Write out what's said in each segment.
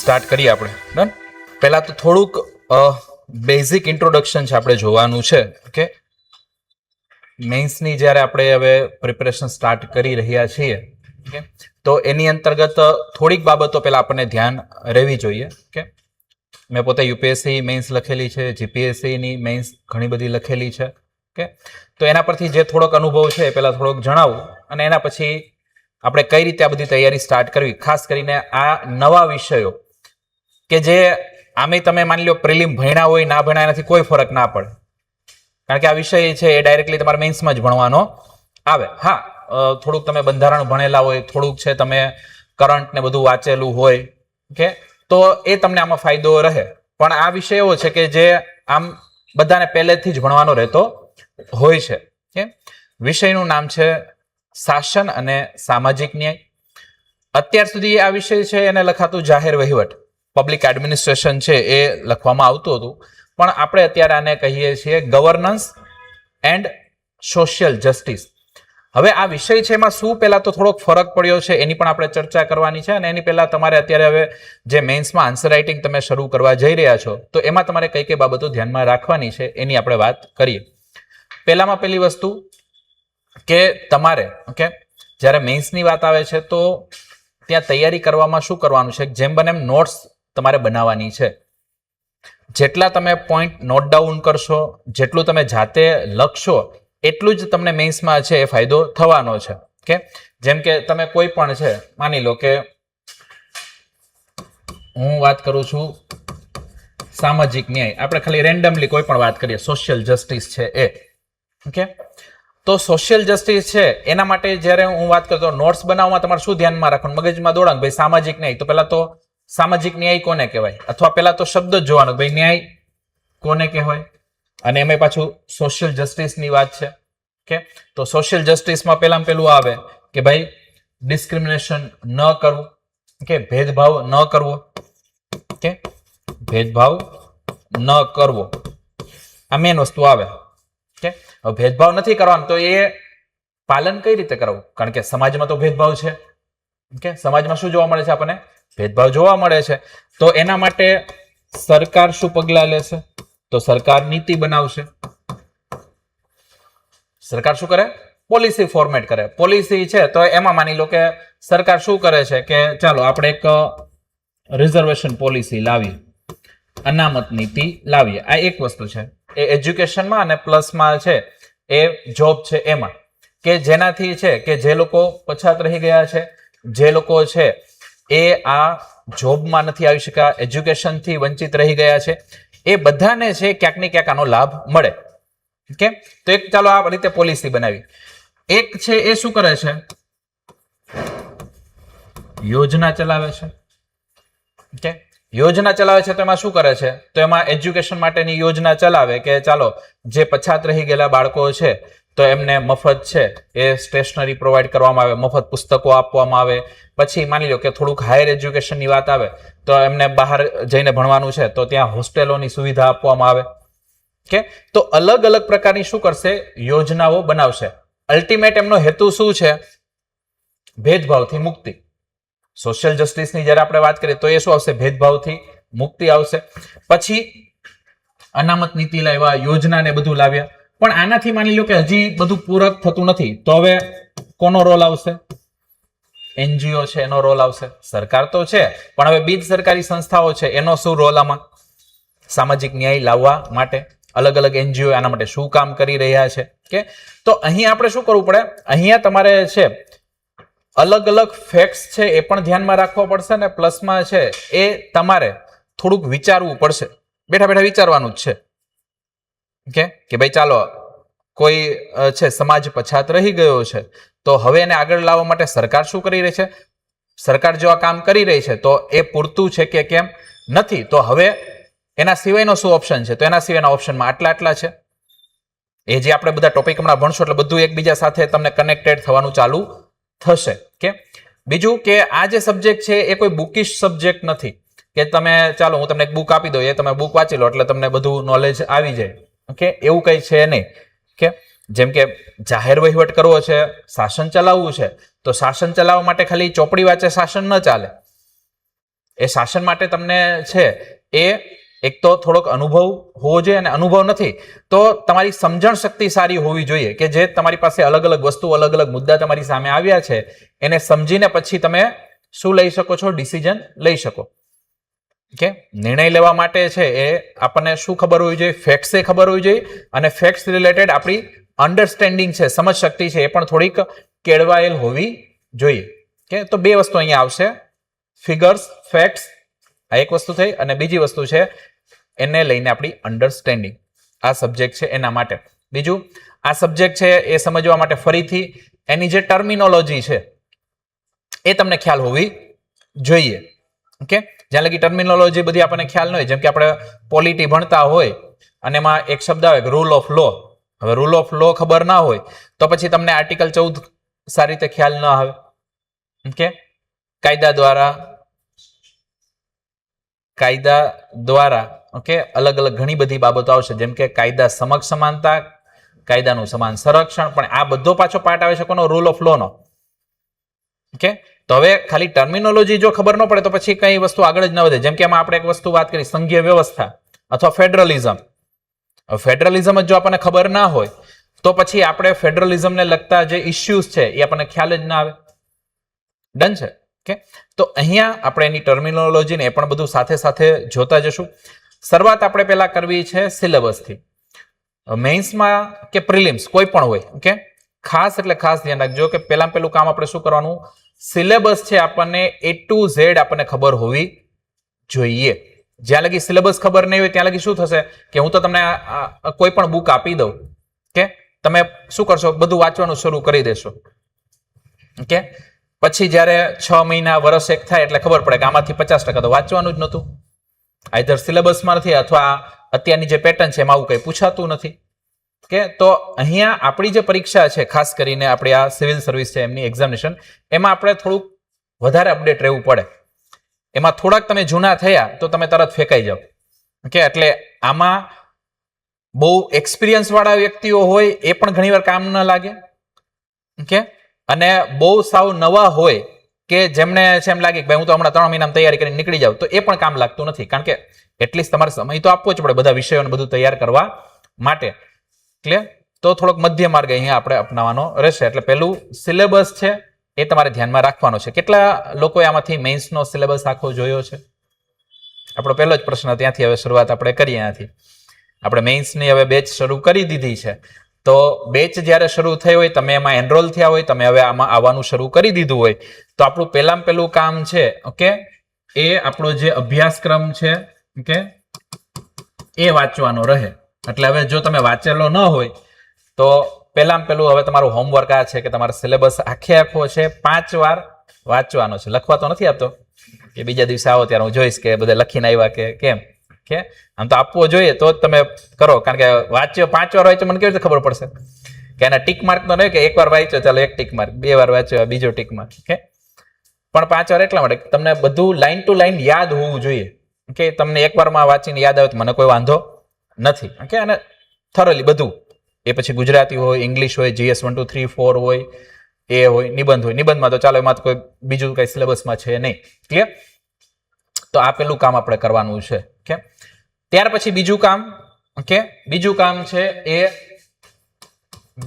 Start કરીએ આપણે. Done. પહેલા તો થોડુંક બેઝિક ઇન્ટ્રોડક્શન છે આપણે જોવાનું છે. ઓકે, મેઇન્સની જ્યારે આપણે હવે પ્રિપેરેશન સ્ટાર્ટ કરી રહ્યા છીએ, ઓકે, તો એની અંતર્ગત થોડીક બાબતો પહેલા આપણને ધ્યાન રહેવી જોઈએ. ઓકે, મેં પોતે યુપીએસસી મેઇન્સ લખેલી છે, જીપીએસસીની મેઇન્સ ઘણી બધી લખેલી છે. ઓકે, તો એના પરથી જે થોડોક અનુભવ છે એ પહેલાં થોડોક જણાવું અને એના પછી આપણે કઈ રીતે આ બધી તૈયારી સ્ટાર્ટ કરવી, ખાસ કરીને આ નવા વિષયો કે જે આમે તમે માની લો પ્રિલિમ ભણ્યા હોય ના ભણ્યા એનાથી કોઈ ફરક ના પડે, કારણ કે આ વિષય છે એ ડાયરેક્ટલી તમારે મેઇન્સમાં જ ભણવાનો આવે. હા, થોડુંક તમે બંધારણ ભણેલા હોય, થોડુંક છે તમે કરંટ ને બધું વાંચેલું હોય, ઓકે, તો એ તમને આમાં ફાયદો રહે. પણ આ વિષય એવો છે કે જે આમ બધાને પહેલેથી જ ભણવાનો રહેતો હોય છે. ઓકે, વિષયનું નામ છે શાસન અને સામાજિક ન્યાય. અત્યાર સુધી આ વિષય છે એને લખાતું જાહેર વહીવટ, પબ્લિક એડમિનિસ્ટ્રેશન છે એ લખવામાં આવતું હતું, પણ આપણે અત્યારે આને કહીએ છીએ ગવર્નન્સ એન્ડ સોશિયલ જસ્ટિસ. હવે આ વિષય છે એમાં શું પહેલા તો થોડોક ફરક પડ્યો છે એની પણ આપણે ચર્ચા કરવાની છે, અને એની પહેલા તમારે અત્યારે હવે જે મેઇન્સમાં આન્સર રાઇટિંગ તમે શરૂ કરવા જઈ રહ્યા છો તો એમાં તમારે કઈ કઈ બાબતો ધ્યાનમાં રાખવાની છે એની આપણે વાત કરીએ. પહેલામાં પહેલી વસ્તુ કે તમારે, ઓકે, જ્યારે મેઇન્સની વાત આવે છે તો ત્યાં તૈયારી કરવામાં શું કરવાનું છે, જેમ બને એમ નોટ્સ તમારે બનાવવાની છે. જેટલા તમે પોઈન્ટ નોટ ડાઉન કરશો, જેટલું તમે જાતે લખશો, એટલું જ તમને મેઇન્સમાં છે એ ફાયદો થવાનો છે. ઓકે, જેમ કે તમે કોઈ પણ છે, માની લો કે હું વાત કરું છું સામાજિક ન્યાય, આપણે ખાલી રેન્ડમલી કોઈ પણ વાત કરીએ, સોશિયલ જસ્ટિસ છે એ. ઓકે, તો સોશિયલ જસ્ટિસ છે એના માટે જ્યારે હું વાત કરતો નોટ્સ બનાવવામાં તમારે શું ધ્યાનમાં રાખવાનું, મગજમાં દોડાણ ભાઈ સામાજિક ન્યાય, તો પહેલા તો સામાજિક ન્યાય કોને કહેવાય, અથવા પહેલા તો શબ્દ જ જોવાનો ભાઈ ન્યાય કોને કહેવાય, અને એમાં પાછું સોશિયલ જસ્ટિસની વાત છે. ઓકે, તો સોશિયલ જસ્ટિસમાં પહેલામાં પહેલું આવે કે ભાઈ ડિસ્ક્રિમિનેશન ન કરવું, ઓકે, ભેદભાવ ન કરવો. ઓકે, ભેદભાવ ન કરવો, આ મેન વસ્તુ આવે. ઓકે, હવે ભેદભાવ નથી કરવાનો તો એ પાલન કઈ રીતે કરવું, કારણ કે સમાજમાં તો ભેદભાવ છે. ઓકે, સમાજમાં શું જોવા મળે છે, આપણને ભેદભાવ જોવા મળે છે. તો એના માટે સરકાર શું પગલા લેશે, તો સરકાર નીતિ બનાવશે. સરકાર શું કરે, પોલિસી ફોર્મેટ કરે. પોલિસી છે તો એમાં માની લો કે સરકાર શું કરે છે કે ચાલો આપણે એક રિઝર્વેશન પોલિસી લાવીએ, અનામત નીતિ લાવીએ. આ એક વસ્તુ છે એ એજ્યુકેશનમાં અને પ્લસમાં છે એ જોબ છે એમાં, કે જેનાથી છે કે જે લોકો પછાત રહી ગયા છે, જે લોકો છે એ આ જોબમાં નથી આવી શક્યા, એજ્યુકેશનથી વંચિત રહી ગયા છે, એ બધાને છે ક્યાંક ને ક્યાંક આનો લાભ મળે. ઓકે, તો એક ચાલો આ રીતે પોલિસી બનાવી. એક છે એ શું કરે છે, યોજના ચલાવે છે. ઓકે, યોજના ચલાવે છે તો એમાં શું કરે છે, તો એમાં એજ્યુકેશન માટેની યોજના ચલાવે કે ચાલો જે પછાત રહી ગયેલા બાળકો છે તો એમને મફત છે એ સ્ટેશનરી પ્રોવાઈડ કરવામાં આવે, મફત પુસ્તકો આપવામાં આવે. પછી માની લો કે થોડુંક હાયર એજ્યુકેશનની વાત આવે તો એમને બહાર જઈને ભણવાનું છે તો ત્યાં હોસ્ટેલોની સુવિધા આપવામાં આવે. ઓકે, તો અલગ અલગ પ્રકારની શું કરશે, યોજનાઓ બનાવશે. અલ્ટિમેટ એમનો હેતુ શું છે, ભેદભાવથી મુક્તિ. સોશિયલ જસ્ટિસની જ્યારે આપણે વાત કરીએ તો એ શું આવશે, ભેદભાવથી મુક્તિ આવશે. પછી અનામત નીતિ લાવ્યા, યોજના ને બધું લાવ્યા, પણ આનાથી માની લો કે હજી બધું પૂરક થતું નથી, તો હવે કોનો રોલ આવશે, એનજીઓ છે એનો રોલ આવશે. સરકાર તો છે પણ હવે બીજ સરકારી સંસ્થાઓ છે એનો શું રોલ આમાં, સામાજિક ન્યાય લાવવા માટે અલગ અલગ એનજીઓ આના માટે શું કામ કરી રહ્યા છે. કે તો અહીં આપણે શું કરવું પડે, અહીંયા તમારે છે અલગ અલગ ફેક્ટ્સ છે એ પણ ધ્યાનમાં રાખવા પડશે, ને પ્લસમાં છે એ તમારે થોડુંક વિચારવું પડશે, બેઠા બેઠા વિચારવાનું જ છે. ઓકે, કે ભાઈ ચાલો કોઈ છે સમાજ પછાત રહી ગયો છે તો હવે એને આગળ લાવવા માટે સરકાર શું કરી રહી છે, સરકાર જો આ કામ કરી રહી છે તો એ પૂરતું છે કે કેમ નથી, તો હવે એના સિવાયનો શું ઓપ્શન છે, તો એના સિવાયના ઓપ્શનમાં આટલા છે. એ જે આપણે બધા ટોપિક હમણાં ભણશું એટલે બધું એકબીજા સાથે તમને કનેક્ટેડ થવાનું ચાલુ થશે. કે બીજું કે આ જે સબ્જેક્ટ છે એ કોઈ બુકિશ સબ્જેક્ટ નથી કે તમે ચાલો હું તમને એક બુક આપી દઉં, એ તમે બુક વાંચી લો એટલે તમને બધું નોલેજ આવી જાય. ઓકે, એવું કંઈ છે નહીં. કે જેમ કે જાહેર વહીવટ કરવો છે, શાસન ચલાવવું છે, તો શાસન ચલાવવા માટે ખાલી ચોપડી વાંચે શાસન ન ચાલે. એ શાસન માટે તમને છે એ એક તો થોડોક અનુભવ હોવો જોઈએ, અને અનુભવ નથી તો તમારી સમજણ શક્તિ સારી હોવી જોઈએ કે જે તમારી પાસે અલગ અલગ વસ્તુ, અલગ અલગ મુદ્દા તમારી સામે આવ્યા છે એને સમજીને પછી તમે શું લઈ શકો છો, ડિસિઝન લઈ શકો. ઓકે, નિર્ણય લેવા માટે છે એ આપણને શું ખબર હોવી જોઈએ, ફેક્ટ્સ એ ખબર હોવી જોઈએ, અને ફેક્ટ્સ રિલેટેડ આપણી અન્ડરસ્ટેન્ડિંગ છે, સમજ શક્તિ છે એ પણ થોડીક કેળવાયેલ હોવી જોઈએ. ઓકે, તો બે વસ્તુ અહીંયા આવશે, ફિગર્સ, ફેક્ટ્સ, આ એક વસ્તુ થઈ, અને બીજી વસ્તુ છે એને લઈને આપણી અન્ડરસ્ટેન્ડિંગ. આ સબ્જેક્ટ છે એના માટે. બીજું, આ સબ્જેક્ટ છે એ સમજવા માટે ફરીથી એની જે ટર્મિનોલોજી છે એ તમને ખ્યાલ હોવી જોઈએ. ઓકે, જ્યાં લગી ટર્મિનોલોજી બધી આપણને ખ્યાલ ન હોય, જેમ કે આપણે પોલિટી ભણતા હોય અને એમાં એક શબ્દ આવે રૂલ ઓફ લો. હવે રૂલ ઓફ લો ખબર ના હોય તો પછી તમને આર્ટિકલ 14 સારી રીતે ખ્યાલ ન આવે. ઓકે, કાયદા દ્વારા ઓકે અલગ અલગ ઘણી બધી બાબતો આવશે, જેમ કે કાયદા સમક્ષ સમાનતા, કાયદાનું સમાન સંરક્ષણ, પણ આ બધો પાછો પાર્ટ આવે છે કોનો, રૂલ ઓફ લો નો. ઓકે, તો હવે ખાલી ટર્મિનોલોજી જો ખબર ન પડે તો પછી કઈ વસ્તુ આગળ જ ન વધે. જેમ કે એમાં આપણે એક વસ્તુ વાત કરી, સંઘીય વ્યવસ્થા અથવા ફેડરલિઝમ. ફેડરલિઝમ જ જો આપણને ખબર ના હોય તો પછી આપણે ફેડરલિઝમને લગતા જે ઇસ્યુઝ છે એ આપણને ખ્યાલ જ ના આવે. ડન છે. ઓકે, તો અહીંયા આપણે એની ટર્મિનોલોજી ને એ પણ બધું સાથે સાથે જોતા જશું. શરૂઆત આપણે પહેલા કરવી છે સિલેબસથી. મેઇન્સમાં કે પ્રિલિમ્સ કોઈ પણ હોય, ઓકે, ખાસ એટલે ખાસ ધ્યાન રાખજો કે પહેલું કામ આપણે શું કરવાનું, સિલેબસ છે આપણને A to Z આપણને ખબર હોવી જોઈએ. જ્યાં લગી સિલેબસ ખબર નહીં હોય ત્યાં લગી શું થશે કે હું તો તમને કોઈ પણ બુક આપી દઉં, કે તમે શું કરશો, બધું વાંચવાનું શરૂ કરી દેશો. ઓકે, પછી જ્યારે 6 મહિના, વર્ષ એક થાય એટલે ખબર પડે કે આમાંથી 50% તો વાંચવાનું જ નહોતું, આઈધર સિલેબસમાં નથી અથવા અત્યારની જે પેટર્ન છે એમાં આવું કંઈ પૂછાતું નથી. કે તો અહીંયા આપણી જે પરીક્ષા છે, ખાસ કરીને આપણી આ સિવિલ સર્વિસ છે એમની એક્ઝામિનેશન, એમાં આપણે થોડુંક વધારે અપડેટ રહેવું પડે. એમાં થોડાક તમે જૂના થયા તો તમે તરત ફેંકાઈ જાઓ. ઓકે, એટલે આમાં બહુ એક્સપિરિયન્સ વાળા વ્યક્તિઓ હોય એ પણ ઘણીવાર કામ ન લાગે. ઓકે, અને બહુ સાવ નવા હોય કે જેમને છે એમ લાગે કે ભાઈ હું તો હમણાં 3 મહિનામાં તૈયારી કરીને નીકળી જાઉં, તો એ પણ કામ લાગતું નથી. કારણ કે એટલીસ્ટ તમારે સમય તો આપવો જ પડે બધા વિષયોને બધું તૈયાર કરવા માટે. ક્લિયર? તો થોડોક મધ્ય માર્ગ અહીંયા આપણે અપનાવવાનો રહેશે. એટલે પહેલું સિલેબસ છે એ તમારે ધ્યાનમાં રાખવાનો છે. કેટલા લોકોએ આમાંથી મેઇન્સનો સિલેબસ આખો જોયો છે? આપણો પહેલો જ પ્રશ્ન ત્યાંથી હવે શરૂઆત આપણે કરીએ. ત્યાંથી આપણે મેઇન્સની હવે બેચ શરૂ કરી દીધી છે. તો બેચ જ્યારે શરૂ થઈ હોય, તમે એમાં એનરોલ થયા હોય, તમે હવે આમાં આવવાનું શરૂ કરી દીધું હોય, તો આપણું પહેલું કામ છે, ઓકે, એ આપણો જે અભ્યાસક્રમ છે, ઓકે, એ વાંચવાનો રહે. એટલે હવે જો તમે વાંચેલો ન હોય તો પહેલું હવે તમારું હોમવર્ક આ છે કે તમારો સિલેબસ આખો છે 5 વાર વાંચવાનો છે. લખવા તો નથી આપતો કે બીજા દિવસે આવો ત્યારે હું જોઈશ કે બધા લખીને આવ્યા કે કેમ. કે આમ તો આપવો જોઈએ તો જ તમે કરો, કારણ કે વાંચ્યો 5 વાર વાંચ્યો મને કેવી રીતે ખબર પડશે કે એના ટીક માર્ક તો નહીં કે 1 વાર વાંચ્યો ચાલો 1 ટીક માર્ક, 2 વાર વાંચ્યો બીજો ટીક માર્ક. ઓકે, પણ 5 વાર એટલા માટે તમને બધું લાઈન ટુ લાઈન યાદ હોવું જોઈએ. કે તમને 1 વારમાં વાંચીને યાદ આવે તો મને કોઈ વાંધો નથી. ઓકે, અને થોરલી બધું, એ પછી ગુજરાતી હોય, ઇંગ્લિશ હોય, GS 1 2 3 4 હોય, એ હોય, નિબંધ હોય. નિબંધમાં તો ચાલો એમાં તો કોઈ બીજું કઈ સિલેબસમાં છે નહીં. ક્લિયર? તો આ પેલું કામ આપણે કરવાનું છે. ઓકે, ત્યાર પછી બીજું કામ છે એ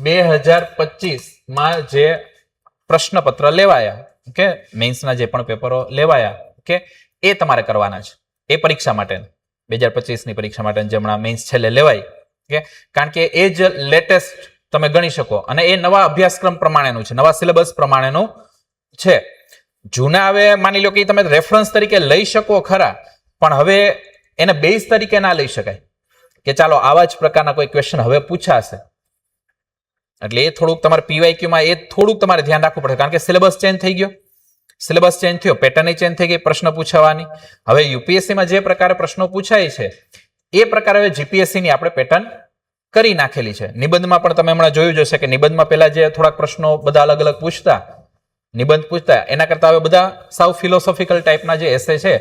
2025માં જે પ્રશ્નપત્ર લેવાયા, ઓકે, મેઇન્સના જે પણ પેપરો લેવાયા, ઓકે, એ તમારે કરવાના છે. એ પરીક્ષા માટે 2025ની પરીક્ષા માટે જે હમણાં મેઇન્સ છેલ્લે લેવાય, ઓકે, કારણ કે એ જ લેટેસ્ટ તમે ગણી શકો અને એ નવા અભ્યાસક્રમ પ્રમાણેનું છે, નવા સિલેબસ પ્રમાણેનું છે. જૂના હવે માની લો કે તમે રેફરન્સ તરીકે લઈ શકો ખરા, પણ હવે એને બેઝ તરીકે ના લઈ શકાય કે ચાલો આવા જ પ્રકારના કોઈ ક્વેશ્ચન હવે પૂછાશે. એટલે એ થોડુંક તમારે PYQમાં એ થોડુંક તમારે ધ્યાન રાખવું પડે, કારણ કે સિલેબસ ચેન્જ થઈ ગયો, સિલેબસ ચેન્જ થયો, પેટર્ન ચેન્જ થઈ ગઈ પ્રશ્ન પૂછવાની. હવે UPSCમાં જે પ્રકારે પ્રશ્નો પૂછાય છે એ પ્રકારે હવે GPSCની આપણે પેટર્ન કરી નાખેલી છે. નિબંધમાં પણ તમે હમણાં જોયું જશે કે નિબંધમાં પહેલા જે થોડાક પ્રશ્નો બધા અલગ અલગ નિબંધ પૂછતા, એના કરતા હવે બધા સાવ ફિલોસોફિકલ ટાઈપના જે એસે છે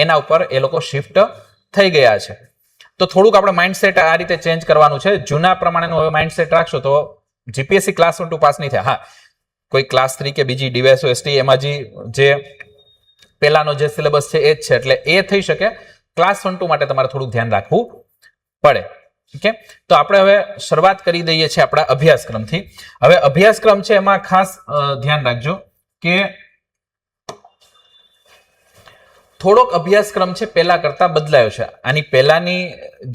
એના ઉપર એ લોકો શિફ્ટ થઈ ગયા છે. તો થોડુંક આપણે માઇન્ડસેટ આ રીતે ચેન્જ કરવાનું છે. જૂના પ્રમાણેનું હવે માઇન્ડસેટ રાખશો તો GPSC ક્લાસ 1 2 પાસ નહીં થાય. હા, કોઈ ક્લાસ 3 કે બીજી DVSO ST એમાં જે પેલાનો જે સિલેબસ છે એ જ છે, એટલે એ થઈ શકે. ક્લાસ 1-2 માટે તમારે થોડું ધ્યાન રાખવું પડે. ઓકે, તો આપણે હવે શરૂઆત કરી દઈએ છીએ આપણા અભ્યાસક્રમથી. હવે અભ્યાસક્રમ છે એમાં ખાસ ધ્યાન રાખજો કે થોડોક અભ્યાસક્રમ છે પહેલા કરતા બદલાયો છે. આની પહેલાની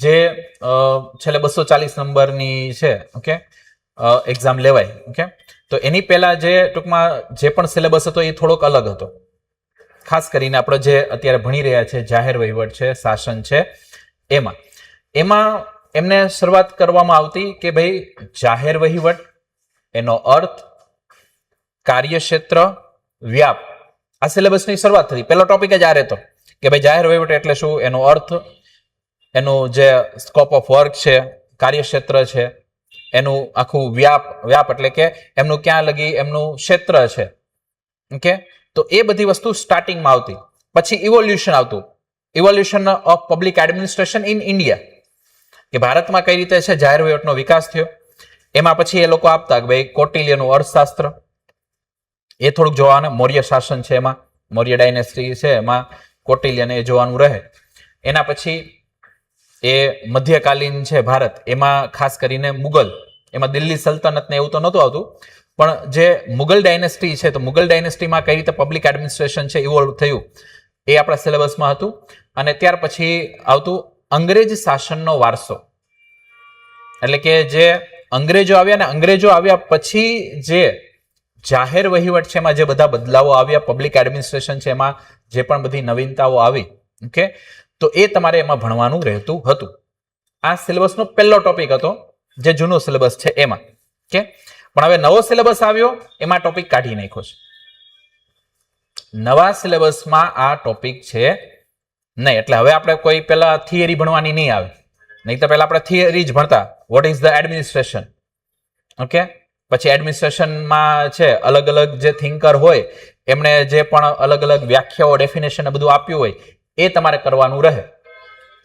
જે છેલ્લે 240 નંબરની છે, ઓકે, એક્ઝામ લેવાય, ઓકે, તો એની પહેલા જે ટૂંકમાં જે પણ સિલેબસ હતો એ થોડોક અલગ હતો. ખાસ કરીને આપણે જે અત્યારે ભણી રહ્યા છે જાહેર વહીવટ છે, શાસન છે, એમાં એમને શરૂઆત કરવામાં આવતી કે ભાઈ જાહેર વહીવટ, એનો અર્થ, કાર્યક્ષેત્ર, વ્યાપ, આ સિલેબસની શરૂઆત થઈ. પહેલો ટોપિક જ આ રહેતો કે ભાઈ જાહેર વહીવટ એટલે શું, એનો અર્થ, એનું જે સ્કોપ ઓફ વર્ક છે, કાર્યક્ષેત્ર છે, એનું આખું વ્યાપ એટલે કે એમનું ક્યાં લગી એમનું ક્ષેત્ર છે. ઓકે, તો એ બધી વસ્તુ સ્ટાર્ટિંગમાં આવતી. પછી ઇવોલ્યુશન આવતું, evolution of public administration in India, કે ભારતમાં કઈ રીતે છે જાહેર વહીવટનો વિકાસ થયો. એમાં પછી એ લોકો આપતા કે ભાઈ કૌટિલ્યનું અર્થશાસ્ત્ર, એ થોડુંક જોવાનું. મૌર્ય શાસન છે એમાં, મૌર્ય ડાયનેસ્ટી છે એમાં કૌટિલ્યને એ જોવાનું રહે. એના પછી એ મધ્યકાલીન છે ભારત, એમાં ખાસ કરીને મુગલ, એમાં દિલ્હી સલ્તનત ને એવું તો નહોતું આવતું, પણ જે મુગલ ડાયનેસ્ટી છે, તો મુગલ ડાયનેસ્ટીમાં કઈ રીતે પબ્લિક એડમિનિસ્ટ્રેશન છે ઇવોલ્વ થયું એ આપણા સિલેબસમાં હતું. અને ત્યાર પછી આવતું અંગ્રેજ શાસનનો વારસો, એટલે કે જે અંગ્રેજો આવ્યા ને અંગ્રેજો આવ્યા પછી જે જાહેર વહીવટ છે એમાં જે બધા બદલાવો આવ્યા, પબ્લિક એડમિનિસ્ટ્રેશન છે એમાં જે પણ બધી નવીનતાઓ આવી, ઓકે, તો એ તમારે એમાં ભણવાનું રહેતું હતું. આ સિલેબસનો પહેલો ટોપિક હતો જે જૂનો સિલેબસ છે એમાં. ઓકે, પણ હવે નવો સિલેબસ આવ્યો, એમાં ટોપિક કાઢી નાખ્યો છે. નવા સિલેબસમાં આ ટોપિક છે નહીં. એટલે હવે આપણે કોઈ પેલા થિયરી ભણવાની નહીં આવે. નહીં તો પહેલા આપણે થિયરી જ ભણતા, vote is the administration. Okay, પછી એડમિનિસ્ટ્રેશનમાં છે અલગ અલગ જે થિંકર હોય એમણે જે પણ અલગ અલગ વ્યાખ્યાઓ, ડેફિનેશન બધું આપ્યું હોય એ તમારે કરવાનું રહે.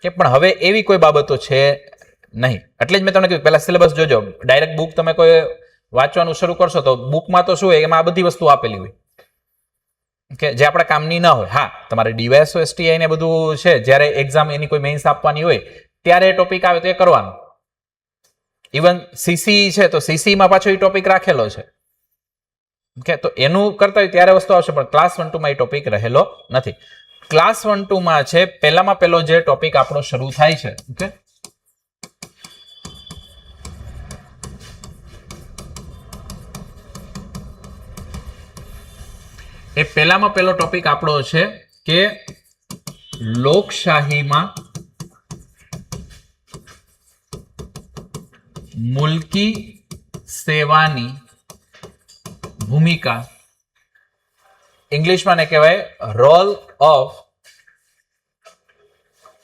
કે પણ હવે એવી કોઈ બાબતો છે નહીં. એટલે જ મેં તમને કહ્યું પહેલા સિલેબસ જોજો. ડાયરેક્ટ બુક તમે કોઈ વાંચવાનું શરૂ કરશો તો બુકમાં તો શું હોય, એમાં આ બધી વસ્તુ આપેલી હોય કે જે આપણા કામની ના હોય. હા, તમારે ડીવાયએસઓ એસટીઆઈ ને બધું છે, જ્યારે એક્ઝામ એની કોઈ મેઇન્સ આપવાની હોય ત્યારે એ ટોપિક આવે તો એ કરવાનું. ઇવન સીસી છે તો સીસીમાં પાછો એ ટોપિક રાખેલો છે. ઓકે, તો એનું કરતા હોય ત્યારે વસ્તુ આવશે, પણ ક્લાસ 1-2માં એ ટોપિક રહેલો નથી. ક્લાસ 1-2માં છે પહેલામાં પહેલો જે ટોપિક આપણો શરૂ થાય છે, ઓકે, એ પહેલામાં પહેલો ટોપિક આપણો છે કે લોકશાહીમાં મુલ્કી સેવાની ભૂમિકા, ઇંગ્લિશમાં ને કહેવાય role of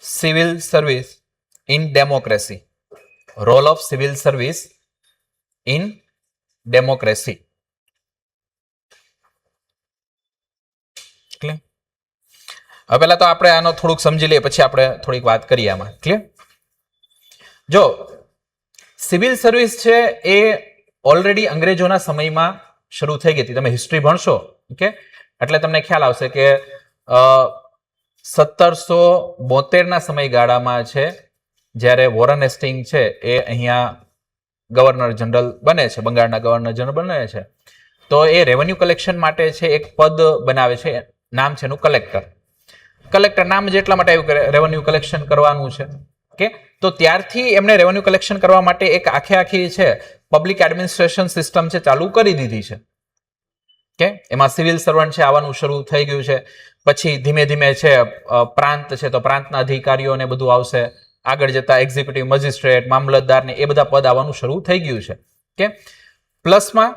civil service in democracy. Role of civil service in democracy. Clear? હવે પહેલા તો આપણે આનો થોડુંક સમજી લઈએ, પછી આપણે થોડીક વાત કરીએ આમાં. ક્લિયર? જો સિવિલ સર્વિસ છે એ ઓલરેડી અંગ્રેજોના સમયમાં શરૂ થઈ ગઈ હતી. તમે હિસ્ટ્રી ભણશો, ઓકે, એટલે તમને ખ્યાલ આવશે કે 1772ના સમયગાળામાં છે જ્યારે વોરન હેસ્ટિંગ છે એ અહીંયા ગવર્નર જનરલ બને છે, બંગાળના ગવર્નર જનરલ બને છે. તો એ રેવન્યુ કલેક્શન માટે છે એક પદ બનાવે છે, નામ છે એનું કલેક્ટર. કલેક્ટર નામ જ એટલા માટે આવ્યું કે રેવન્યુ કલેક્શન કરવાનું છે. ઓકે, તો ત્યારથી એમણે રેવન્યુ કલેક્શન કરવા માટે એક આખી છે પબ્લિક એડમિનિસ્ટ્રેશન સિસ્ટમ છે ચાલુ કરી દીધી છે. ઓકે, એમાં સિવિલ સર્વન્ટ છે આવવાનું શરૂ થઈ ગયું છે. પછી ધીમે ધીમે છે પ્રાંત છે તો પ્રાંતના અધિકારીઓને બધું આવશે. આગળ જતા એક્ઝિક્યુટિવ મેજિસ્ટ્રેટ, મામલતદાર ને એ બધા પદ આવવાનું શરૂ થઈ ગયું છે. ઓકે, પ્લસમાં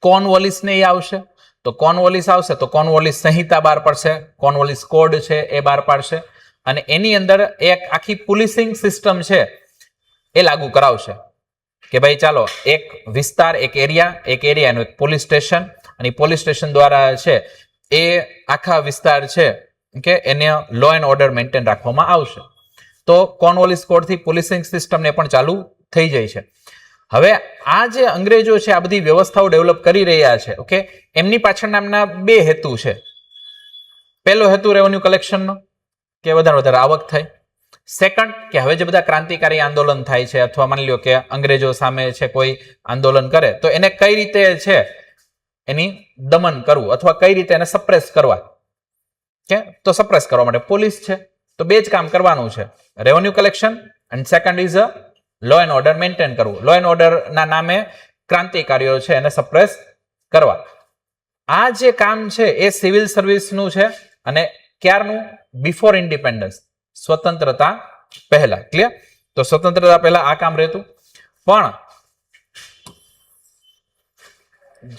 કોર્નવોલિસ ને એ આવશે. તો કોર્નવોલિસ આવશે તો કોર્નવોલિસ સંહિતા બહાર પડશે, કોર્નવોલિસ કોડ છે એ બહાર પાડશે, અને એની અંદર એક આખી પોલીસિંગ સિસ્ટમ છે એ લાગુ કરાવશે કે ભાઈ ચાલો એક વિસ્તાર, એક એરિયાનું એક પોલીસ સ્ટેશન, અને પોલીસ સ્ટેશન દ્વારા છે એ આખા વિસ્તાર છે કે એને લો એન્ડ ઓર્ડર મેન્ટેન રાખવામાં આવશે. તો કોર્નવોલિસ કોડથી પોલીસિંગ સિસ્ટમને પણ ચાલુ થઈ જાય છે. હવે આ જે અંગ્રેજો છે આ બધી વ્યવસ્થાઓ ડેવલપ કરી રહ્યા છે, ઓકે, એમની પાછળના એમના બે હેતુ છે. પહેલો હેતુ રેવન્યુ કલેક્શનનો કે વધારે આવક થાય. સેકન્ડ કે હવે જે બધા ક્રાંતિકારી આંદોલન થાય છે અથવા માની લો કે અંગ્રેજો સામે છે કોઈ આંદોલન કરે તો એને કઈ રીતે છે એની દમન કરવું અથવા કઈ રીતે એને સપ્રેસ કરવા, કે તો સપ્રેસ કરવા માટે પોલીસ છે. તો બે જ કામ કરવાનું છે, revenue collection and second is law and order maintain કરવું. લો એન્ડ ઓર્ડર ના નામે ક્રાંતિકારીઓ છે એને સપ્રેસ કરવા. આ જે કામ છે એ સિવિલ સર્વિસનું છે અને ક્યારનું? બિફોર ઇન્ડિપેન્ડન્સ, સ્વતંત્રતા પહેલા. ક્લિયર? તો સ્વતંત્રતા પહેલા આ કામ રહેતું. પણ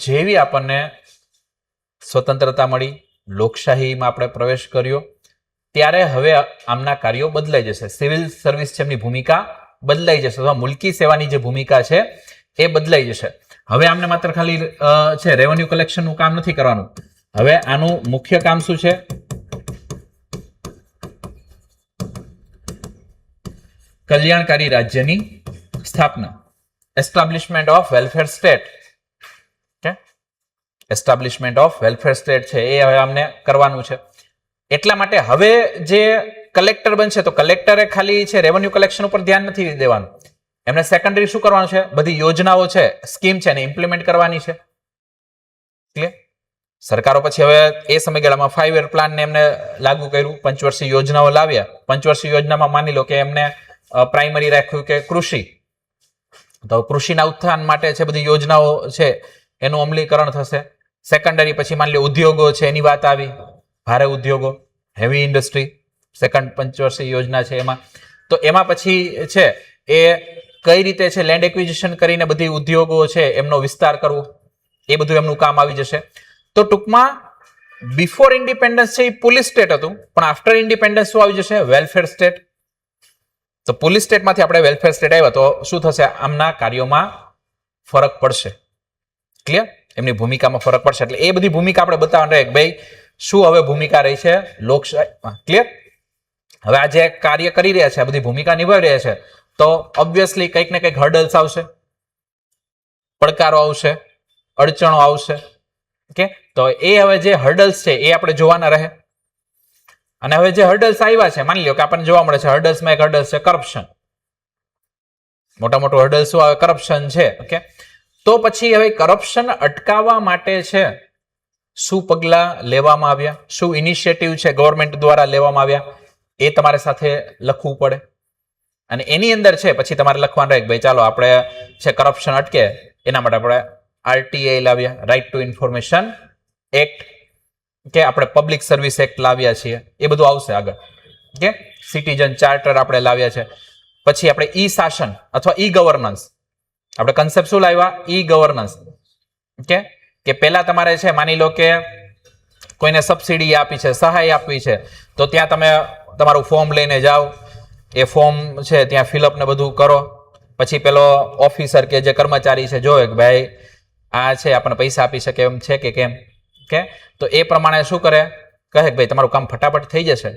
જેવી આપણને સ્વતંત્રતા મળી, લોકશાહીમાં આપણે પ્રવેશ કર્યો, ત્યારે હવે આમના કાર્યો બદલાઈ જશે. સિવિલ સર્વિસ છે એમની ભૂમિકા બદલાઈ જશે અથવા મુલકી સેવાની જે ભૂમિકા છે એ બદલાઈ જશે. હવે આમને માત્ર ખાલી છે રેવન્યુ કલેક્શનનું કામ નથી કરવાનું. હવે આનું મુખ્ય કામ શું છે? કલ્યાણકારી રાજ્યની સ્થાપના, establishment of welfare state. Establishment of welfare state છે એ હવે અમને કરવાનું છે. એટલા માટે હવે જે કલેક્ટર બનશે તો કલેક્ટરે ખાલી છે રેવન્યુ કલેક્શન ઉપર ધ્યાન નથી દેવાનું. એમને સેકન્ડરી શું કરવાનું છે? બધી યોજનાઓ છે, સ્કીમ છે એને ઇમ્પ્લિમેન્ટ કરવાની છે. ક્લિયર? સરકારો પછી હવે એ સમયગાળામાં 5 year પ્લાન ને એમને લાગુ કર્યું, પંચવર્ષીય યોજનાઓ લાવ્યા. પંચવર્ષીય યોજનામાં માની લો કે એમને પ્રાઇમરી રાખ્યું કે કૃષિ, તો કૃષિના ઉત્થાન માટે છે બધી યોજનાઓ છે એનું અમલીકરણ થશે. સેકન્ડરી પછી માની લો ઉદ્યોગો છે એની વાત આવી, ભારે ઉદ્યોગો, હેવી ઇન્ડસ્ટ્રી, સેકન્ડ પંચવર્ષીય યોજના છે એમાં. તો એમાં પછી છે એ કઈ રીતે છે લેન્ડ એક્વિઝિશન કરીને બધી ઉદ્યોગો છે એમનો વિસ્તાર કરવો, એ બધું એમનું કામ આવી જશે. તો ટૂંકમાં બિફોર ઇન્ડિપેન્ડન્સ છે એ પોલીસ સ્ટેટ હતું, પણ આફ્ટર ઇન્ડિપેન્ડન્સ શું આવી જશે? Welfare state. તો પોલીસ સ્ટેટમાંથી આપણે વેલફેર સ્ટેટ આવ્યા તો શું થશે? આમના કાર્યોમાં ફરક પડશે. ક્લિયર? એમની ભૂમિકામાં ફરક પડશે. એટલે એ બધી ભૂમિકા આપણે બતાવવાનું રહે કે ભાઈ શું હવે ભૂમિકા રહી છે લોકશાહીમાં. ક્લિયર? હવે આ જે કાર્ય કરી રહ્યા છે, આ બધી ભૂમિકા નિભાવી રહ્યા છે, તો ઓબ્વિયસલી કંઈક ને કંઈક હર્ડલ્સ આવશે, પડકારો આવશે, અડચણો આવશે. ઓકે, તો એ હવે જે હર્ડલ્સ છે એ આપણે જોવાના રહે. અને હવે જે હર્ડલ્સ આવ્યા છે, માની લો કે આપણને જોવા મળે છે હર્ડલ્સમાં એક હર્ડલ્સ છે કરપ્શન. મોટા મોટું હર્ડલ્સ શું આવે? કરપ્શન છે. ઓકે, તો પછી હવે કરપ્શન અટકાવવા માટે છે શું પગલાં લેવામાં આવ્યા, શું ઇનિશિયેટિવ છે ગવર્મેન્ટ દ્વારા લેવામાં આવ્યા, એ તમારે સાથે લખવું પડે. અને એની અંદર છે પછી તમારે લખવાનું રહે કે ભાઈ ચાલો આપણે છે કરપ્શન અટકે એના માટે આપણે RTI લાવ્યા, રાઇટ ટુ ઇન્ફોર્મેશન એક્ટ, કે આપણે પબ્લિક સર્વિસ એક્ટ લાવ્યા છીએ, એ બધું આવશે આગળ. ઓકે, સિટીઝન ચાર્ટર આપણે લાવ્યા છે. પછી આપણે ઈ શાસન અથવા ઈ ગવર્નન્સ, આપણે કન્સેપ્ટ શું લાવ્યા? E governance. ઓકે, કે પહેલા તમારે છે માની લો કે કોઈને સબસિડી આપી છે, સહાય આપવી છે, તો ત્યાં તમે તમારું ફોર્મ લઈને જાઓ, એ ફોર્મ છે ત્યાં ફિલઅપ ને બધું કરો. પછી પેલો ઓફિસર કે જે કર્મચારી છે જોવે કે ભાઈ આ છે આપણને પૈસા આપી શકે એમ છે કે કેમ. ઓકે, તો એ પ્રમાણે શું કરે? કહે કે ભાઈ તમારું કામ ફટાફટ થઈ જશે,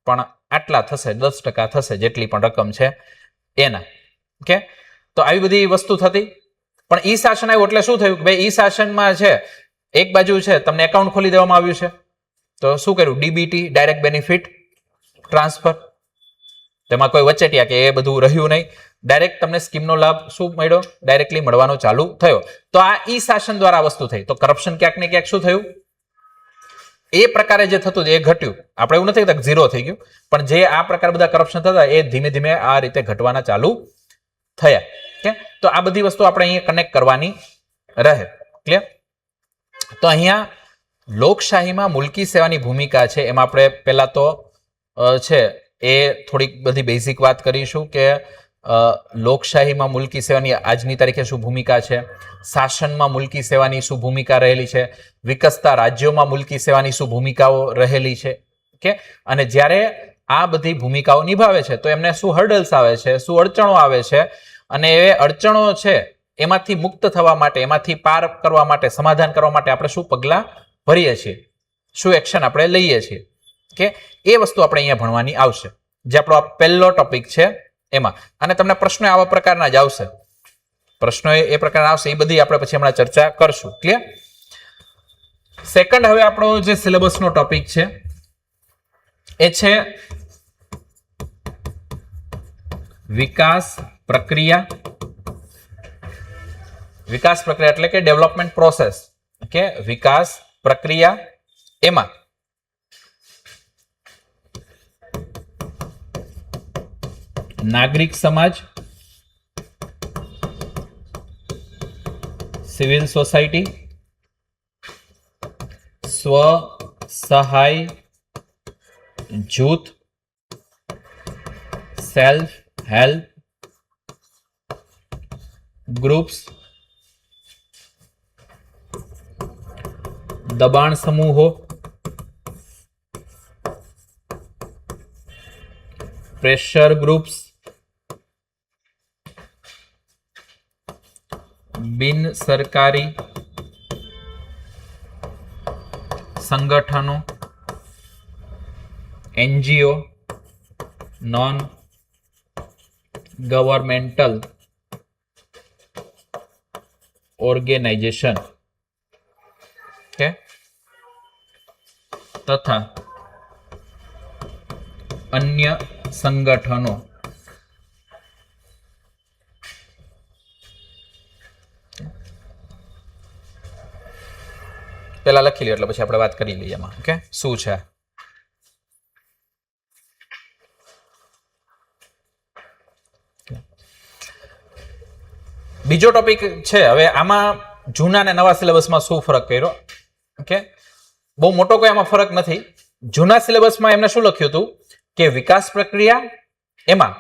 પણ આટલા થશે, 10% થશે જેટલી પણ રકમ છે એના. ઓકે, તો આવી બધી વસ્તુ થતી. પણ ઈ શાસન આવ્યું એટલે શું થયું કે ભાઈ ઈ શાસનમાં છે એક બાજુ છે તમને એકાઉન્ટ ખોલી દેવામાં આવ્યું છે, તો શું કર્યું? DBT, direct benefit transfer. તેમાં કોઈ વચેટિયા કે એ બધું રહ્યું નહીં. ડાયરેક્ટ તમને સ્કીમનો લાભ શું મળ્યો? ડાયરેક્ટલી મળવાનો ચાલુ થયો. તો આ ઈ શાસન દ્વારા આ વસ્તુ થઈ. તો કરપ્શન ક્યાંક ને ક્યાંક શું થયું? એ પ્રકારે જે થતું એ ઘટ્યું. આપણે એવું નથી કહેતા ઝીરો થઈ ગયું, પણ જે આ પ્રકાર બધા કરપ્શન થતા એ ધીમે ધીમે આ રીતે ઘટવાના ચાલુ થયા. ઓકે, તો આ બધી વસ્તુ આપણે અહીંયા કનેક્ટ કરવાની રહે. ક્લિયર? તો અહીંયા લોકશાહીમાં મુલકી સેવાની ભૂમિકા છે એમાં આપણે પહેલા તો છે એ થોડીક બધી બેઝિક વાત કરીશું કે લોકશાહીમાં મુલકી સેવાની આજની તારીખે શું ભૂમિકા છે, શાસનમાં મુલકી સેવાની શું ભૂમિકા રહેલી છે, વિકસતા રાજ્યોમાં મુલકી સેવાની શું ભૂમિકાઓ રહેલી છે. ઓકે, અને જ્યારે આ બધી ભૂમિકાઓ નિભાવે છે તો એમને શું હર્ડલ્સ આવે છે, શું અડચણો આવે છે, અને એ અડચણો છે એમાંથી મુક્ત થવા માટે, એમાંથી પાર કરવા માટે, સમાધાન કરવા માટે આપણે શું પગલાં ભરીએ છીએ, શું એક્શન આપણે લઈએ છીએ. કે એ વસ્તુ આપણે અહીંયા ભણવાની આવશે, જે આપણો આ પહેલો ટોપિક છે એમાં. અને તમને પ્રશ્નો આવા પ્રકારના જ આવશે, પ્રશ્નો એ પ્રકારના આવશે, એ બધી આપણે પછી હમણાં ચર્ચા કરશું. ક્લિયર? સેકન્ડ, હવે આપણો જે સિલેબસનો ટોપિક છે એ છે વિકાસ પ્રક્રિયા. વિકાસ પ્રક્રિયા એટલે કે ડેવલપમેન્ટ પ્રોસેસ. ઓકે, વિકાસ પ્રક્રિયા એમાં નાગરિક સમાજ, સિવિલ સોસાયટી, સ્વ સહાય જૂથ, સેલ્ફ હેલ્પ ગ્રુપ્સ, દબાણ સમૂહો, પ્રેશર ગ્રુપ્સ, બિન સરકારી સંગઠનો, એનજીઓ, નોન ગવર્મેન્ટલ ઓર્ગેનાઇઝેશન કે તથા અન્ય સંગઠનો. પેલા લખી લ્યો એટલે પછી આપણે વાત કરી લઈએ એમાં. ઓકે, શું છે? બીજો ટોપિક છે. હવે આમાં જૂના અને નવા સિલેબસમાં શું ફરક કર્યો? ઓકે, બહુ મોટો કોઈ આમાં ફરક નથી. જૂના સિલેબસમાં એમને શું લખ્યું હતું કે વિકાસ પ્રક્રિયા એમાં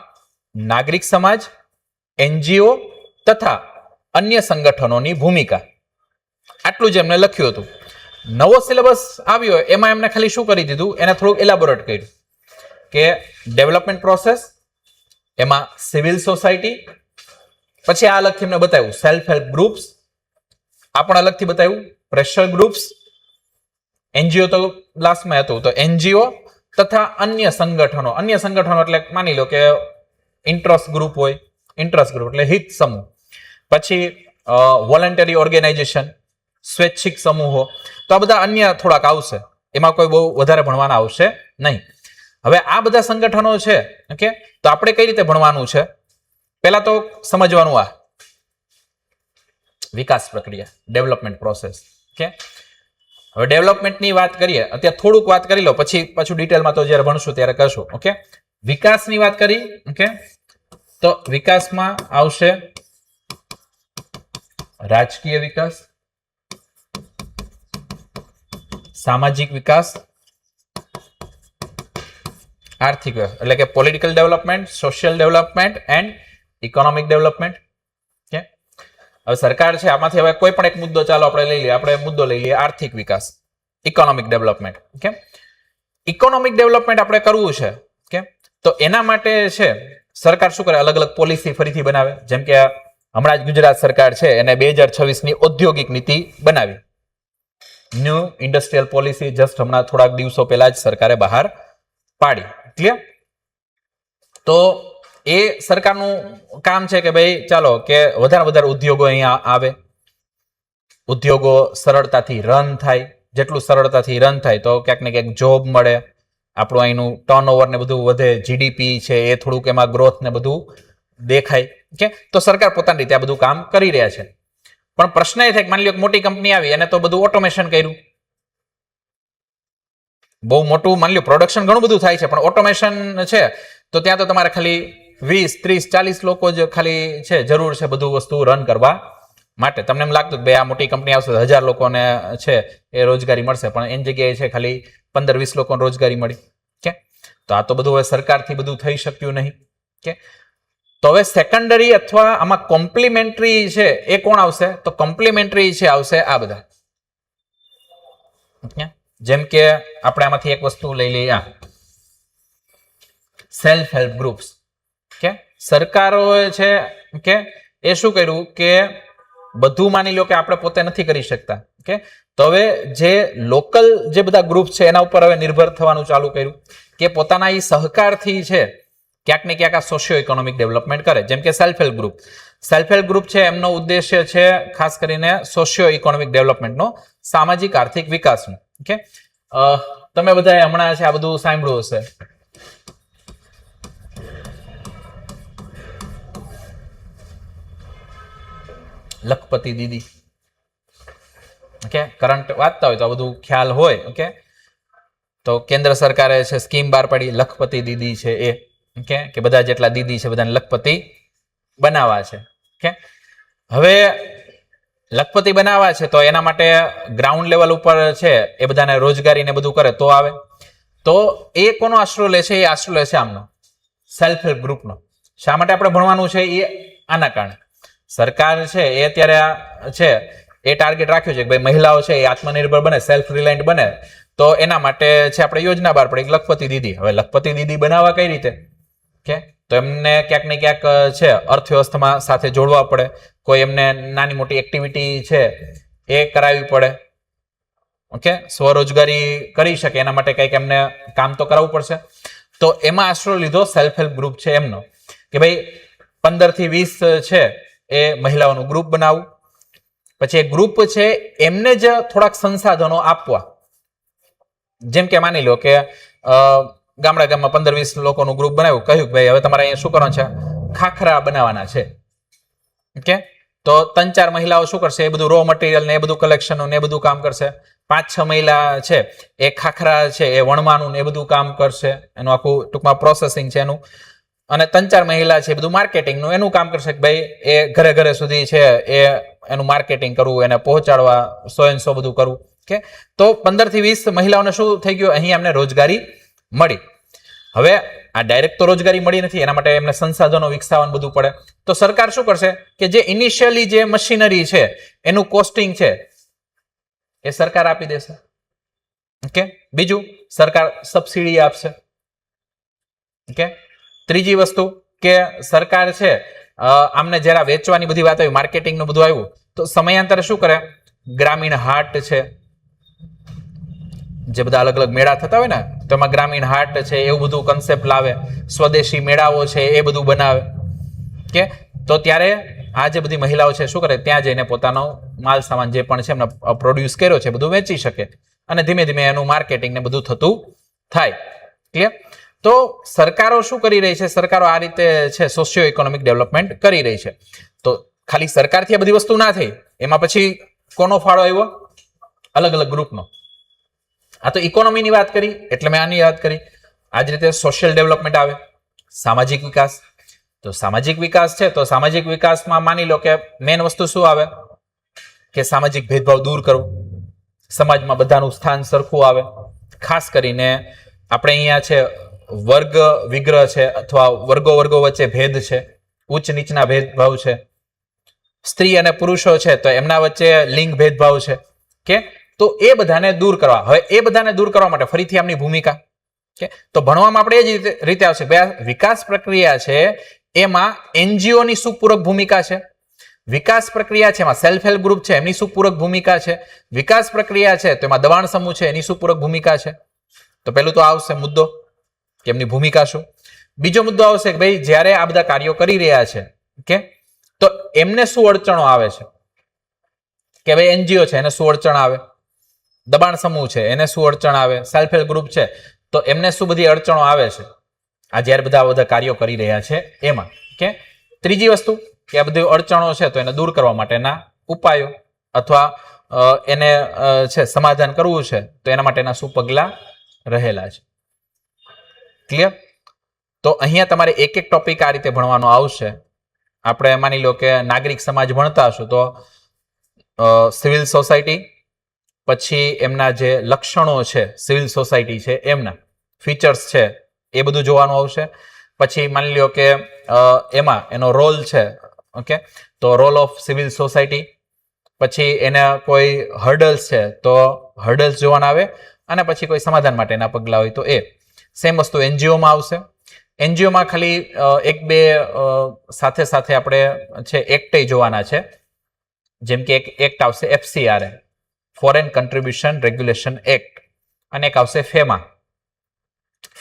નાગરિક સમાજ, એનજીઓ તથા અન્ય સંગઠનોની ભૂમિકા, આટલું જ એમને લખ્યું હતું. નવો સિલેબસ આવ્યો એમાં એમને ખાલી શું કરી દીધું, એને થોડુંક એલાબોરેટ કર્યું કે ડેવલપમેન્ટ પ્રોસેસ એમાં સિવિલ સોસાયટી, પછી આ અલગથી એમને બતાવ્યું સેલ્ફ હેલ્પ ગ્રુપ્સ, આ પણ અલગથી બતાવ્યું પ્રેશર ગ્રુપ્સ, એનજીઓ તો લાસ્ટમાં હતું, તો એનજીઓ તથા અન્ય સંગઠનો. અન્ય સંગઠનો એટલે માની લો કે ઇન્ટરેસ્ટ ગ્રુપ હોય, ઇન્ટરેસ્ટ ગ્રુપ એટલે હિત સમૂહ, પછી વોલન્ટરી ઓર્ગેનાઇઝેશન, સ્વૈચ્છિક સમૂહો. તો આ બધા અન્ય થોડાક આવશે, એમાં કોઈ બહુ વધારે ભણવાના આવશે નહીં. હવે આ બધા સંગઠનો છે, ઓકે, તો આપણે કઈ રીતે ભણવાનું છે? પહેલા તો સમજવાનું આ વિકાસ પ્રક્રિયા, ડેવલપમેન્ટ પ્રોસેસ. ઓકે, હવે ડેવલપમેન્ટની વાત કરીએ, અત્યારે થોડુંક વાત કરી લો, પછી પાછું ડિટેલમાં તો જ્યારે ભણશું ત્યારે કરશું. ઓકે, વિકાસની વાત કરી. ઓકે, તો વિકાસમાં આવશે રાજકીય વિકાસ, સામાજિક વિકાસ, આર્થિક વિકાસ એટલે કે political development, social development and economic development. Okay, હવે સરકાર છે આમાંથી હવે કોઈ પણ એક મુદ્દો ચાલો આપણે લઈ લઈએ. આપણે મુદ્દો લઈ લઈએ આર્થિક વિકાસ, economic development. Okay, economic development આપણે કરવું છે. ઓકે, તો એના માટે છે સરકાર શું કરે, અલગ અલગ પોલિસી ફરીથી બનાવે. જેમ કે હમણાં જ ગુજરાત સરકાર છે એને 2026ની ઔદ્યોગિક નીતિ બનાવી, ન્યૂ ઇન્ડસ્ટ્રીયલ પોલિસી જસ્ટ હમણાં થોડાક દિવસો પહેલા જ સરકારે બહાર પાડી. ક્લિયર? તો એ સરકારનું કામ છે કે ભાઈ ચાલો કે વધારે ઉદ્યોગો અહીંયા આવે, ઉદ્યોગો સરળતાથી રન થાય. જેટલું સરળતાથી રન થાય તો ક્યાંક ને ક્યાંક જોબ મળે, આપણું અહીંનું ટર્નઓવર ને બધું વધે, જીડીપી છે એ થોડુંક એમાં ગ્રોથ ને બધું દેખાય. ઓકે, તો સરકાર પોતાની રીતે આ બધું કામ કરી રહ્યા છે. પણ પ્રશ્ન એ થાય કે માની લો મોટી કંપની આવી અને તો બધું ઓટોમેશન કર્યું, બહુ મોટું માની લો પ્રોડક્શન ઘણું બધું થાય છે, પણ ઓટોમેશન છે તો ત્યાં તો તમારે ખાલી 20, 30, 40 લોકો જ ખાલી છે જરૂર છે બધું વસ્તુ રન કરવા માટે. તમને એમ લાગતું કે ભાઈ આ મોટી કંપની આવશે 1000 લોકોને છે એ રોજગારી મળશે, પણ એની જગ્યાએ છે ખાલી 15-20 લોકોને રોજગારી મળી. ઓકે, તો આ તો બધું હવે સરકારથી બધું થઈ શક્યું નહીં. ઓકે, તો હવે સેકન્ડરી અથવા આમાં કોમ્પ્લિમેન્ટરી છે એ કોણ આવશે? તો કોમ્પ્લિમેન્ટરી છે આવશે આ બધા. ઓકે, જેમ કે આપણે આમાંથી એક વસ્તુ લઈ લઈએ, આ સેલ્ફ હેલ્પ ગ્રુપ્સ. ઓકે, સરકારોએ છે કે એ શું કર્યું કે બધું માની લો કે આપણે પોતે નથી કરી શકતા. ઓકે, તો હવે જે લોકલ જે બધા ગ્રુપ છે એના ઉપર હવે નિર્ભર થવાનું ચાલુ કર્યું કે પોતાના એ સહકારથી છે ક્યાંક ને ક્યાંક આ સોશિયો ઇકોનોમિક ડેવલપમેન્ટ કરે. જેમ કે self help group, self help group છે એમનો ઉદ્દેશ્ય છે ખાસ કરીને સોશિયો ઇકોનોમિક ડેવલપમેન્ટનો, સામાજિક આર્થિક વિકાસનો. ઓકે, તમે બધાએ હમણાં છે આ બધું સાંભળ્યું હશે. લખપતિ દીદી. ઓકે, કરંટ વાંચતા હોય તો આ બધું ખ્યાલ હોય. ઓકે, તો કેન્દ્ર સરકારે છે સ્કીમ બહાર પાડી, લખપતિ દીદી છે એ. ઓકે, કે બધા જેટલા દીદી છે બધાને લખપતિ બનાવવા છે. ઓકે, હવે લખપતિ બનાવવા છે તો એના માટે ગ્રાઉન્ડ લેવલ ઉપર છે એ બધાને રોજગારી ને બધું કરે તો આવે. તો એ કોનો આશરો લે છે? એ આશરો લે છે આમનો, સેલ્ફ હેલ્પ ગ્રુપનો. શા માટે આપણે ભણવાનું છે? એ આના કારણે સરકાર છે એ અત્યારે છે એ ટાર્ગેટ રાખ્યું છે કે ભાઈ મહિલાઓ છે એ આત્મનિર્ભર બને, સેલ્ફ રિલાયન્ટ બને. તો એના માટે છે આપણે યોજના બહાર પડી લખપતિ દીદી. હવે લખપતિ દીદી બનાવવા કઈ રીતે? ઓકે, તો એમને ક્યાંક ને ક્યાંક છે અર્થવ્યવસ્થામાં સાથે જોડવા પડે. કોઈ એમને નાની મોટી એક્ટિવિટી છે એ કરાવવી પડે. ઓકે, સ્વરોજગારી કરી શકે એના માટે કંઈક એમને કામ તો કરાવવું પડશે. તો એમાં આશરો લીધો સેલ્ફ હેલ્પ ગ્રુપ છે એમનો, કે ભાઈ 15 થી 20 છે એ મહિલાઓનું ગ્રુપ બનાવવું. પછી એ ગ્રુપ છે એમને જ થોડાક સંસાધનો આપવા. જેમ કે માની લો કે ગામડા ગામમાં 15-20 લોકોનું ગ્રુપ બનાવ્યું, કહ્યું કે ભાઈ હવે તમારે અહીંયા શું કરવાનું છે? ખાખરા બનાવવાના છે. ઓકે, તો 3-4 મહિલાઓ શું કરશે? એ બધું રો મટીરિયલ ને એ બધું કલેક્શન ને એ બધું કામ કરશે. 5-6 મહિલા છે એ ખાખરા છે એ વણવાનું ને એ બધું કામ કરશે. એનું આખું ટૂંકમાં પ્રોસેસિંગ છે એનું. અને 3-4 મહિલા છે એ બધું માર્કેટિંગનું એનું કામ કરશે કે ભાઈ એ ઘરે ઘરે સુધી છે એ એનું માર્કેટિંગ કરવું, એને પહોંચાડવા 100 બધું કરવું. ઓકે, તો 15 થી 20 મહિલાઓને શું થઈ ગયું? અહીં એમને રોજગારી મળી. હવે આ ડાયરેક્ટ તો રોજગારી મળી નથી, એના માટે એમને સંસાધનો વિકસાવવાનું બધું પડે. તો સરકાર શું કરશે કે જે ઇનિશિયલી જે મશીનરી છે એનું કોસ્ટિંગ છે એ સરકાર આપી દેશે. ઓકે, બીજું સરકાર સબસિડી આપશે. ઓકે, ત્રીજી વસ્તુ કે સરકાર છે આમને જરા વેચવાની બધી વાત આવી, માર્કેટિંગનું બધું આવ્યું, તો સમયાંતરે શું કરે? ગ્રામીણ હાટ છે, જે બધા અલગ અલગ મેળા થતા હોય ને, તો એમાં ગ્રામીણ હાટ છે એવું બધું કન્સેપ્ટ લાવે. સ્વદેશી મેળાઓ છે એ બધું બનાવે. કે તો ત્યારે આ જે બધી મહિલાઓ છે શું કરે? ત્યાં જઈને પોતાનો માલ સામાન જે પણ છે એમને પ્રોડ્યુસ કર્યો છે બધું વેચી શકે. અને ધીમે ધીમે એનું માર્કેટિંગ ને બધું થતું થાય. ક્લિયર? તો સરકારો શું કરી રહી છે? સરકારો આ રીતે છે સોશિયો ઇકોનોમિક ડેવલપમેન્ટ કરી રહી છે. તો ખાલી સરકારથી આ બધી વસ્તુ ના થઈ, એમાં પછી કોનો ફાળો આવ્યો? અલગ અલગ ગ્રુપનો. આ તો ઇકોનોમીની વાત કરી એટલે મેં આની વાત કરી. આ જ રીતે સોશિયલ ડેવલપમેન્ટ આવે, સામાજિક વિકાસ. તો સામાજિક વિકાસ છે તો સામાજિક વિકાસમાં માની લો કે મેઇન વસ્તુ શું આવે? કે સામાજિક ભેદભાવ દૂર કરવો, સમાજમાં બધાનું સ્થાન સરખું આવે. ખાસ કરીને આપણે અહીંયા છે વર્ગ વિગ્રહ છે અથવા વર્ગો વચ્ચે ભેદ છે, ઉચ્ચ નીચના ભેદભાવ છે, સ્ત્રી અને પુરુષો છે તો એમના વચ્ચે લિંગ ભેદભાવ છે. કે તો એ બધાને દૂર કરવા. હવે એ બધાને દૂર કરવા માટે ફરીથી આમની ભૂમિકા. કે તો ભણવામાં આપણે એ જ રીતે આવશે. વિકાસ પ્રક્રિયા છે એમાં એનજીઓની શું પૂરક ભૂમિકા છે? વિકાસ પ્રક્રિયા છે એમાં સેલ્ફ હેલ્પ ગ્રુપ છે એમની શું પૂરક ભૂમિકા છે? વિકાસ પ્રક્રિયા છે તો એમાં દબાણ સમૂહ છે એની શું પૂરક ભૂમિકા છે? તો પહેલું તો આવશે મુદ્દો કે એમની ભૂમિકા શું. બીજો મુદ્દો આવશે કે ભાઈ જ્યારે આ બધા કાર્યો કરી રહ્યા છે કે તો એમને શું અડચણો આવે છે? કે ભાઈ એનજીઓ છે એને શું અડચણ આવે? દબાણ સમૂહ છે એને શું અડચણ આવે? સેલ્ફ હેલ્પ ગ્રુપ છે તો એમને શું બધી અડચણો આવે છે આ જ્યારે બધા કાર્યો કરી રહ્યા છે એમાં. કે ત્રીજી વસ્તુ કે આ બધી અડચણો છે તો એને દૂર કરવા માટેના ઉપાયો અથવા એને છે સમાધાન કરવું છે તો એના માટેના શું પગલા રહેલા છે. ક્લિયર? તો અહીંયા તમારે એક એક ટોપિક આ રીતે ભણવાનો આવશે. આપણે માની લો કે નાગરિક સમાજ ભણતા હશું તો સિવિલ સોસાયટી, પછી એમના જે લક્ષણો છે સિવિલ સોસાયટી છે એમના ફીચર્સ છે એ બધું જોવાનું આવશે. પછી માની લો કે એમાં એનો રોલ છે. ઓકે, તો રોલ ઓફ સિવિલ સોસાયટી. પછી એના કોઈ હર્ડલ્સ છે તો હર્ડલ્સ જોવાના આવે. અને પછી કોઈ સમાધાન માટેના પગલા હોય તો એ. સેમ વસ્તુ એનજીઓમાં આવશે. એનજીઓમાં ખાલી એક બે સાથે સાથે આપણે છે એક્ટ જોવાના છે. જેમ કે એક એક્ટ આવશે FCRA, foreign contribution regulation act, અને એક આવશે ફેમા.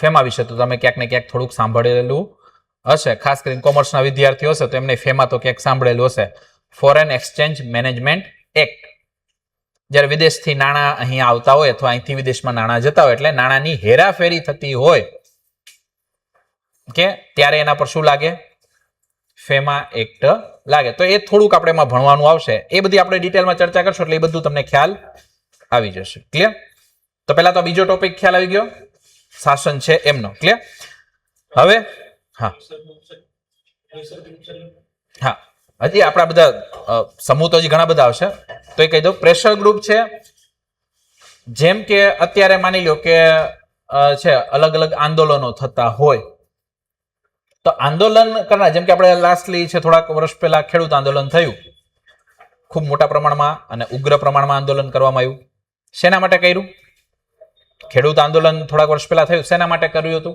ફેમા વિશે તો તમે ક્યાંક ને ક્યાંક થોડુંક સાંભળેલું હશે. ખાસ કરીને કોમર્સના વિદ્યાર્થીઓ હશે તો એમને ફેમા તો ક્યાંક સાંભળેલું હશે. Foreign exchange management act. જ્યારે વિદેશથી નાણાં અહીંયા આવતા હોય અથવા અહીંથી વિદેશમાં નાણાં જતા હોય એટલે નાણાંની હેરાફેરી થતી હોય કે ત્યારે એના પર શું લાગે? ફેમા એક્ટ લાગે. તો એ થોડુંક આપણે એમાં ભણવાનું આવશે. એ બધી આપણે ડિટેલમાં ચર્ચા કરશું એટલે એ બધું તમને ખ્યાલ આવી જશે. ક્લિયર? તો પહેલા તો બીજો ટોપિક ખ્યાલ આવી ગયો, શાસન છે એમનો. ક્લિયર? હવે હા હજી આપણા બધા સમૂહ તો હજી ઘણા બધા આવશે, તો એ કહી દઉં. પ્રેશર ગ્રુપ છે, જેમ કે અત્યારે માની લો કે છે અલગ અલગ આંદોલનો થતા હોય, તો આંદોલન કરનાર, જેમ કે આપણે લાસ્ટલી છે થોડાક વર્ષ પહેલા ખેડૂત આંદોલન થયું, ખૂબ મોટા પ્રમાણમાં અને ઉગ્ર પ્રમાણમાં આંદોલન કરવામાં આવ્યું. શેના માટે કર્યું? ખેડૂત આંદોલન થોડાક વર્ષ પહેલા થયું, શેના માટે કર્યું હતું?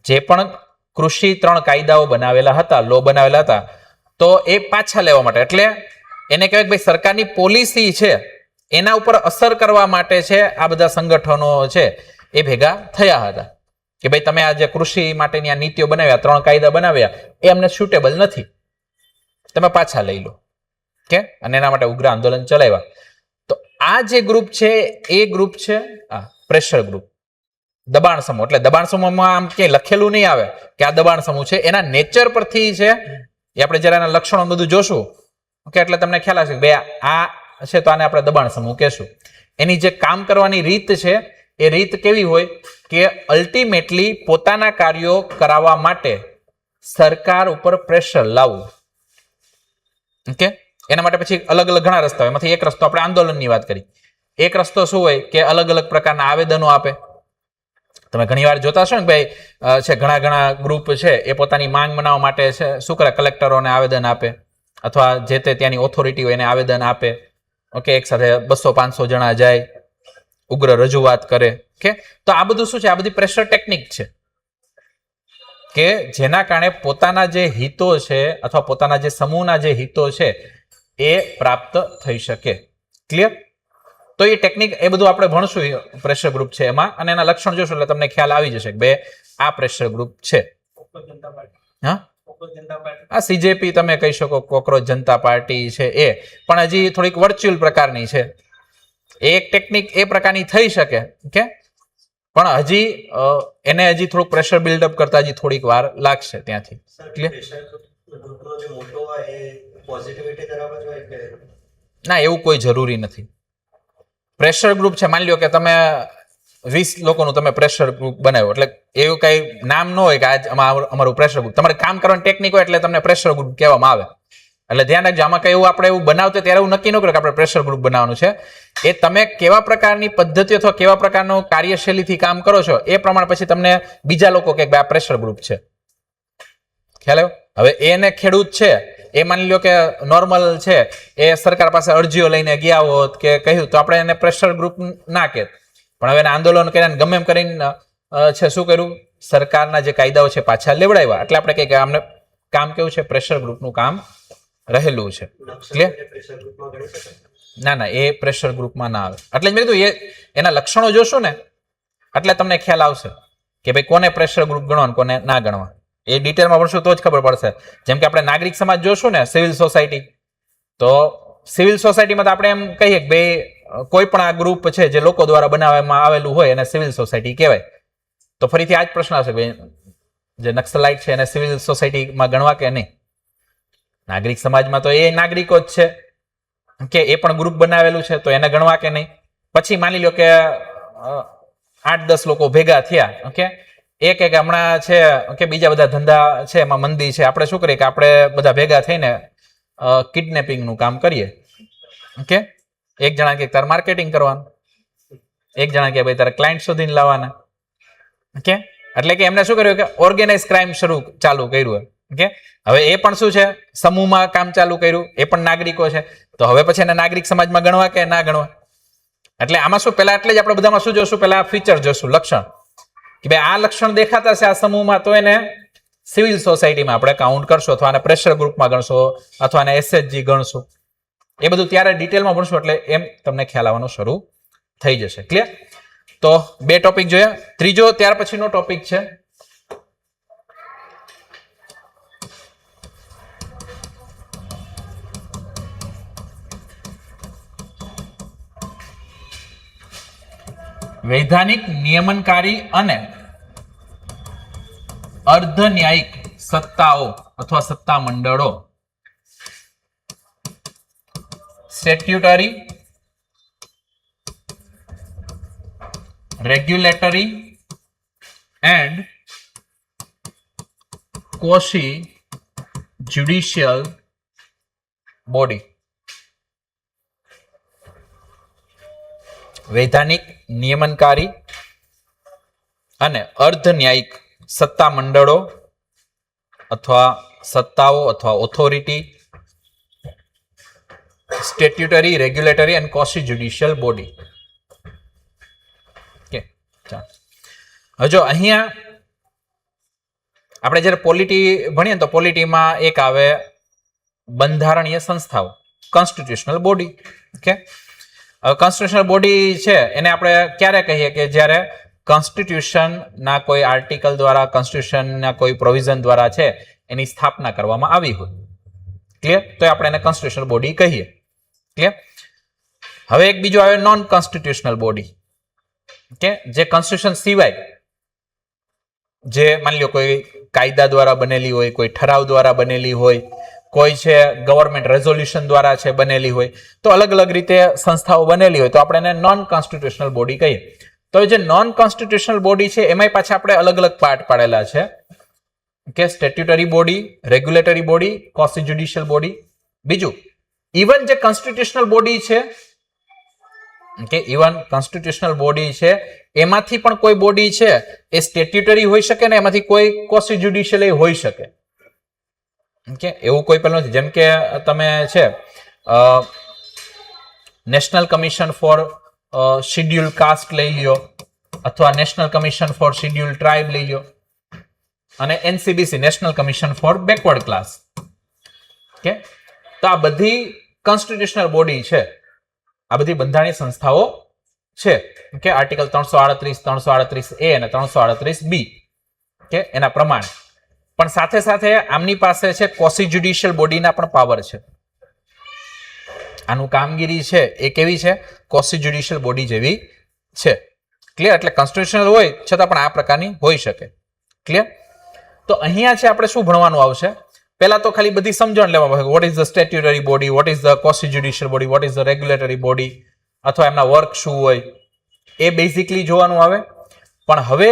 જે પણ કૃષિ 3 કાયદાઓ બનાવેલા હતા, લો બનાવેલા હતા, તો એ પાછા લેવા માટે. એટલે એને કહેવાય કે ભાઈ સરકારની પોલિસી છે એના ઉપર અસર કરવા માટે છે આ બધા સંગઠનો છે એ ભેગા થયા હતા કે ભાઈ તમે આ જે કૃષિ માટેની આ નીતિઓ બનાવ્યા, 3 કાયદા બનાવ્યા, એ અમને સુટેબલ નથી, તમે પાછા લઈ લો. કે અને એના માટે ઉગ્ર આંદોલન ચલાવ્યા. તો આ જે ગ્રુપ છે એ ગ્રુપ છે પ્રેશર ગ્રુપ, દબાણ સમૂહ. એટલે દબાણ સમૂહમાં આમ ક્યાંય લખેલું નહીં આવે કે આ દબાણ સમૂહ છે, એના નેચર પરથી છે એ આપણે જરા એના લક્ષણો બધું જોશું. ઓકે, એટલે તમને ખ્યાલ આવશે કે ભાઈ આ છે તો આને આપણે દબાણ સમૂહ કહેશું. એની જે કામ કરવાની રીત છે એ રીત કેવી હોય કે અલ્ટિમેટલી પોતાના કાર્યો કરાવવા માટે સરકાર ઉપર પ્રેશર લાવવું. ઓકે, એના માટે પછી અલગ અલગ ઘણા રસ્તા હોય. એમાંથી એક રસ્તો આપણે આંદોલનની વાત કરી. એક રસ્તો શું હોય કે અલગ અલગ પ્રકારના આવેદનો આપે. તમે ઘણી વાર જોતા હશો ને ભાઈ છે ઘણા ગ્રુપ છે એ પોતાની માંગ મનાવવા માટે છે શું કરે, કલેક્ટરોને આવેદન આપે અથવા જે તે ત્યાંની ઓથોરિટી હોય એને આવેદન આપે. ઓકે, એક સાથે 200-500 જણા જાય, ઉગ્ર રજૂઆત કરે. કે તો આ બધું શું છે? આ બધી પ્રેશર ટેકનિક છે કે જેના કારણે પોતાના જે હિતો છે અથવા પોતાના જે સમૂહના જે હિતો છે એ પ્રાપ્ત થઈ શકે. ક્લિયર? તો એ ટેકનિક એ બધું આપણે ભણશું પ્રેશર ગ્રુપ છે એમાં, અને એના લક્ષણ જોશું એટલે તમને ખ્યાલ આવી જશે કે બે આ પ્રેશર ગ્રુપ છે. હા, સીજેપી તમે કહી શકો, કોકરોચ જનતા પાર્ટી છે એ, પણ હજી થોડીક વર્ચ્યુઅલ પ્રકારની છે. એક ટેકનિક એ પ્રકારની થઈ શકે કે પણ હજી એને હજી થોડુંક પ્રેશર બિલ્ડઅપ કરતા હજી થોડીક વાર લાગશે ત્યાંથી. ના, એવું કોઈ જરૂરી નથી. પ્રેશર ગ્રુપ છે, માની લો કે તમે 20 લોકોનું તમે પ્રેશર ગ્રુપ બનાવ્યો, એટલે એવું કઈ નામ ન હોય કે આજ અમારું પ્રેશર ગ્રુપ. તમારે કામ કરવાની ટેકનિક હોય એટલે તમને પ્રેશર ગ્રુપ કહેવામાં આવે. એટલે ધ્યાન રાખજો, આમાં કઈ એવું આપણે એવું બનાવते ત્યારે એવું નક્કી ન કર્યું કે આપણે પ્રેશર ગ્રુપ બનાવવાનું છે. એ તમે કેવા પ્રકારની પદ્ધતિ અથવા કેવા પ્રકારનો કાર્યશૈલીથી કામ કરો છો એ પ્રમાણે પછી તમને બીજા લોકો કે આ પ્રેશર ગ્રુપ છે. ખ્યાલ આવ્યો? હવે એને ખેડૂત છે એ માની લો કે નોર્મલ છે, એ સરકાર પાસે અરજીઓ લઈને ગયા હોત કે કહ્યું તો આપણે એને પ્રેશર ગ્રુપ ના કહેત. પણ હવે એને આંદોલન કરીને ગમે એમ કરીને છે શું કર્યું, સરકારના જે કાયદાઓ છે પાછા લેવડાવ્યા. એટલે આપણે કહીએ કે આમને કામ કેવું છે, પ્રેશર ગ્રુપનું કામ રહેલું છે. ક્લિયર? ના, એ પ્રેશર ગ્રુપમાં ના આવે. એટલે જ મેં કીધું એના લક્ષણો જોશો ને એટલે તમને ખ્યાલ આવશે કે ભાઈ કોને પ્રેશર ગ્રુપ ગણવા કોને ના ગણવા. એ ડિટેલમાં ભણશું તો જ ખબર પડશે. જેમ કે આપણે નાગરિક સમાજ જોશું ને, સિવિલ સોસાયટી, તો સિવિલ સોસાયટીમાં તો આપણે એમ કહીએ કે ભાઈ કોઈ પણ આ ગ્રુપ છે જે લોકો દ્વારા બનાવવામાં આવેલું હોય એને સિવિલ સોસાયટી કહેવાય. તો ફરીથી આ જ પ્રશ્ન આવશે, ભાઈ જે નક્સલાઇટ છે એને સિવિલ સોસાયટીમાં ગણવા કે નહીં? નાગરિક સમાજમાં તો એ નાગરિકો જ છે કે એ પણ ગ્રુપ બનાવેલું છે તો એને ગણવા કે નહીં? પછી માની લો કે 8-10 લોકો ભેગા થયા, ઓકે, એ કે હમણાં છે કે બીજા બધા ધંધા છે એમાં મંદી છે, આપણે શું કરીએ કે આપણે બધા ભેગા થઈને કિડનેપિંગનું કામ કરીએ. ઓકે, એક જણા કે તારે માર્કેટિંગ કરવાનું, એક જણા કે ભાઈ તારે ક્લાયન્ટ શોધીને લાવવાના. ઓકે, એટલે કે એમને શું કર્યું કે ઓર્ગેનાઇઝ ક્રાઇમ ચાલુ કર્યું. ઓકે, હવે એ પણ શું છે, સમૂહમાં કામ ચાલુ કર્યું, એ પણ નાગરિકો છે. તો હવે પછી એને નાગરિક સમાજમાં ગણવા કે ના ગણવા? એટલે આમાં શું પહેલા એટલે જ આપણે બધામાં શું જોશું, પહેલા ફીચર જોશું, લક્ષણ, કે ભાઈ આ લક્ષણ દેખાતા છે આ સમૂહમાં તો એને સિવિલ સોસાયટીમાં આપણે કાઉન્ટ કરશો, અથવા આને પ્રેશર ગ્રુપમાં ગણશો, અથવા આને એસએચજી ગણશો. એ બધું ત્યારે ડિટેલમાં ભણશું એટલે એમ તમને ખ્યાલ આવવાનો શરૂ થઈ જશે. ક્લિયર? તો 2 ટોપિક જોયા. ત્રીજો ત્યાર પછીનો ટોપિક છે વૈધાનિક, નિયમનકારી અને અર્ધ ન્યાયિક સત્તાઓ અથવા સત્તા મંડળો statutory, regulatory and quasi judicial body. વૈધાનિક, નિયમનકારી અને અર્ધ ન્યાયિક સત્તા મંડળો અથવા સત્તાઓ અથવા authority, statutory, regulatory and quasi judicial body. Okay, ચાલો. હવે જો અહીંયા આપણે જ્યારે પોલિટી ભણીએ તો પોલિટીમાં એક આવે બંધારણીય સંસ્થાઓ, કોન્સ્ટિટ્યુશનલ બોડી. ઓકે, હવે કોન્સ્ટિટ્યુશનલ બોડી છે એને આપણે ક્યારે કહીએ કે જ્યારે કોન્સ્ટિટ્યુશનના કોઈ આર્ટિકલ દ્વારા, કોન્સ્ટિટ્યુશનના કોઈ પ્રોવિઝન દ્વારા છે એની સ્થાપના કરવામાં આવી હોય. ક્લિયર? તો આપણે એને કોન્સ્ટિટ્યુશનલ બોડી કહીએ. ક્લિયર? હવે એક બીજું આવે નોન કોન્સ્ટિટ્યુશનલ બોડી. ઓકે, જે કોન્સ્ટિટ્યુશન સિવાય, જે માની લો કોઈ કાયદા દ્વારા બનેલી હોય, કોઈ ઠરાવ દ્વારા બનેલી હોય, કોઈ છે ગવર્મેન્ટ રેઝોલ્યુશન દ્વારા છે બનેલી હોય, તો અલગ અલગ રીતે સંસ્થાઓ બનેલી હોય તો આપણે એને નોન કોન્સ્ટિટ્યુશનલ બોડી કહીએ. તો જે નોન કોન્સ્ટિટ્યુશનલ બોડી છે એમાંય પાછા આપણે અલગ અલગ પાર્ટ પાડેલા છે કે statutory body, regulatory body, quasi judicial body. બીજું, ઇવન જે કોન્સ્ટિટ્યુશનલ બોડી છે કે ઇવન કોન્સ્ટિટ્યુશનલ બોડી છે એમાંથી પણ કોઈ બોડી છે એ સ્ટેટ્યુટરી હોઈ શકે ને એમાંથી કોઈ ક્વોસી જ્યુડિશિયલ હોઈ શકે. ઓકે, એવું કોઈ પેલું નથી. જેમ કે તમે છે national commission for schedule caste લઈ લ્યો અથવા national commission for schedule tribe લઈ લ્યો અને NCBC national commission for backward class. Okay, તો આ બધી કોન્સ્ટિટ્યુશનલ બોડી છે, આ બધી બંધારણીય સંસ્થાઓ છે. ઓકે, આર્ટિકલ 338, 338A અને 338B કે એના પ્રમાણે. પણ સાથે સાથે આમની પાસે છે ક્વોસી જ્યુડિશિયલ બોડીના પણ પાવર છે. આનું કામગીરી છે એ કેવી છે? ક્વોસી જ્યુડિશિયલ બોડી જેવી છે. ક્લિયર? એટલે કોન્સ્ટિટ્યુશનલ હોય છતાં પણ આ પ્રકારની હોઈ શકે. ક્લિયર? તો અહીંયા છે આપણે શું ભણવાનું આવશે? પહેલા તો ખાલી બધી સમજણ લેવામાં આવે. What is the statutory body, what is the quasi judicial body, what is the regulatory body, અથવા એમના વર્ક શું હોય એ બેઝિકલી જોવાનું આવે. પણ હવે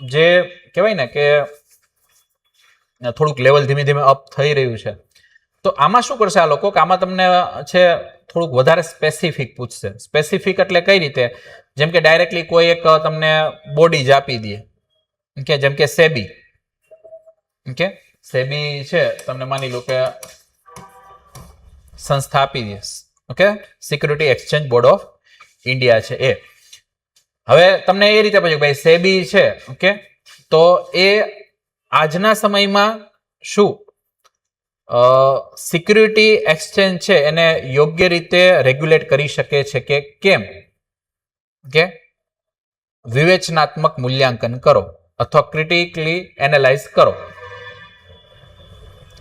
જે કહેવાય ને કે થોડુંક લેવલ ધીમે ધીમે અપ થઈ રહ્યું છે, તો આમાં શું કરશે આ લોકો કે આમાં તમને છે થોડુંક વધારે સ્પેસિફિક પૂછશે. સ્પેસિફિક એટલે કઈ રીતે? જેમ કે ડાયરેક્ટલી કોઈ એક તમને બોડી જ આપી દે, કે જેમ કે સેબી. ઓકે, સેબી છે તમને માની લો કે સંસ્થા આપી દે. Okay, security exchange board of India છે એ. હવે તમને એ રીતે પૂછ્યું ભાઈ સેબી છે, ઓકે, તો એ આજના સમયમાં શું સિક્યુરિટી એક્સચેન્જ છે એને યોગ્ય રીતે રેગ્યુલેટ કરી શકે છે કે કેમ? કે વિવેચનાત્મક મૂલ્યાંકન કરો અથવા ક્રિટિકલી એનાલાઇઝ કરો.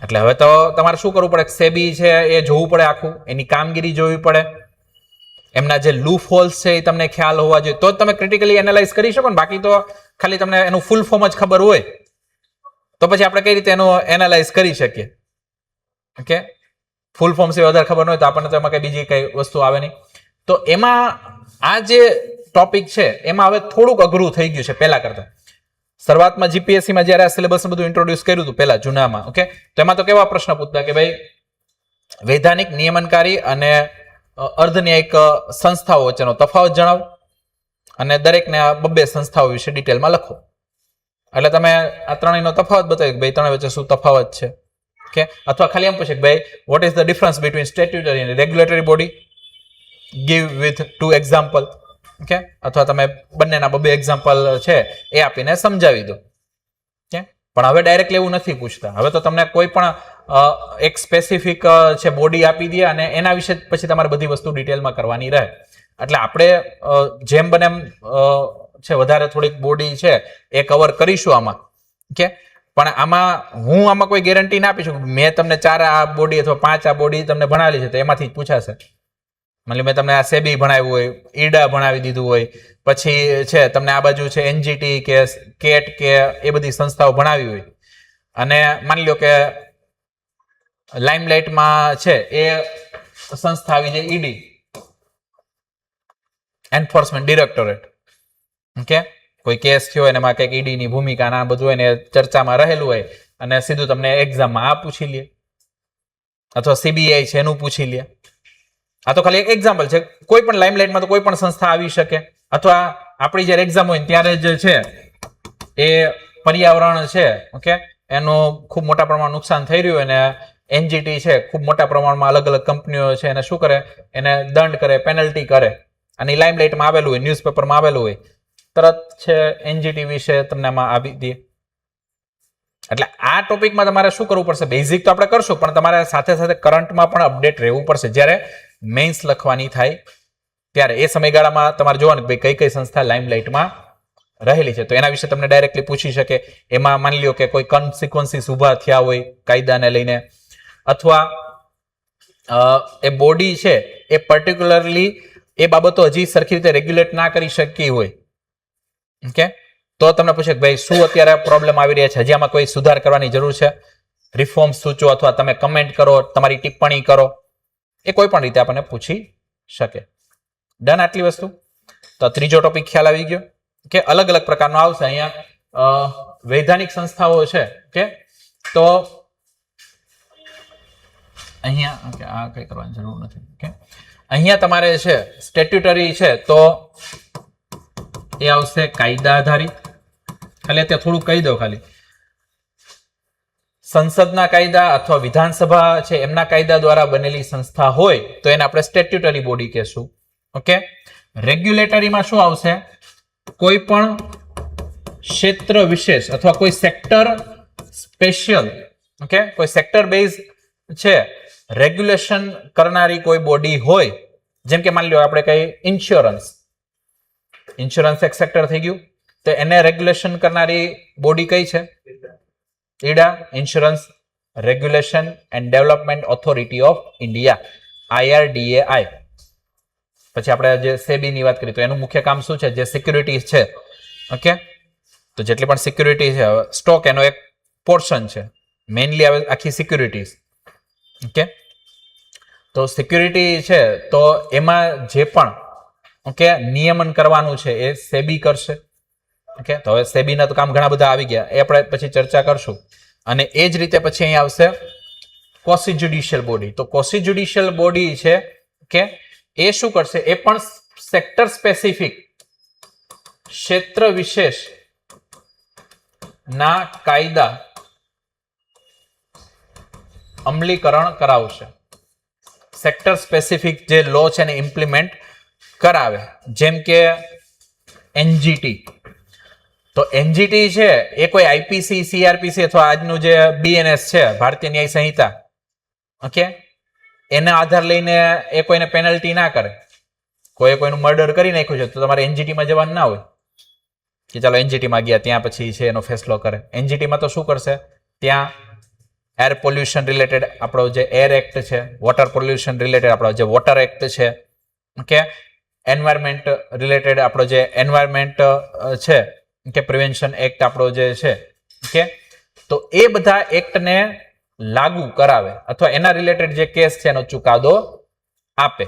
એટલે હવે તો તમારે શું કરવું પડે? સેબી છે એ જોવું પડે, આખું એની કામગીરી જોવી પડે, એમના જે લૂપ હોલ્સ છે એ તમને ખ્યાલ હોવા જોઈએ, તો જ તમે ક્રિટિકલી એનાલાઇઝ કરી શકો ને. બાકી તો ખાલી તમને એનું ફૂલ ફોર્મ જ ખબર હોય તો પછી આપણે કઈ રીતે એનું એનાલાઇઝ કરી શકીએ? ઓકે, ફૂલ ફોર્મ સિવાય વધારે ખબર ન હોય તો આપણને તો એમાં કઈ બીજી કઈ વસ્તુ આવે નહીં. તો એમાં આ જે ટોપિક છે એમાં હવે થોડુંક અઘરું થઈ ગયું છે પહેલા કરતા. શરૂઆતમાં જીપીએસસીમાં જ્યારે આ સિલેબસ બધું ઇન્ટ્રોડ્યુસ કર્યું હતું પહેલા જૂનામાં, ઓકે, તો એમાં તો કેવા પ્રશ્ન પૂછતા કે ભાઈ વૈધાનિક, નિયમનકારી અને અર્ધન્યાયિક સંસ્થાઓ વચ્ચેનો તફાવત જણાવો અને દરેકને આ બબ્બે સંસ્થાઓ વિશે ડિટેલમાં લખો. એટલે તમે આ ત્રણેયનો તફાવત બતાવ્યો કે ભાઈ ત્રણેય વચ્ચે શું તફાવત છે. ઓકે, અથવા ખાલી એમ પૂછે કે ભાઈ what is the difference between statutory અને regulatory body, give with 2 example. Okay, અથવા તમે બંનેના બબ્બે એક્ઝામ્પલ છે એ આપીને સમજાવી દો. ઓકે, પણ હવે ડાયરેક્ટલી એવું નથી પૂછતા. હવે તો તમને કોઈ પણ એક સ્પેસિફિક છે બોડી આપી દે અને એના વિશે પછી તમારે બધી વસ્તુ ડિટેલમાં કરવાની રહે. એટલે આપણે જેમ બને એમ છે વધારે થોડીક બોડી છે એ કવર કરીશું આમાં. ઓકે, પણ આમાં કોઈ ગેરંટી ના આપી શકું. મેં તમને 4 આ બોડી અથવા 5 આ બોડી તમને ભણાવેલી છે તો એમાંથી જ પૂછાશે. માની લો મેં તમને આ સેબી ભણાવ્યું હોય, ઈડા ભણાવી દીધું હોય, પછી છે તમને આ બાજુ છે એનજીટી કે કેટ કે એ બધી સંસ્થાઓ ભણાવી હોય, અને માની લો કે લાઇમલાઇટમાં છે એ સંસ્થા આવી જાય ઈડી, એન્ફોર્સમેન્ટ ડિરેક્ટોરેટ. ઓકે, કોઈ કેસ થયો અને એમાં કંઈક ઈડીની ભૂમિકા ના બધું હોય ને ચર્ચામાં રહેલું હોય અને સીધું તમને એક્ઝામમાં આ પૂછી લે, અથવા સીબીઆઈ છે એનું પૂછી લે. આ તો ખાલી એક એક્ઝામ્પલ છે. કોઈ પણ લાઇમલાઇટમાં તો કોઈ પણ સંસ્થા આવી શકે, અથવા આપણી જ્યારે એક્ઝામ હોય ત્યારે જે છે એ પર્યાવરણ છે, ઓકે, એનું ખૂબ મોટા પ્રમાણમાં નુકસાન થઈ રહ્યું અને એનજીટી છે ખૂબ મોટા પ્રમાણમાં અલગ અલગ કંપનીઓ છે એને શું કરે, એને દંડ કરે, પેનલ્ટી કરે, અને લાઇમલાઇટમાં આવેલું હોય, ન્યૂઝપેપરમાં આવેલું હોય, તરત છે એનજીટી વિશે તમને આમાં આપી દે. એટલે આ ટોપિકમાં તમારે શું કરવું પડશે? બેઝિક તો આપણે કરશું, પણ તમારે સાથે સાથે કરંટમાં પણ અપડેટ રહેવું પડશે. જ્યારે મેઇન્સ લખવાની થાય ત્યારે એ સમયગાળામાં તમારે જોવાનું કે કઈ કઈ સંસ્થા લાઇમલાઇટમાં રહેલી છે, તો એના વિશે તમને ડાયરેક્ટલી પૂછી શકે. એમાં માની લ્યો કે કોઈ કન્સિક્વન્સીસ ઊભા થયા હોય કાયદાને લઈને, અથવા એ બોડી છે એ પર્ટિક્યુલરલી એ બાબતો હજી સરખી રીતે રેગ્યુલેટ ના કરી શકી હોય, ઓકે, તો તમને પૂછે કે ભાઈ શું અત્યારે પ્રોબ્લેમ આવી રહ્યા છે, હજી આમાં કોઈ સુધાર કરવાની જરૂર છે, રિફોર્મ્સ સૂચવો, અથવા તમે કમેન્ટ કરો, તમારી ટિપ્પણી કરો, એ કોઈ પણ રીતે આપણને પૂછી શકે. ડન આટલી વસ્તુ? તો ત્રીજો ટોપિક ખ્યાલ આવી ગયો કે અલગ અલગ પ્રકારનો આવશે. અહીંયા વૈધાનિક સંસ્થાઓ છે, ઓકે, તો અહીંયા ઓકે આ કઈ કરવાની જરૂર નથી. ઓકે, અહીંયા તમારે છે સ્ટેટ્યુટરી છે તો એ આવશે કાયદા આધારિત. ખાલી અત્યારે થોડું કહી દો, ખાલી સંસદના કાયદા અથવા વિધાનસભા છે એમના કાયદા દ્વારા બનેલી સંસ્થા હોય તો એને આપણે સ્ટેટ્યુટરી બોડી કહેશું. ઓકે, રેગ્યુલેટરીમાં શું આવશે? કોઈ પણ ક્ષેત્ર વિશેષ અથવા કોઈ સેક્ટર સ્પેશિયલ, ઓકે, કોઈ સેક્ટર બેઝ છે રેગ્યુલેશન કરનારી કોઈ બોડી હોય, જેમ કે માની લો આપણે કઈ ઇન્સ્યોરન્સ એક સેક્ટર થઈ ગયું, તો એને રેગ્યુલેશન કરનારી બોડી કઈ છે? IRDA, insurance regulation and development authority of India, IRDAI. પછી આપણે જે સેબી ની વાત કરીએ તો એનું મુખ્ય કામ શું છે? જે સિક્યુરિટીઝ છે, ઓકે, તો જેટલી પણ સિક્યુરિટી છે, સ્ટોક એનો એક પોર્શન છે, મેઇનલી આવે આખી સિક્યુરિટીઝ. ઓકે, તો સિક્યુરિટી છે તો એમાં જે પણ ઓકે નિયમન કરવાનું છે એ સેબી કરશે. ઓકે, તો હવે સેબીના તો કામ ઘણા બધા આવી ગયા, એ આપણે પછી ચર્ચા કરશું. અને એ જ રીતે પછી અહીં આવશે ક્વોસી જ્યુડિશિયલ બોડી. તો ક્વોસી જ્યુડિશિયલ બોડી છે, ઓકે, એ શું કરશે? એ પણ સેક્ટર સ્પેસિફિક, ક્ષેત્ર વિશેષ ના કાયદા અમલીકરણ કરાવશે. સેક્ટર સ્પેસિફિક જે લો છે એને ઇમ્પ્લિમેન્ટ કરાવે. જેમ કે એનજીટી, તો એનજીટી છે એ કોઈ આઈપીસી, સીઆરપીસી અથવા આજનું જે બીએનએસ છે, ભારતીય ન્યાય સંહિતા, ઓકે, એના આધાર લઈને એ કોઈને પેનલ્ટી ના કરે. કોઈનું મર્ડર કરી નાખ્યું છે તો તમારે એનજીટીમાં જવાનું ના હોય કે ચાલો એનજીટીમાં ગયા ત્યાં પછી છે એનો ફેસલો કરે. એનજીટીમાં તો શું કરશે? ત્યાં એર પોલ્યુશન રિલેટેડ આપણો જે એર એક્ટ છે, વોટર પોલ્યુશન રિલેટેડ આપણો જે વોટર એક્ટ છે, ઓકે, એન્વાયરમેન્ટ રિલેટેડ આપણો જે એન્વાયરમેન્ટ છે કે પ્રિવેન્શન એક્ટ આપણો જે છે, ઓકે, તો એ બધા એક્ટને લાગુ કરાવે અથવા એના રિલેટેડ જે કેસ છે એનો ચુકાદો આપે.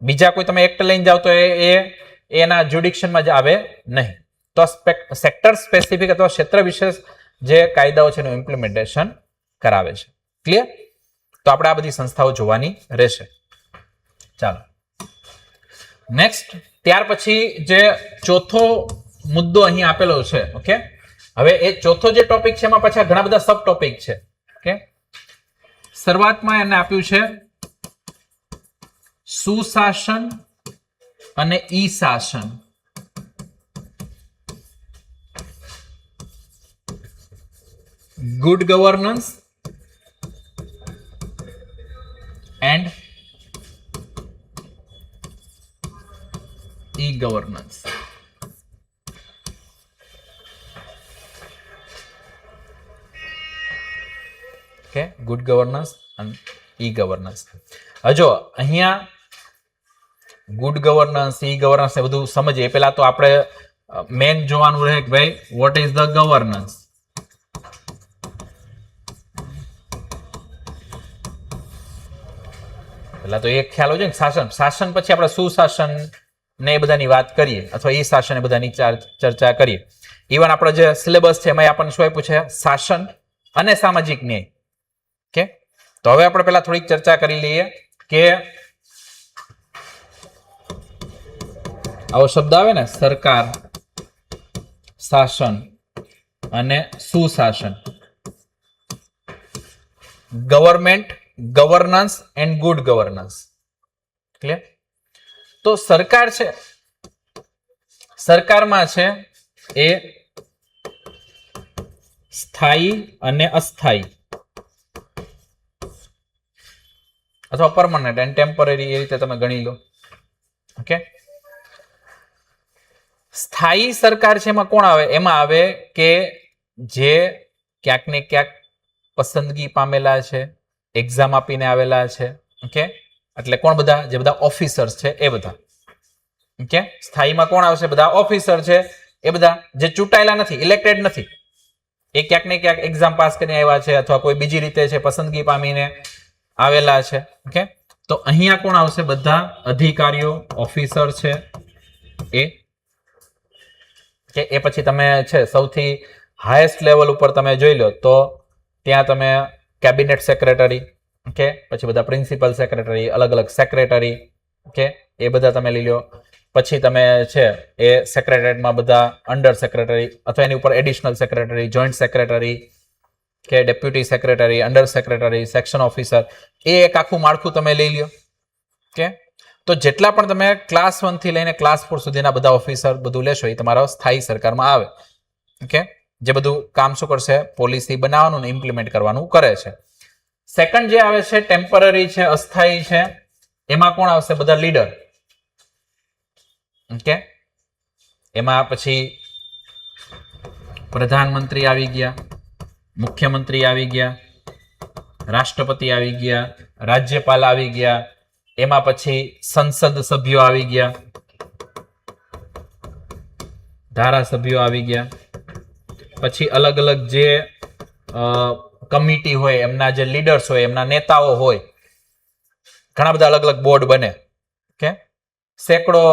બીજા કોઈ તમે એક્ટ લઈને જાઓ તો એ એના જ્યુડિક્શનમાં જ આવે નહીં. તો સેક્ટર સ્પેસિફિક અથવા ક્ષેત્ર વિશેષ જે કાયદાઓ છે એનું ઇમ્પ્લિમેન્ટેશન કરાવે છે. ક્લિયર? તો આપણે આ બધી સંસ્થાઓ જોવાની રહેશે. ચાલો નેક્સ્ટ, ત્યાર પછી જે ચોથો મુદ્દો અહીં આપેલો છે, ઓકે, હવે એ ચોથો જે ટોપિક છે એમાં પાછા ઘણા બધા સબ ટોપિક છે. ઓકે, શરૂઆતમાં એને આપ્યું છે સુશાસન અને ઈ શાસન. Good governance and e governance. Okay, good governance અને ઈ ગવર્નન્સ. હજો અહીંયા ગુડ ગવર્નન્સ, ઈ ગવર્નન્સ એ બધું સમજીએ પેલા તો આપણે મેન જોવાનું રહે કે ભાઈ વોટ ઇઝ ધ ગવર્નન્સ. પેલા તો એક ખ્યાલ હોય છે ને શાસન. શાસન પછી આપણે સુશાસન ને એ બધાની વાત કરીએ અથવા ઈ શાસન એ બધાની ચર્ચા કરીએ. ઇવન આપણો જે સિલેબસ છે એમાં આપણને શું આપ્યું છે? શાસન અને સામાજિક ન્યાય. ઓકે, તો હવે આપણે પેલા થોડીક ચર્ચા કરી લઈએ કે આવો શબ્દ આવે ને સરકાર, શાસન અને સુશાસન. Government, governance and good governance. Clear? તો સરકાર છે, સરકારમાં છે એ સ્થાયી અને અસ્થાયી અથવા પરમનન્ટ એન્ડ ટેમ્પરરી એ રીતે તમે ગણી લો. ઓકે, સ્થાયી સરકાર છે એમાં કોણ આવે? એમાં આવે કે જે ક્યાંક ને ક્યાંક પસંદગી પામેલા છે, એક્ઝામ આપીને આવેલા છે. ઓકે, એટલે કોણ? બધા જે બધા ઓફિસર્સ છે એ બધા. ઓકે, સ્થાયીમાં કોણ આવશે? બધા ઓફિસર છે એ બધા જે ચૂંટાયેલા નથી, ઇલેક્ટેડ નથી, એ ક્યાંક ને ક્યાંક એક્ઝામ પાસ કરીને આવ્યા છે અથવા કોઈ બીજી રીતે છે પસંદગી પામીને આવેલા છે. ઓકે, તો અહીંયા કોણ આવશે? બધા અધિકારીઓ, ઓફિસર છે એ. કે એ પછી તમે છે સૌથી હાઈએસ્ટ લેવલ ઉપર તમે જોઈ લો તો ત્યાં તમે કેબિનેટ સેક્રેટરી, ઓકે, પછી બધા પ્રિન્સિપલ સેક્રેટરી, અલગ અલગ સેક્રેટરી, ઓકે, એ બધા તમે લઈ લો. પછી તમે છે એ સેક્રેટરીમાં બધા અંડર સેક્રેટરી અથવા એની ઉપર એડિશનલ સેક્રેટરી, જોઈન્ટ સેક્રેટરી, કે deputy secretary, under secretary, section officer, એ એક આખું માળખું તમે લઈ લો. ઓકે, તો જેટલા પણ તમે ક્લાસ 1 થી લઈને ક્લાસ 4 સુધીના બધા ઓફિસર બધું લેશો એ તમારા સ્થાયી સરકારમાં આવે. ઓકે, જે બધું કામ શું કરશે? પોલિસી બનાવવાનું ને ઇમ્પ્લિમેન્ટ કરવાનું કરે છે. સેકન્ડ જે આવે છે ટેમ્પરરી છે, અસ્થાયી છે, એમાં કોણ આવશે? બધા લીડર. ઓકે, એમાં પછી પ્રધાનમંત્રી આવી ગયા, મુખ્યમંત્રી આવી ગયા, રાષ્ટ્રપતિ આવી ગયા, રાજ્યપાલ આવી ગયા, એમાં પછી સંસદ સભ્યો આવી ગયા, ધારાસભ્યો આવી ગયા, પછી અલગ અલગ જે કમિટી હોય એમના જે લીડર્સ હોય, એમના નેતાઓ હોય, ઘણા બધા અલગ અલગ બોર્ડ બને. ઓકે, સેંકડો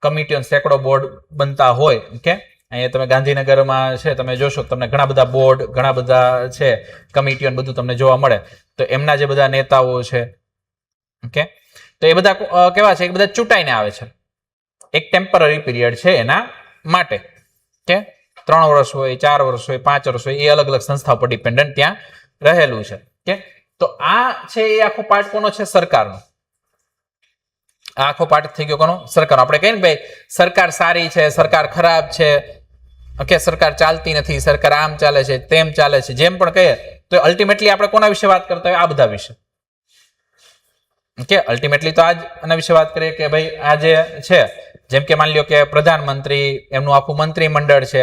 કમિટીઓ, સેંકડો બોર્ડ બનતા હોય. ઓકે, અહીંયા તમે ગાંધીનગરમાં છે તમે જોશો તમને ઘણા બધા બોર્ડ, ઘણા બધા છે કમિટીઓ બધું તમને જોવા મળે. તો એમના જે બધા નેતાઓ છે, ઓકે, તો એ બધા કેવા છે? એ બધા ચૂંટાઈને આવે છે. એક ટેમ્પરરી પીરિયડ છે એના માટે. ઓકે, 3 વર્ષ હોય, 4 વર્ષ હોય, 5 વર્ષ હોય, એ અલગ અલગ સંસ્થાઓ પર ડિપેન્ડન્ટ ત્યાં રહેલું છે. ઓકે, તો આ છે એ આખો પાર્ટ કોનો છે? સરકારનો. આ આખો પાર્ટ થઈ ગયો કોનો? સરકારનો. આપણે કહીએ ને ભાઈ સરકાર સારી છે, સરકાર ખરાબ છે, ઓકે, સરકાર ચાલતી નથી, સરકાર આમ ચાલે છે, તેમ ચાલે છે, જેમ પણ કહીએ તો અલ્ટિમેટલી આપણે કોના વિશે વાત કરતા હોય? આ બધા વિશે. ઓકે, અલ્ટિમેટલી તો આના વિશે વાત કરીએ કે ભાઈ આ જે છે, જેમ કે માની લ્યો કે પ્રધાનમંત્રી, એમનું આખું મંત્રીમંડળ છે,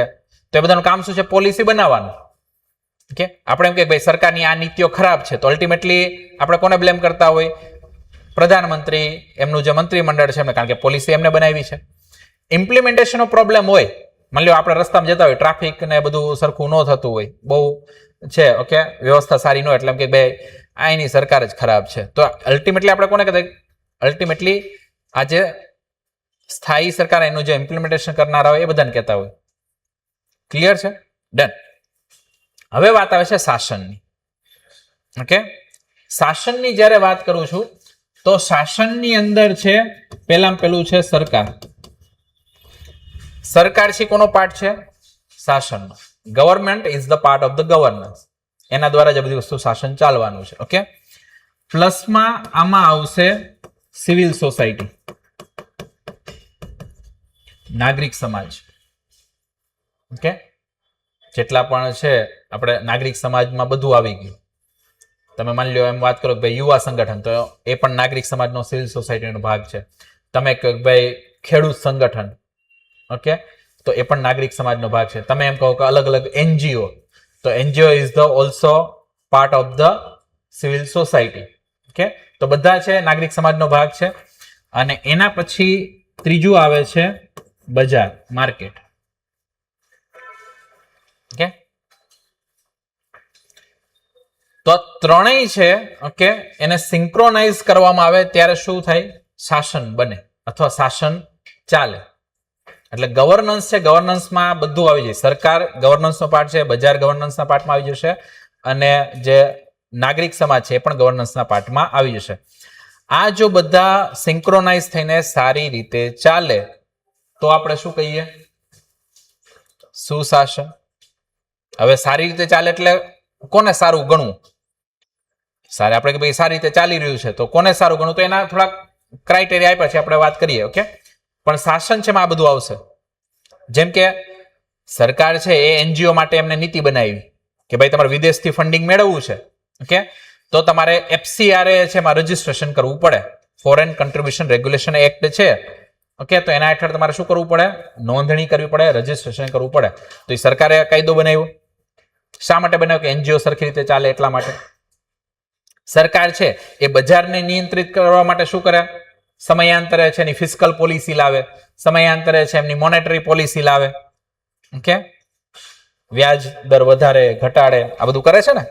તો એ બધાનું કામ શું છે? પોલિસી બનાવવાનું. ઓકે, આપણે એમ કે ભાઈ સરકારની આ નીતિઓ ખરાબ છે, તો અલ્ટિમેટલી આપણે કોને બ્લેમ કરતા હોય? પ્રધાનમંત્રી, એમનું જે મંત્રીમંડળ છે એમને, કારણ કે પોલિસી એમને બનાવી છે. ઇમ્પ્લિમેન્ટેશનનો પ્રોબ્લેમ હોય, માની લો આપણે રસ્તામાં જતા હોય, ટ્રાફિક ને બધું સરખું ન થતું હોય, બહુ છે, ઓકે, વ્યવસ્થા સારી ન હોય, એટલે એમ કે ભાઈ આ એની સરકાર જ ખરાબ છે. તો અલ્ટિમેટલી આપણે કોને કહેતા? અલ્ટિમેટલી આ જે સ્થાયી સરકાર એનું જે ઇમ્પ્લિમેન્ટેશન કરનારા હોય એ બધાને કહેતા હોય. ક્લિયર છે? ડન. હવે વાત આવે છે શાસનની. ઓકે, શાસનની જ્યારે વાત કરું છું તો શાસનની અંદર છે પેલું છે સરકાર. સરકાર છે કોનો પાર્ટ છે? શાસનનો. Government is the part of the governance. એના દ્વારા જ બધી વસ્તુ શાસન ચાલવાનું છે. ઓકે, પ્લસમાં આમાં આવશે સિવિલ સોસાયટી, નાગરિક સમાજ. ઓકે, જેટલા પણ છે આપણે નાગરિક સમાજમાં બધું આવી ગયું. તમે માની લો એમ વાત કરો કે ભાઈ યુવા સંગઠન, તો એ પણ નાગરિક સમાજનો, સિવિલ સોસાયટીનો ભાગ છે. તમે કહો કે ભાઈ ખેડૂત સંગઠન, ઓકે, તો એ પણ નાગરિક સમાજનો ભાગ છે. તમે એમ કહો કે અલગ અલગ એનજીઓ, તો NGO is the also part of the civil society. Okay, તો બધા છે નાગરિક સમાજનો ભાગ છે. અને એના પછી ત્રીજું આવે છે બજાર, માર્કેટ. ઓકે, તો ત્રણેય છે ઓકે, એને સિંક્રોનાઇઝ કરવામાં આવે ત્યારે શું થાય? શાસન બને અથવા શાસન ચાલે. એટલે ગવર્નન્સ છે, ગવર્નન્સમાં બધું આવી જાય. સરકાર ગવર્નન્સનો પાર્ટ છે, બજાર ગવર્નન્સના પાર્ટમાં આવી જશે, અને જે નાગરિક સમાજ છે એ પણ ગવર્નન્સના પાર્ટમાં આવી જશે. આ જો બધા સિંક્રોનાઇઝ થઈને સારી રીતે ચાલે તો આપણે શું કહીએ? સુશાસન. હવે સારી રીતે ચાલે એટલે કોને સારું ગણવું? આપણે કે ભાઈ સારી રીતે ચાલી રહ્યું છે તો કોને સારું ગણવું? તો એના થોડાક ક્રાઇટેરિયા આપ્યા છે, આપણે વાત કરીએ. ઓકે, પણ શાસન છે આ બધું આવશે. જેમ કે સરકાર છે એ એનજીઓ માટે એમને નીતિ બનાવી કે ભાઈ તમારે વિદેશથી ફંડિંગ મેળવવું છે, ઓકે, તો તમારે FCRA છે એમાં રજીસ્ટ્રેશન કરવું પડે. ફોરેન કન્ટ્રીબ્યુશન રેગ્યુલેશન એક્ટ છે, ઓકે, તો એના હેઠળ તમારે શું કરવું પડે? નોંધણી કરવી પડે, રજીસ્ટ્રેશન કરવું પડે. તો એ સરકારે કાયદો બનાવ્યો. શા માટે બનાવ્યો? કે એનજીઓ સરખી રીતે ચાલે એટલા માટે. સરકાર છે એ બજારને નિયંત્રિત કરવા માટે શું કરે? સમયાંતરે છે એની ફિસ્કલ પોલિસી લાવે, સમયાંતરે છે એમની મોનેટરી પોલિસી લાવે. ઓકે, વ્યાજ દર વધારે ઘટાડે, આ બધું કરે છે ને.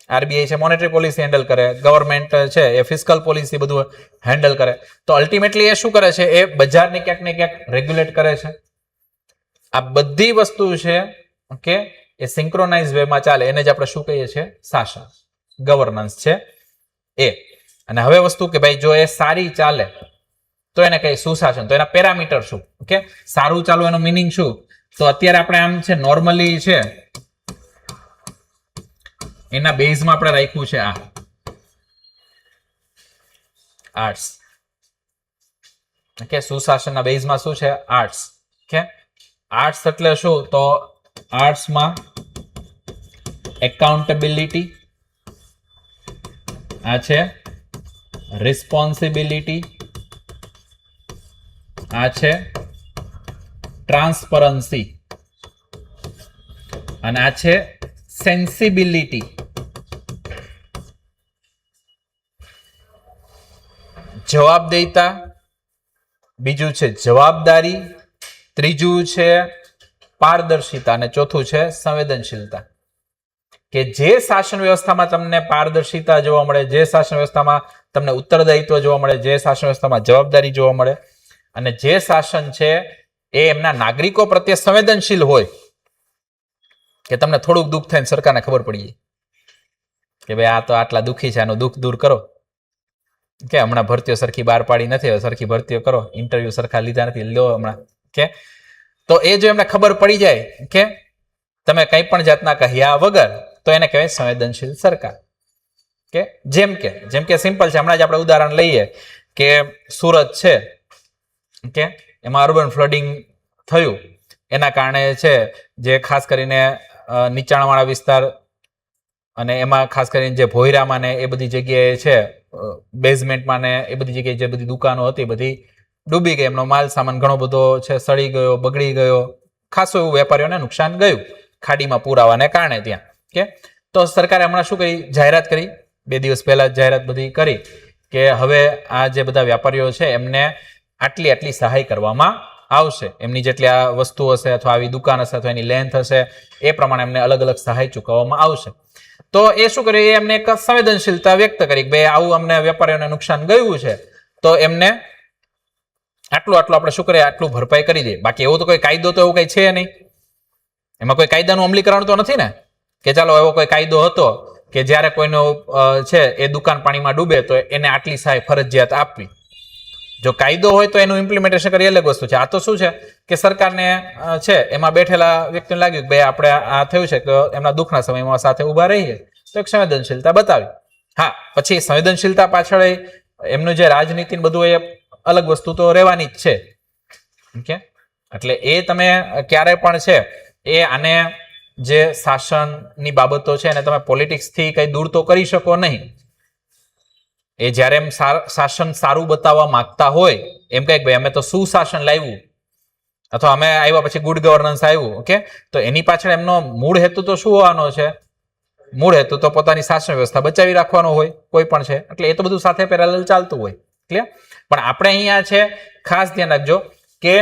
આરબીઆઈ છે મોનેટરી પોલિસી હેન્ડલ કરે, ગવર્મેન્ટ છે એ ફિસ્કલ પોલિસી બધું હેન્ડલ કરે. તો અલ્ટિમેટલી એ શું કરે છે? એ બજારને ક્યાંક ને ક્યાંક રેગ્યુલેટ કરે છે. આ બધી વસ્તુ છે ઓકે, એ સિંક્રોનાઇઝ વેમાં ચાલે, એને જ આપણે શું કહીએ છીએ? શાસન, ગવર્નન્સ છે એ. અને હવે વસ્તુ કે ભાઈ જો એ સારી ચાલે તો એને કહીએ સુશાસન. તો એના પેરામીટર શું? ઓકે, સારું ચાલુ એનો મિનિંગ શું? તો અત્યારે આપણે આમ છે નોર્મલી છે એના બેઝમાં આપણે રાખ્યું છે આ આર્ટ્સ. ઓકે, સુશાસનના બેઝમાં શું છે? આર્ટ્સ. ઓકે, આર્ટ્સ એટલે શું? તો આર્ટ્સમાં એકાઉન્ટેબિલિટી, આ છે રિસ્પોન્સિબિલિટી, આ છે ટ્રાન્સપરન્સી, અને આ છે સેન્સિબિલિટી. જવાબદેહિતા, બીજું છે જવાબદારી, ત્રીજું છે પારદર્શિતા, અને ચોથું છે સંવેદનશીલતા. કે જે શાસન વ્યવસ્થામાં તમને પારદર્શિતા જોવા મળે, જે શાસન વ્યવસ્થામાં તમને ઉત્તરદાયિત્વ જોવા મળે, જે શાસન વ્યવસ્થામાં જવાબદારી જોવા મળે, અને જે શાસન છે એ એમના નાગરિકો પ્રત્યે સંવેદનશીલ હોય, કે તમને થોડુંક દુઃખ થાય સરકારને ખબર પડી જાય કે ભાઈ આ તો આટલા દુઃખી છે, આનું દુઃખ દૂર કરો, કે હમણાં ભરતીઓ સરખી બહાર પાડી નથી, સરખી ભરતીઓ કરો, ઇન્ટરવ્યુ સરખા લીધા નથી, લો હમણાં. કે તો એ જો એમને ખબર પડી જાય કે તમે કંઈ પણ જાતના કહ્યા વગર, તો એને કહેવાય સંવેદનશીલ સરકાર. કે જેમ કે સિમ્પલ છે, હમણાં જ આપણે ઉદાહરણ લઈએ કે સુરત છે કે એમાં અર્બન ફ્લડિંગ થયું, એના કારણે છે જે ખાસ કરીને નીચાણવાળા વિસ્તાર, અને એમાં ખાસ કરીને જે ભોયરામાં ને એ બધી જગ્યાએ છે બેઝમેન્ટમાં ને એ બધી જગ્યાએ જે બધી દુકાનો હતી બધી ડૂબી ગઈ, એમનો માલ સામાન ઘણો બધો છે સડી ગયો, બગડી ગયો, ખાસું એવું વેપારીઓને નુકસાન ગયું ખાડીમાં પૂર આવવાને કારણે ત્યાં. કે તો સરકારે હમણાં શું કરી? જાહેરાત કરી, 2 દિવસ પહેલા જાહેરાત બધી કરી કે હવે આ જે બધા વેપારીઓ છે એમને આટલી સહાય કરવામાં આવશે. એમની જેટલી આ વસ્તુ હશે અથવા આવી દુકાન હશે અથવા એની લેન્થ હશે એ પ્રમાણે એમને અલગ અલગ સહાય ચૂકવવામાં આવશે. તો એ શું કર્યું? એ એમને એક સંવેદનશીલતા વ્યક્ત કરી કે ભાઈ આવું અમને વેપારીઓને નુકસાન ગયું છે, તો એમને આટલું આપણે શું કરીએ? આટલું ભરપાઈ કરી દઈએ. બાકી એવું તો કોઈ કાયદો તો એવું કઈ છે નહીં, એમાં કોઈ કાયદાનું અમલીકરણ તો નથી ને કે ચાલો એવો કોઈ કાયદો હતો કે જ્યારે કોઈનો છે એ દુકાન પાણીમાં ડૂબે તો એને આટલી સહાય ફરજિયાત આપવી. જો કાયદો હોય તો એનું ઇમ્પ્લિમેન્ટેશન કરી અલગ વસ્તુ છે. આ તો શું છે કે સરકારને છે એમાં બેઠેલા વ્યક્તિને લાગ્યું કે ભાઈ આપણે આ થયું છે તો એમના દુઃખના સમયમાં સાથે ઊભા રહીએ, તો એક સંવેદનશીલતા બતાવી. હા, પછી સંવેદનશીલતા પાછળ એમનું જે રાજનીતિ બધું એ અલગ વસ્તુ તો રહેવાની જ છે. ઓકે, એટલે એ તમે ક્યારે પણ છે એ આને જે શાસનની બાબતો છે એને તમે પોલિટિક્સથી કઈ દૂર તો કરી શકો નહીં. એ જ્યારે એમ શાસન સારું બતાવવા માંગતા હોય એમ કઈક ભાઈ અમે તો સુશાસન લાવ્યું અથવા અમે આવ્યા પછી ગુડ ગવર્નન્સ આવ્યું, ઓકે, તો એની પાછળ એમનો મૂળ હેતુ તો શું હોવાનો છે? મૂળ હેતુ તો પોતાની શાસન વ્યવસ્થા બચાવી રાખવાનો હોય કોઈ પણ છે. એટલે એ તો બધું સાથે પેરેલલ ચાલતું હોય. ક્લિયર? પણ આપણે અહીંયા છે ખાસ ધ્યાન રાખજો કે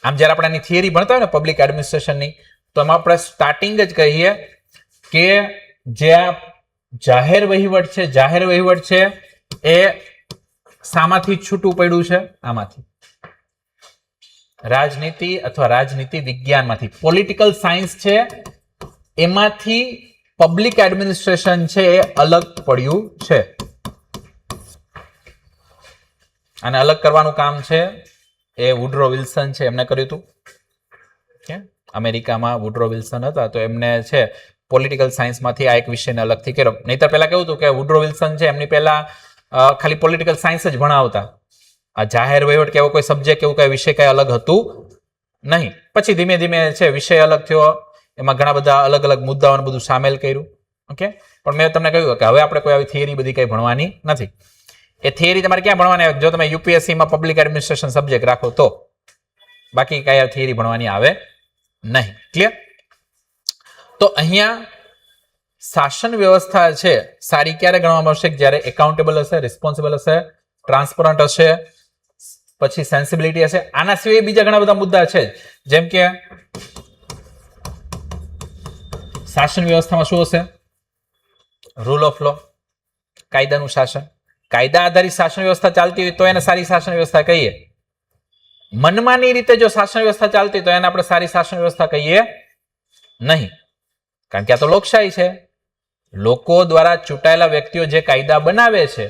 આમ જ્યારે આપણે એની થિયરી ભણતા હોય ને પબ્લિક એડમિનિસ્ટ્રેશનની, તો એમાં આપણે સ્ટાર્ટિંગ જ કહીએ કે જે આ જાહેર વહીવટ છે એ શામાંથી છૂટું પડ્યું છે? આમાંથી, રાજનીતિ અથવા રાજનીતિ વિજ્ઞાનમાંથી. પોલિટિકલ સાયન્સ છે એમાંથી પબ્લિક એડમિનિસ્ટ્રેશન છે એ અલગ પડ્યું છે. અને અલગ કરવાનું કામ છે એ વુડરો વિલ્સન છે એમને કર્યું હતું. અમેરિકામાં વુડરો વિલ્સન હતા, તો એમને છે પોલિટિકલ સાયન્સમાંથી આ એક વિષયને અલગથી કર્યો. નહીતર પહેલા કેવું હતું કે વુડરો વિલ્સન છે એમની પહેલા ખાલી પોલિટિકલ સાયન્સ જ ભણાવતા. આ જાહેર વહીવટ કે એવો કોઈ સબ્જેક્ટ, એવું કઈ વિષય કઈ અલગ હતું નહીં. પછી ધીમે ધીમે છે વિષય અલગ થયો, એમાં ઘણા બધા અલગ અલગ મુદ્દાઓને બધું સામેલ કર્યું. ઓકે, પણ મેં તમને કહ્યું કે હવે આપણે કોઈ આવી થિયરી બધી કઈ ભણવાની નથી. એ થિયરી તમારે ક્યાં ભણવાની આવે? જો તમે યુપીએસસીમાં પબ્લિક એડમિનિસ્ટ્રેશન સબ્જેક્ટ રાખો તો, બાકી કઈ થિયરી ભણવાની આવે નહીં. ક્લિયર? તો અહીંયા શાસન વ્યવસ્થા છે સારી ક્યારે ગણવામાં આવશે? જ્યારે એકાઉન્ટેબલ હશે, રિસ્પોન્સિબલ હશે, ટ્રાન્સપરન્ટ હશે, પછી સેન્સિબિલિટી હશે. આના સિવાય બીજા ઘણા બધા મુદ્દા છે, જેમ કે શાસન વ્યવસ્થામાં શું હશે? રૂલ ઓફ લો, કાયદાનું શાસન. કાયદા આધારિત શાસન વ્યવસ્થા ચાલતી હોય તો એને સારી શાસન વ્યવસ્થા કહીએ. મનમાની રીતે જો શાસન વ્યવસ્થા ચાલતી તો એને આપણે સારી શાસન વ્યવસ્થા કહીએ નહીં, કારણ કે આ તો લોકશાહી છે. લોકો દ્વારા ચૂંટાયેલા વ્યક્તિઓ જે કાયદા બનાવે છે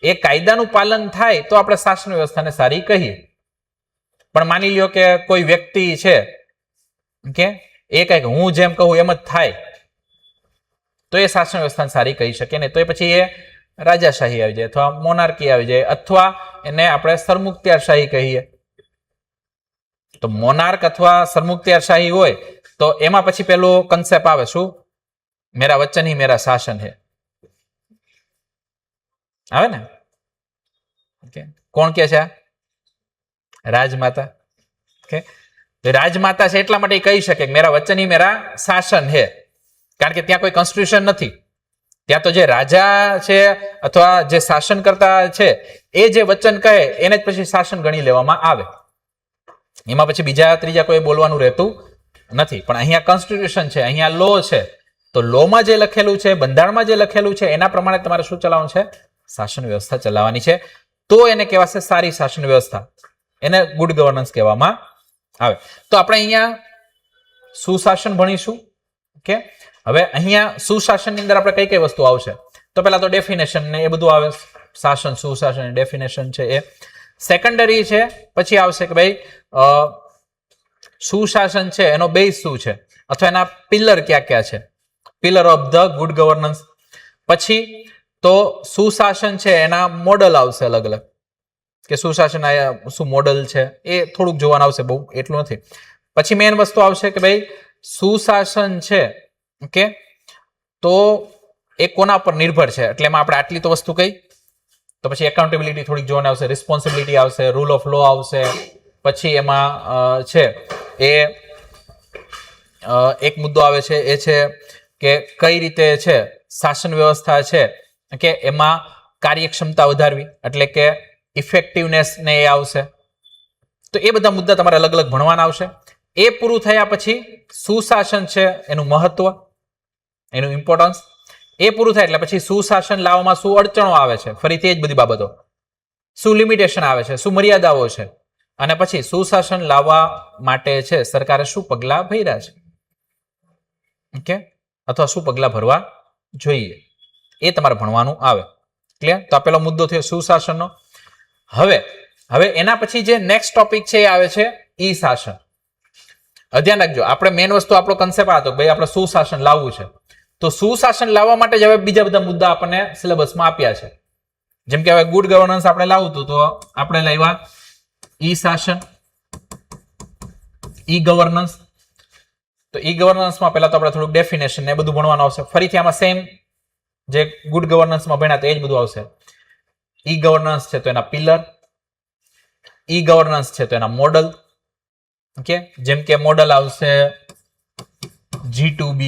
એ કાયદાનું પાલન થાય તો આપણે શાસન વ્યવસ્થાને સારી કહીએ. પણ માની લ્યો કે કોઈ વ્યક્તિ છે કે એ કઈક હું જેમ કહું એમ જ થાય, તો એ શાસન વ્યવસ્થાને સારી કહી શકે ને. તો એ પછી એ રાજાશાહી આવી જાય, અથવા મોનાર્કી આવી જાય, અથવા એને આપણે સરમુખત્યારશાહી કહીએ. તો મોનાર્ક અથવા સરમુખત્યારશાહી હોય તો એમાં પછી પેલું કન્સેપ્ટ આવે શું? મેરા વચન હી મેરા શાસન હે. આવે ને? કોણ કે છે? રાજમાતા. રાજમાતા છે એટલા માટે કહી શકે કે મેરા વચન હી મેરા શાસન હે, કારણ કે ત્યાં કોઈ કોન્સ્ટિટ્યુશન નથી. ત્યાં તો જે રાજા છે અથવા જે શાસન કરતા છે એ જે વચન કહે એને જ પછી શાસન ગણી લેવામાં આવે. એમાં પછી બીજા ત્રીજા કોઈ બોલવાનું રહેતું નથી. પણ અહીંયા કોન્સ્ટિટ્યુશન છે, અહીંયા લો છે, તો લોમાં જે લખેલું છે, બંધારણમાં જે લખેલું છે એના પ્રમાણે તમારે શું ચલાવવાનું છે? શાસન વ્યવસ્થા ચલાવવાની છે. તો એને કહેવાશે સારી શાસન વ્યવસ્થા, એને ગુડ ગવર્નન્સ કહેવામાં આવે. તો આપણે અહીંયા સુશાસન ભણીશું. ઓકે, હવે અહીંયા સુશાસનની અંદર આપણે કઈ કઈ વસ્તુ આવશે? તો પહેલા તો ડેફિનેશન ને એ બધું આવે. શાસન, સુશાસન, ડેફિનેશન છે એ સેકન્ડરી છે. પછી આવશે કે ભાઈ સુશાસન છે એનો બેઝ શું છે, અથવા એના પિલર ક્યાં ક્યાં છે, pillar of the good governance. પછી તો સુશાસન છે એના મોડલ આવશે અલગ અલગ, કે સુશાસન શું મોડલ છે એ થોડુંક જોવાનું આવશે, બહુ એટલું નથી. પછી મેઇન વસ્તુ આવશે કે ભાઈ સુશાસન છે ઓકે તો એ કોના પર નિર્ભર છે, એટલે એમાં આપણે આટલી તો વસ્તુ કઈ. તો પછી એકાઉન્ટેબિલિટી થોડીક જોવાની આવશે, રિસ્પોન્સિબિલિટી આવશે, રૂલ ઓફ લો આવશે. પછી એમાં છે એ એક મુદ્દો આવે છે એ છે કે કઈ રીતે છે શાસન વ્યવસ્થા છે કે એમાં કાર્યક્ષમતા વધારવી, એટલે કે ઇફેક્ટિવનેસ ને એ આવશે. તો એ બધા મુદ્દા તમારે અલગ અલગ ભણવાના આવશે. એ પૂરું થયા પછી સુશાસન છે એનું મહત્વ, એનું ઇમ્પોર્ટન્સ. એ પૂરું થાય એટલે પછી સુશાસન લાવવામાં શું અડચણો આવે છે, ફરીથી એ જ બધી બાબતો, શું લિમિટેશન આવે છે, શું મર્યાદાઓ છે, અને પછી સુશાસન લાવવા માટે છે સરકારે શું પગલા ભર્યા છે, ઓકે, અથવા શું પગલા ભરવા જોઈએ, એ તમારે ભણવાનું આવે. ક્લિયર? તો આ પેલો મુદ્દો થયો સુશાસનનો. હવે એના પછી જે નેક્સ્ટ ટોપિક છે એ આવે છે ઈ શાસન. ધ્યાન રાખજો, આપણે મેઇન વસ્તુ આપણો કન્સેપ્ટ આ હતો ભાઈ આપણે સુશાસન લાવવું છે. તો સુશાસન લાવવા માટે જ હવે બીજા બધા મુદ્દા આપણને સિલેબસમાં આપ્યા છે. જેમ કે હવે ગુડ ગવર્નન્સ આપણે લાવવું હતું તો આપણે લાવ્યા ઈ શાસન, ઈ ગવર્નન્સ. તો ઈ ગવર્નન્સમાં પહેલા તો આપણે થોડુંક ડેફિનેશન ને બધું ભણવાનું આવશે. ફરીથી આમાં સેમ જે ગુડ ગવર્નન્સમાં ભણ્યા તો એ જ બધું આવશે. ઈ ગવર્નન્સ છે તો એના પિલર, ઈ ગવર્નન્સ છે તો એના મોડલ. ઓકે, જેમ કે મોડલ આવશે G2B,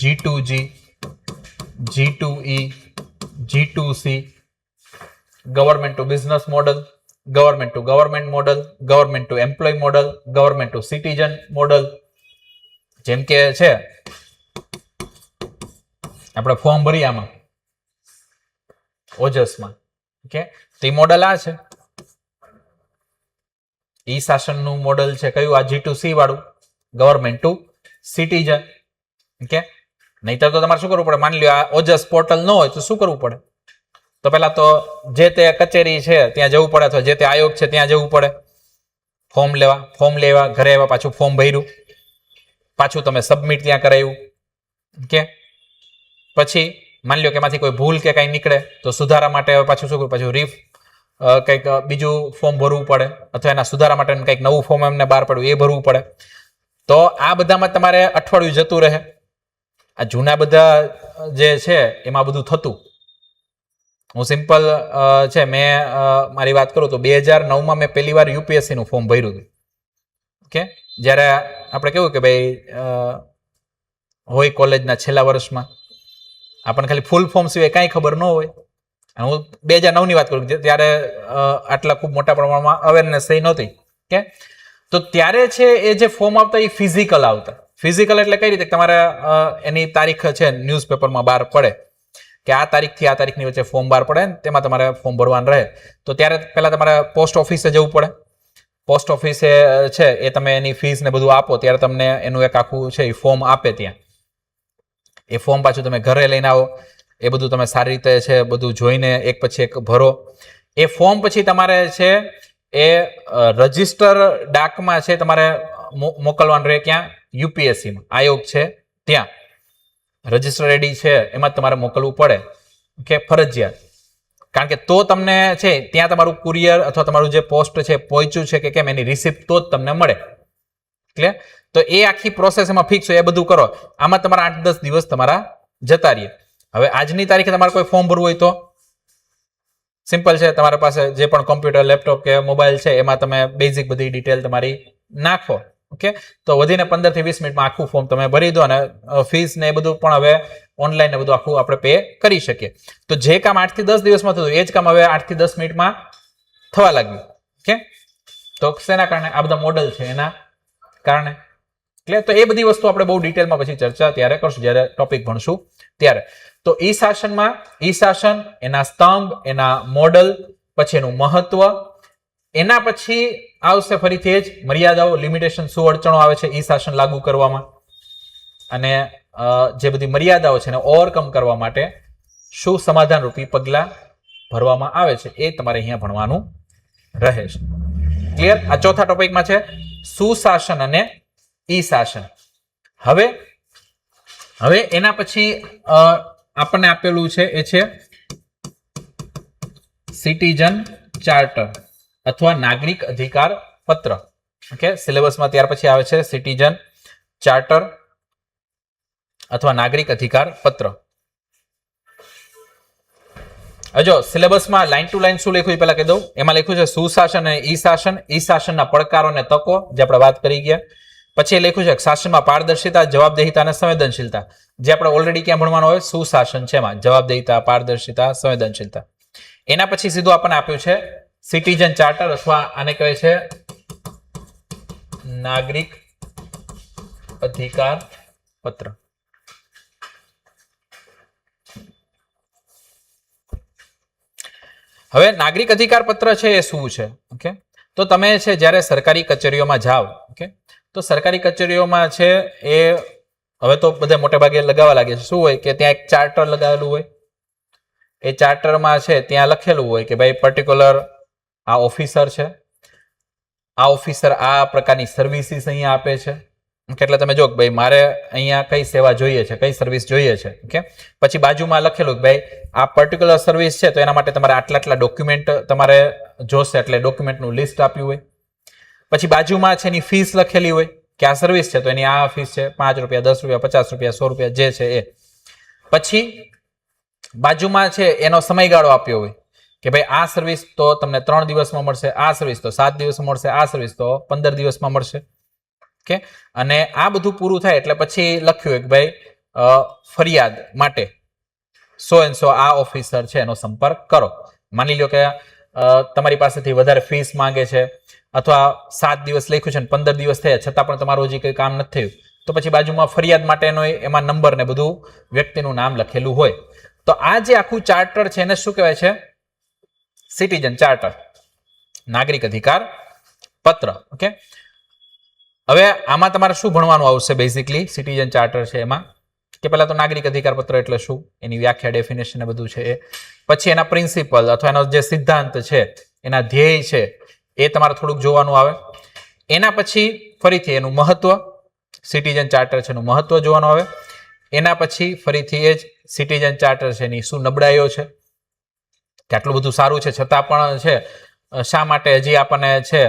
G2G, G2E, G2C, government to business model, government to government model, government to employ model, government to citizen model. જેમ કે છે આપણે ફોર્મ ભરીએ આમાં ઓજસમાં, ઓકે, તો એ મોડલ આ છે. ઈ શાસનનું મોડલ છે કયું? આ G2C વાળું, ગવર્મેન્ટ ટુ સિટીઝન. ઓકે, નહીતર તો તમારે શું કરવું પડે? માની લો આ ઓજસ પોર્ટલ ન હોય તો શું કરવું પડે? તો પેલા તો જે તે કચેરી છે ત્યાં જવું પડે, અથવા જે તે આયોગ છે ત્યાં જવું પડે ફોર્મ લેવા. ઘરે આવ્યા, પાછું ફોર્મ ભર્યું, પાછું તમે સબમિટ ત્યાં કરાવ્યું. ઓકે, પછી માની લો કે એમાંથી કોઈ ભૂલ કે કઈ નીકળે તો સુધારા માટે પાછું શું કરવું? પાછું કંઈક બીજું ફોર્મ ભરવું પડે, અથવા એના સુધારા માટે કંઈક નવું ફોર્મ એમને બહાર પડ્યું એ ભરવું પડે. તો આ બધામાં તમારે અઠવાડિયું જતું રહે. આ જૂના બધા જે છે એમાં બધું થતું. હું સિમ્પલ છે, મેં મારી વાત કરું તો 2009માં મેં પહેલી વાર યુપીએસસી નું ફોર્મ ભર્યું હતું. ઓકે, જ્યારે આપણે કેવું કે ભાઈ હોય કોલેજના છેલ્લા વર્ષમાં, આપણને ખાલી ફૂલ ફોર્મ સિવાય કાંઈ ખબર ન હોય. અને હું 2009ની વાત કરું, ત્યારે આટલા ખૂબ મોટા પ્રમાણમાં અવેરનેસ થઈ નહોતી. કે તો ત્યારે છે એ જે ફોર્મ આવતા એ ફિઝિકલ આવતા. ફિઝિકલ એટલે કઈ રીતે? તમારે એની તારીખ છે ન્યૂઝપેપરમાં બહાર પડે કે આ તારીખથી આ તારીખની વચ્ચે ફોર્મ બહાર પડે ને તેમાં તમારે ફોર્મ ભરવાનું રહે. તો ત્યારે પહેલા તમારે પોસ્ટ ઓફિસે જવું પડે. પોસ્ટ ઓફિસે છે એ તમે એની ફીસ ને બધું આપો ત્યારે તમને એનું એક આખું છે એ ફોર્મ આપે. ત્યાં એ ફોર્મ પાછું તમે ઘરે લઈને આવો, એ બધું તમે સારી રીતે છે બધું જોઈને એક પછી એક ભરો. એ ફોર્મ પછી તમારે છે એ રજિસ્ટર ડાકમાં છે તમારે મોકલવાનું રહે. ક્યાં? યુપીએસસીમાં આયોગ છે ત્યાં રજિસ્ટર રેડી છે એમાં તમારે મોકલવું પડે. ઓકે, ફરજિયાત. કારણ કે તો તમને છે ત્યાં તમારું કુરિયર અથવા તમારું જે પોસ્ટ છે પહોંચ્યું છે કે કેમ એની રિસિપ્ટ તો જ તમને મળે. એટલે તો એ આખી પ્રોસેસ એમાં ફિક્સ હોય. એ બધું કરો. આમાં તમારા 8-10 દિવસ તમારા જતા રહીએ. હવે આજની તારીખે તમારે કોઈ ફોર્મ ભરવું હોય તો સિમ્પલ છે, તમારા પાસે જે પણ કોમ્પ્યુટર, લેપટોપ કે મોબાઈલ છે એમાં તમે બેઝિક બધી ડિટેલ તમારી નાખો. ઓકે, તો વધીને 15 થી 20 મિનિટમાં આખું ફોર્મ તમે ભરી દો, અને ફીસ ને એ બધું પણ હવે ઓનલાઈન ને બધું આખું આપણે પે કરી શકીએ. તો જે કામ 8 થી 10 દિવસમાં થતું એ જ કામ હવે 8 થી 10 મિનિટમાં થવા લાગ્યું. ઓકે, તો શેના કારણે? આ બધા મોડલ છે એના કારણે. એટલે તો એ બધી વસ્તુ આપણે બહુ ડિટેલમાં પછી ચર્ચા ત્યારે કરશું, જ્યારે ટોપિક ભણશું ત્યારે. તો ઈ શાસનમાં ઈ શાસન, એના સ્તંભ, એના મોડલ, પછી એનું મહત્વ, એના પછી આવશે ફરીથી જ મર્યાદાઓ, લિમિટેશન, શું અડચણો આવે છે ઈ શાસન લાગુ કરવામાં, અને જે બધી મર્યાદાઓ છે એને ઓવરકમ કરવા માટે શું સમાધાન રૂપી પગલાં ભરવામાં આવે છે એ તમારે અહીંયા ભણવાનું રહે છે. ક્લિયર? આ ચોથા ટોપિકમાં છે સુશાસન અને ઈ શાસન. હવે એના પછી આપણને આપેલું છે એ છે સિટીઝન ચાર્ટર અથવા નાગરિક અધિકાર પત્ર. ઓકે, સિલેબસમાં ત્યાર પછી આવે છે સિટીઝન ચાર્ટર અથવા નાગરિક અધિકાર પત્ર. જો સિલેબસમાં લાઈન ટુ લાઈન શું લખ્યું પહેલા કહી દઉં. એમાં લખ્યું છે સુશાસન અને ઈ શાસન, ઈ શાસનના પડકારો અને તકો, જે આપણે વાત કરી ગયા. પછી લખ્યું છે શાસનમાં પારદર્શિતા, જવાબદેહિતા અને સંવેદનશીલતા, જે આપણે ઓલરેડી ક્યાં ભણવાનું હોય? સુશાસન છે એમાં જવાબદેહિતા, પારદર્શિતા, સંવેદનશીલતા. એના પછી સીધું આપણને આપ્યું છે સિટીઝન ચાર્ટર અથવા આને કહે છે નાગરિક અધિકાર પત્ર. હવે નાગરિક અધિકાર પત્ર છે એ શું છે? ઓકે, તો તમે છે જ્યારે સરકારી કચેરીઓમાં જાઓ, ઓકે, તો સરકારી કચેરીઓમાં છે એ હવે તો બધા મોટે ભાગે લગાવવા લાગે છે. શું હોય કે ત્યાં એક ચાર્ટર લગાવેલું હોય. એ ચાર્ટરમાં છે ત્યાં લખેલું હોય કે ભાઈ પર્ટિક્યુલર આ ઓફિસર છે, આ ઓફિસર આ પ્રકારની સર્વિસીસ અહીંયા આપે છે. એટલે તમે જો ભાઈ મારે અહીંયા કઈ સેવા જોઈએ છે, કઈ સર્વિસ જોઈએ છે. ઓકે, પછી બાજુમાં લખેલું કે ભાઈ આ પર્ટિક્યુલર સર્વિસ છે તો એના માટે તમારે આટલા ડોક્યુમેન્ટ તમારે જોશે, એટલે ડોક્યુમેન્ટનું લિસ્ટ આપ્યું હોય. પછી બાજુમાં છે એની ફીસ લખેલી હોય કે આ સર્વિસ છે તો એની આ ફીસ છે, 5 રૂપિયા, 10 રૂપિયા, 50 રૂપિયા, 100 રૂપિયા, જે છે એ. પછી બાજુમાં છે એનો સમયગાળો આપ્યો હોય કે ભાઈ આ સર્વિસ તો તમને 3 દિવસમાં મળશે, આ સર્વિસ તો 7 દિવસમાં મળશે, આ સર્વિસ તો 15 દિવસમાં મળશે. ઓકે, અને આ બધું પૂરું થાય એટલે પછી લખ્યું હોય કે ભાઈ ફરિયાદ માટે સો એન્ડ સો આ ઓફિસર છે એનો સંપર્ક કરો. માની લો કે તમારી પાસેથી વધારે ફીસ માંગે છે, અથવા 7 દિવસ લખ્યું છે ને 15 દિવસ થયા છતાં પણ તમારું હજી કંઈ કામ નથી થયું, તો પછી બાજુમાં ફરિયાદ માટેનો એમાં નંબર ને બધું વ્યક્તિનું નામ લખેલું હોય. તો આ જે આખું ચાર્ટર છે એને શું કહેવાય છે? સિટીઝન ચાર્ટર, નાગરિક અધિકાર પત્ર. ઓકે, હવે આમાં તમારે શું ભણવાનું આવશે? બેઝિકલી સિટીઝન ચાર્ટર છે એમાં કે પહેલા તો નાગરિક અધિકાર પત્ર એટલે શું, એની વ્યાખ્યા, ડેફિનેશન બધું છે એ, પછી એના પ્રિન્સિપલ અથવા એનો જે સિદ્ધાંત છે, એના ધ્યેય છે એ તમારે થોડુંક જોવાનું આવે. એના પછી ફરીથી એનું મહત્વ, સિટીઝન ચાર્ટર છે એનું મહત્વ જોવાનું આવે. એના પછી ફરીથી એ જ સિટીઝન ચાર્ટર છે એની શું નબળાઈઓ છે, કે આટલું બધું સારું છે છતાં પણ છે શા માટે હજી આપણને છે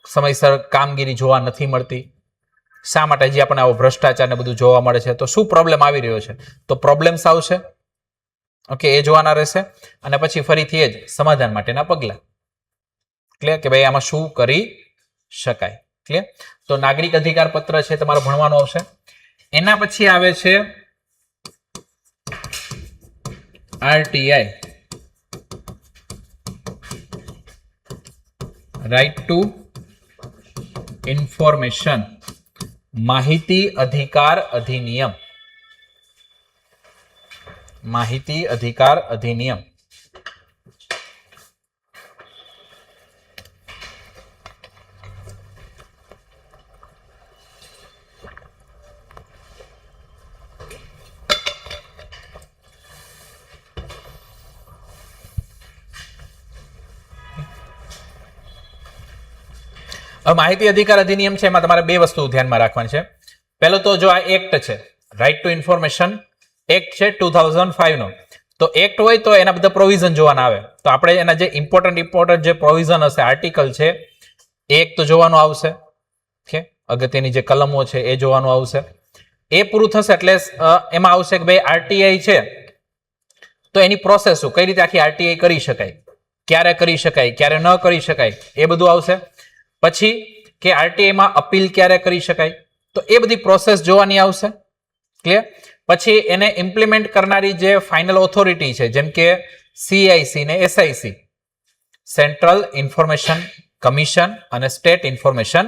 સમયસર કામગીરી જોવા નથી મળતી, શા માટે હજી આપણને આવો ભ્રષ્ટાચાર ને બધું જોવા મળે છે, તો શું પ્રોબ્લેમ આવી રહ્યો છે, તો પ્રોબ્લેમ્સ આવશે. ઓકે, એ જોવાના રહેશે. અને પછી ફરીથી એ જ સમાધાન માટેના પગલા. ક્લિયર કે ભાઈ આમાં શું કરી શકાય? ક્લિયર. તો નાગરિક અધિકાર પત્ર છે તમારે ભણવાનું આવશે. એના પછી આવે છે આરટીઆઈ, રાઇટ ટુ ઇન્ફોર્મેશન, માહિતી અધિકાર અધિનિયમ. માહિતી અધિકાર અધિનિયમ. માહિતી અધિકાર અધિનિયમ છે એમાં તમારે બે વસ્તુ ધ્યાનમાં રાખવાની છે. પહેલો તો જો આ એક્ટ છે, રાઇટ ટુ ઇન્ફોર્મેશન એક્ટ છે 2005 નો, તો એક્ટ હોય તો એના બધા પ્રોવિઝન જોવાના આવે. તો આપણે એના જે ઇમ્પોર્ટન્ટ જે પ્રોવિઝન હશે, આર્ટિકલ છે, એક તો જોવાનું આવશે. ઓકે, અગત્યની જે કલમો છે એ જોવાનું આવશે. એ પૂરું થશે એટલે એમાં આવશે કે ભાઈ આરટીઆઈ છે તો એની પ્રોસેસ શું, કઈ રીતે આખી આરટીઆઈ કરી શકાય, ક્યારે કરી શકાય, ક્યારે ન કરી શકાય, એ બધું આવશે. પછી કે આરટીઆઈમાં અપીલ ક્યારે કરી શકાય, તો એ બધી પ્રોસેસ જોવાની આવશે. ક્લિયર. પછી એને ઇમ્પ્લિમેન્ટ કરનારી જે ફાઇનલ ઓથોરિટી છે, જેમ કે સીઆઈસી ને એસઆઈસી, સેન્ટ્રલ ઇન્ફોર્મેશન કમિશન અને સ્ટેટ ઇન્ફોર્મેશન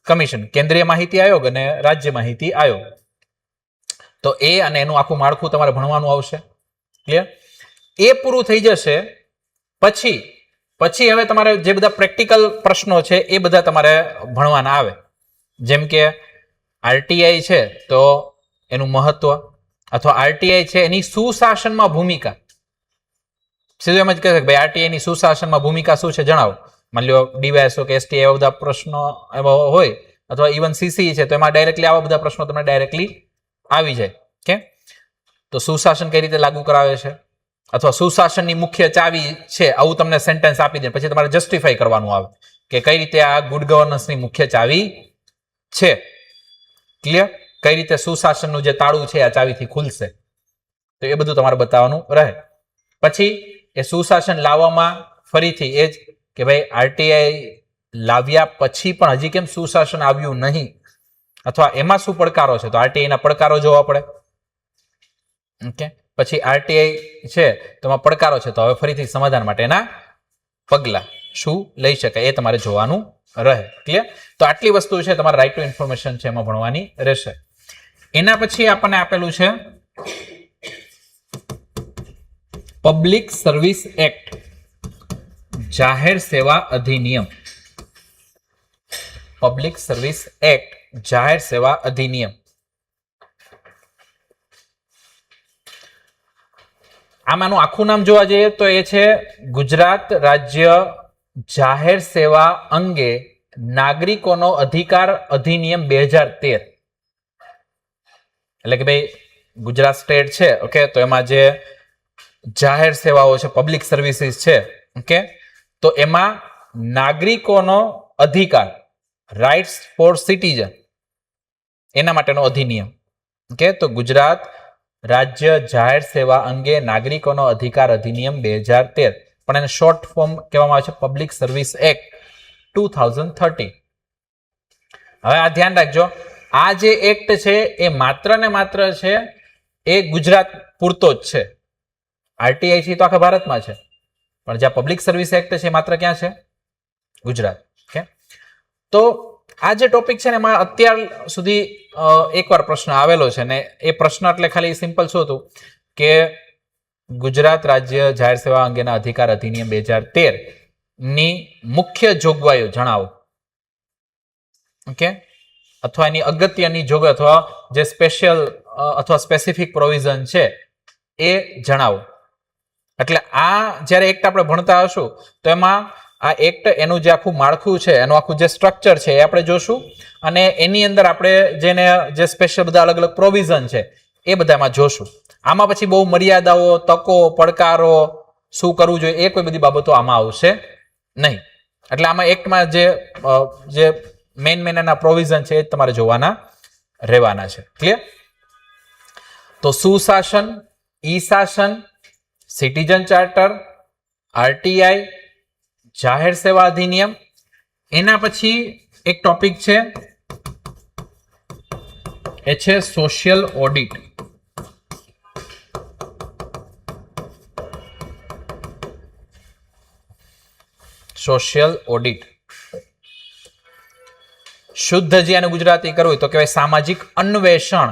કમિશન, કેન્દ્રીય માહિતી આયોગ અને રાજ્ય માહિતી આયોગ. તો એ અને એનું આખું માળખું તમારે ભણવાનું આવશે. ક્લિયર. એ પૂરું થઈ જશે પછી હવે તમારે જે બધા પ્રેક્ટિકલ પ્રશ્નો છે એ બધા તમારે ભણવાના આવે. જેમ કે આરટીઆઈ છે તો એનું મહત્વ, અથવા આરટીઆઈ છે એની સુશાસનમાં ભૂમિકા. સીધું એમ જ કહે કે ભાઈ આરટીઆઈ ની સુશાસનમાં ભૂમિકા શું છે જણાવો. માની લો ડીવાયએસઓ કે એસટી એવા બધા પ્રશ્નો એવા હોય, અથવા ઇવન સીસી છે તો એમાં ડાયરેક્ટલી આવા બધા પ્રશ્નો તમને ડાયરેક્ટલી આવી જાય. કે તો સુશાસન કઈ રીતે લાગુ કરાવે છે, અથવા સુશાસનની મુખ્ય ચાવી છે, આવું તમને સેન્ટેન્સ આપી દે, પછી તમારે જસ્ટિફાઈ કરવાનું આવે કે કઈ રીતે આ ગુડ ગવર્નન્સની મુખ્ય ચાવી છે. ક્લિયર. કઈ રીતે સુશાસનનું જે તાળું છે આ ચાવીથી ખુલશે, તો એ બધું તમારે બતાવવાનું રહે. પછી એ સુશાસન લાવવામાં ફરીથી એ જ કે ભાઈ આરટીઆઈ લાવ્યા પછી પણ હજી કેમ સુશાસન આવ્યું નહીં, અથવા એમાં શું પડકારો છે, તો આરટીઆઈ ના પડકારો જોવા પડે. ઓકે, પછી આરટીઆઈ છે તો એમાં પડકારો છે, તો હવે ફરીથી સમાધાન માટેના પગલા શું લઈ શકાય એ તમારે જોવાનું રહે. ક્લિયર. તો આટલી વસ્તુ છે તમારે રાઇટ ટુ ઇન્ફોર્મેશન છે એમાં ભણવાની રહેશે. એના પછી આપણને આપેલું છે પબ્લિક સર્વિસ એક્ટ, જાહેર સેવા અધિનિયમ. પબ્લિક સર્વિસ એક્ટ, જાહેર સેવા અધિનિયમ. આમાંનું આખું નામ જોવા જઈએ તો એ છે ગુજરાત રાજ્ય જાહેર સેવા અંગે નાગરિકોનો અધિકાર અધિનિયમ 2013. એટલે કે ભાઈ ગુજરાત સ્ટેટ છે, ઓકે, તો એમાં જે જાહેર સેવાઓ છે, પબ્લિક સર્વિસીસ છે, ઓકે, તો એમાં નાગરિકોનો અધિકાર, રાઇટ્સ ફોર સિટીઝન, એના માટેનો અધિનિયમ. ઓકે, તો ગુજરાત રાજ્ય જાહેર સેવા અંગે નાગરિકોનો અધિકાર અધિનિયમ 2013, પણ એને શોર્ટ ફોર્મ કહેવામાં આવે છે પબ્લિક સર્વિસ એક્ટ 2013. હવે આ ધ્યાન રાખજો, આ જે એક્ટ છે એ માત્ર ને માત્ર છે એ ગુજરાત પૂરતો જ છે. આરટીઆઈ છે તો આખા ભારતમાં છે, પણ જ્યાં પબ્લિક સર્વિસ એક્ટ છે માત્ર ક્યાં છે? ગુજરાત. ઓકે, તો આ જે ટોપિક છે ને એમાં અત્યાર સુધી એકવાર પ્રશ્ન આવેલો છે ને એ પ્રશ્ન એટલે ખાલી સિમ્પલ શું હતું કે ગુજરાત રાજ્ય જાહેર સેવા અંગેના અધિકાર અધિનિયમ 2013 ની મુખ્ય જોગવાઈઓ જણાવો. ઓકે, અથવા એની અગત્યની જોગવાઈ અથવા જે સ્પેશિયલ અથવા સ્પેસિફિક પ્રોવિઝન છે એ જણાવો. એટલે આ જ્યારે એક્ટ આપણે ભણતા હશું તો એમાં આ એક્ટ એનું જે આખું માળખું છે, એનું આખું જે સ્ટ્રક્ચર છે એ આપણે જોશું, અને એની અંદર આપણે જેને જે સ્પેશિયલ બધા અલગ અલગ પ્રોવિઝન છે એ બધામાં જોશું. આમાં પછી બહુ મર્યાદાઓ, તકો, પડકારો, શું કરવું જોઈએ એ કોઈ બધી બાબતો આમાં આવશે નહીં. એટલે આમાં એક્ટમાં જે મેઇન એના પ્રોવિઝન છે એ તમારે જોવાના રહેવાના છે. ક્લિયર? તો સુશાસન, ઈ શાસન, સિટીઝન ચાર્ટર, આરટીઆઈ, જાહેર સેવા અધિનિયમ, એના પછી એક ટોપિક છે એ છે સોશિયલ ઓડિટ. સોશિયલ ઓડિટ શુદ્ધ જે આને ગુજરાતી કરવું તો કહેવાય સામાજિક અન્વેષણ.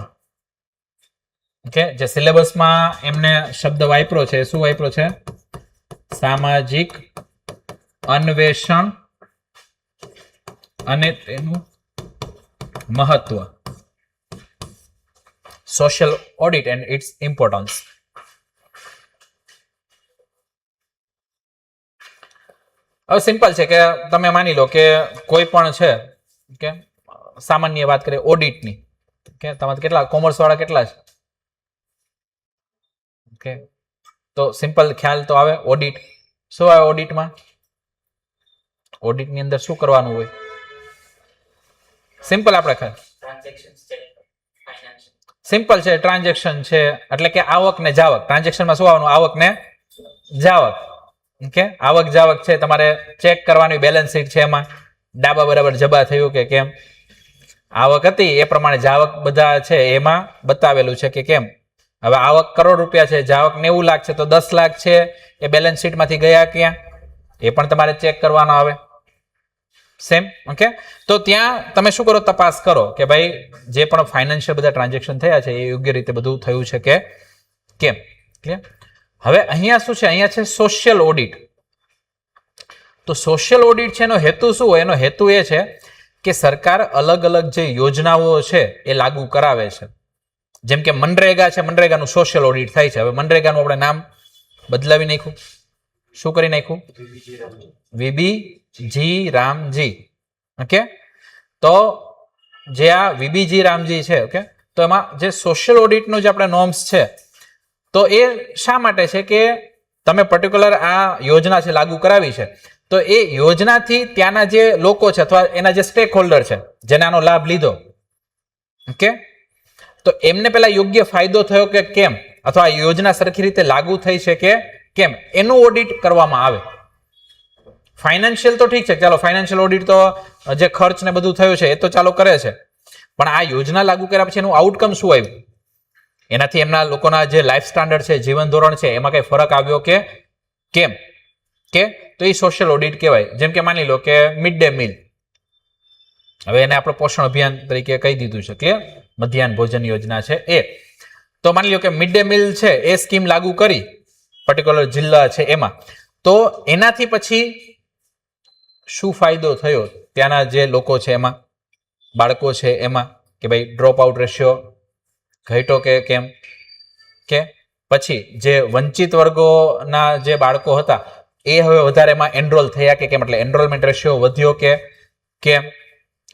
ઓકે, જે સિલેબસમાં એમને શબ્દ વાપરો છે, શું વાપરો છે? સામાજિક અન્વેષણ અને તેનું મહત્વ. Social audit and its importance. હવે સિમ્પલ છે કે તમે માની લો કે કોઈ પણ છે કે સામાન્ય વાત કરીએ ઓડિટની, કે તમારે કેટલા કોમર્સ વાળા કેટલા છે? ઓકે, તો સિમ્પલ ખ્યાલ તો આવે ઓડિટ. શું આવે ઓડિટમાં? ઓડિટની અંદર શું કરવાનું હોય? સિમ્પલ આપણે ખાય સિમ્પલ છે, ટ્રાન્ઝેક્શન છે, એટલે કે આવક ને જાવક. ટ્રાન્ઝેક્શનમાં શું આવવાનું? આવક ને જાવક. ઓકે, આવક જાવક છે તમારે ચેક કરવાની, બેલેન્સ શીટ છે એમાં ડાબા બરાબર જબા થયું કે કેમ, આવક હતી એ પ્રમાણે જાવક બધા છે એમાં બતાવેલું છે કે કેમ. હવે આવક કરોડ રૂપિયા છે, જાવક 90 લાખ છે, તો 10 લાખ છે એ બેલેન્સ શીટમાંથી ગયા ક્યાં એ પણ તમારે ચેક કરવાનો આવે. સેમ. ઓકે, તો ત્યાં તમે શું કરો? તપાસ કરો કે ભાઈ જે પણ ફાઇનાન્શિયલ બધા ટ્રાન્ઝેક્શન થયા છે એ યોગ્ય રીતે બધું થયું છે કે કેમ. ક્લિયર? હવે અહીંયા શું છે? અહીંયા છે સોશિયલ ઓડિટ. તો સોશિયલ ઓડિટ છે એનો હેતુ શું હોય? એનો હેતુ એ છે કે સરકાર અલગ અલગ જે યોજનાઓ છે એ લાગુ કરાવે છે. જેમ કે મનરેગા છે, મનરેગાનું સોશિયલ ઓડિટ થાય છે. હવે મનરેગાનું આપણે નામ બદલાવી નાખ્યું. શું કરી નાખ્યું? વીબીજી રામજી. ઓકે, તો જે આ વીબીજી રામજી છે, ઓકે, તો એમાં જે સોશિયલ ઓડિટનો જે આપણે નોર્મ્સ છે તો એ શા માટે છે કે તમે પર્ટિક્યુલર આ યોજના છે લાગુ કરાવી છે તો એ યોજનાથી ત્યાંના જે લોકો છે અથવા એના જે સ્ટેક હોલ્ડર છે જેને આનો લાભ લીધો, ઓકે, તો એમને પેલા યોગ્ય ફાયદો થયો કે કેમ, અથવા આ યોજના સરખી રીતે લાગુ થઈ છે કે કેમ, એનું ઓડિટ કરવામાં આવે. ફાઇનાન્શિયલ તો ઠીક છે, ચાલો ફાઇનાન્શિયલ ઓડિટ તો જે ખર્ચ ને બધું થયું છે એ તો ચાલો કરે છે, પણ આ યોજના લાગુ કર્યા પછી એનું આઉટકમ શું આવ્યું, એનાથી એમના લોકોના જે લાઈફ સ્ટાન્ડર્ડ છે, જીવન ધોરણ છે, એમાં કઈ ફરક આવ્યો કે કેમ, કે તો એ સોશિયલ ઓડિટ કહેવાય. જેમ કે માની લો કે મિડ ડે મીલ, હવે એને આપણે પોષણ અભિયાન તરીકે કહી દીધું છે, ક્લિયર, મધ્યાહન ભોજન યોજના છે એ. તો માની લો કે મિડ ડે મીલ છે એ સ્કીમ લાગુ કરી પર્ટિક્યુલર જિલ્લા છે એમાં, તો એનાથી પછી શું ફાયદો થયો ત્યાંના જે લોકો છે એમાં, બાળકો છે એમાં, કે ભાઈ ડ્રોપ આઉટ રેશિયો ઘટ્યો કે કેમ, કે પછી જે વંચિત વર્ગોના જે બાળકો હતા એ હવે વધારે એમાં એનરોલ થયા કે કેમ, એટલે એનરોલમેન્ટ રેશિયો વધ્યો કે કેમ,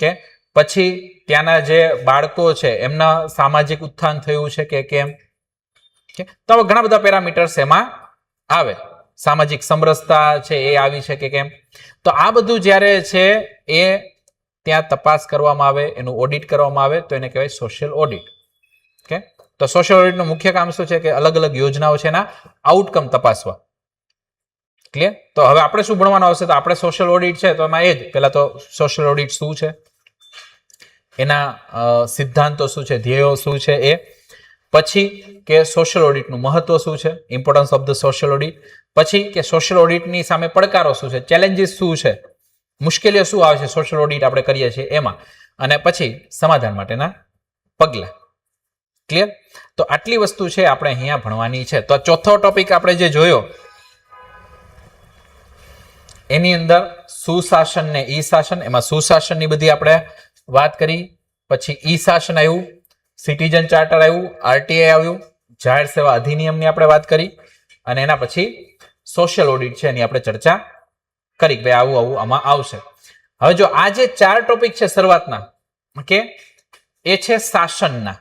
કે પછી ત્યાંના જે બાળકો છે એમના સામાજિક ઉત્થાન થયું છે કે કેમ, તો હવે ઘણા બધા પેરામીટર્સ એમાં આવે, સામાજિક સમરસતા છે એ આવી છે કે કેમ. તો આ બધું જ્યારે છે એ ત્યાં તપાસ કરવામાં આવે, એનું ઓડિટ કરવામાં આવે તો એને કહેવાય સોશિયલ ઓડિટ. ઓકે, તો સોશિયલ ઓડિટનું મુખ્ય કામ શું છે કે અલગ અલગ યોજનાઓ છે એના આઉટકમ તપાસવા. ક્લિયર? તો હવે આપણે શું ભણવાનું આવશે, તો આપણે સોશિયલ ઓડિટ છે તો એમાં એ જ પહેલા તો સોશિયલ ઓડિટ શું છે, એના સિદ્ધાંતો શું છે, ધ્યેયો શું છે એ, પછી કે સોશિયલ ઓડિટનું મહત્વ શું છે, importance of the social audit. પછી કે સોશિયલ ઓડિટની સામે પડકારો શું છે, ચેલેન્જીસ શું છે, મુશ્કેલીઓ શું આવે છે સોશિયલ ઓડિટ આપણે કરીએ છીએ એમાં, અને પછી સમાધાન માટેના પગલાં. ક્લિયર? તો આટલી વસ્તુ છે આપણે અહીંયા ભણવાની છે. તો ચોથો ટોપિક આપણે જે જોયો એની અંદર સુશાસન ને ઈ શાસન, એમાં સુશાસનની બધી આપણે વાત કરી. પછી ઈ શાસન આવ્યું, સિટીઝન ચાર્ટર આવ્યું, આરટીઆઈ આવ્યું, જાહેર સેવા અધિનિયમની આપણે વાત કરી, અને એના પછી સોશિયલ ઓડિટ છે એની આપણે ચર્ચા કરી કે ભાઈ આવું આવું આમાં આવશે. હવે જો આ જે 4 ટોપિક છે શરૂઆતના, ઓકે, એ છે શાસનના,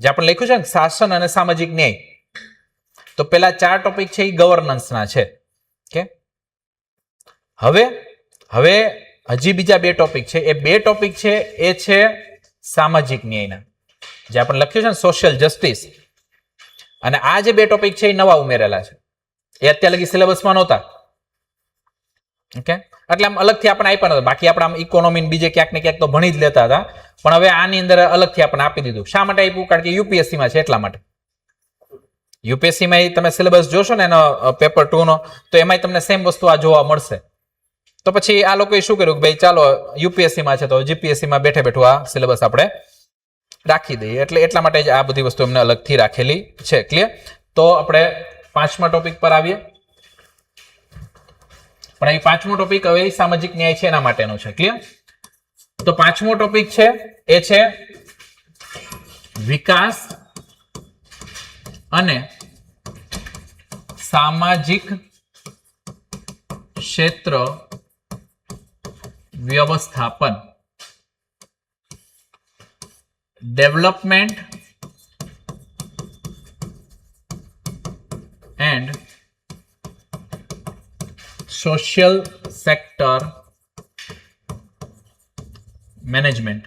જે આપણે લખ્યું છે ને શાસન અને સામાજિક ન્યાય. તો પેલા 4 ટોપિક છે એ ગવર્નન્સના છે. ઓકે, હવે હજી બીજા 2 ટોપિક છે. એ 2 ટોપિક છે એ છે સામાજિક ન્યાયના, જે આપણે લખ્યું છે ને સોશિયલ જસ્ટિસ. અને આ જે 2 ટોપિક છે એ નવા ઉમેરેલા છે, એ અત્યાર લગી સિલેબસમાં નહોતા. ઓકે, એટલે આમ અલગથી આપણે આપ્યા નતા. બાકી આપણે આમ ઇકોનોમી બીજે ક્યાંક ને ક્યાંક તો ભણી જ લેતા હતા, પણ હવે આની અંદર અલગથી આપણે આપી દીધું. શા માટે આપ્યું? કારણ કે યુપીએસસીમાં છે એટલા માટે. યુપીએસસીમાં તમે સિલેબસ જોશો ને એનો પેપર 2 નો, તો એમાં તમને સેમ વસ્તુ આ જોવા મળશે. તો પછી આ લોકોએ શું કર્યું કે ભાઈ ચાલો યુપીએસસીમાં છે તો જીપીએસસીમાં બેઠે બેઠું આ સિલેબસ આપણે રાખી દઈએ. એટલે એટલા માટે જ આ બધી વસ્તુ એમને અલગથી રાખેલી છે. ક્લિયર? તો આપણે 5મા ટોપિક પર આવીએ. પણ એ 5મો ટોપિક હવે સામાજિક ન્યાય છે એના માટેનો છે. ક્લિયર? તો 5મો ટોપિક છે એ છે વિકાસ અને સામાજિક ક્ષેત્ર વ્યવસ્થાપન, development and social sector management.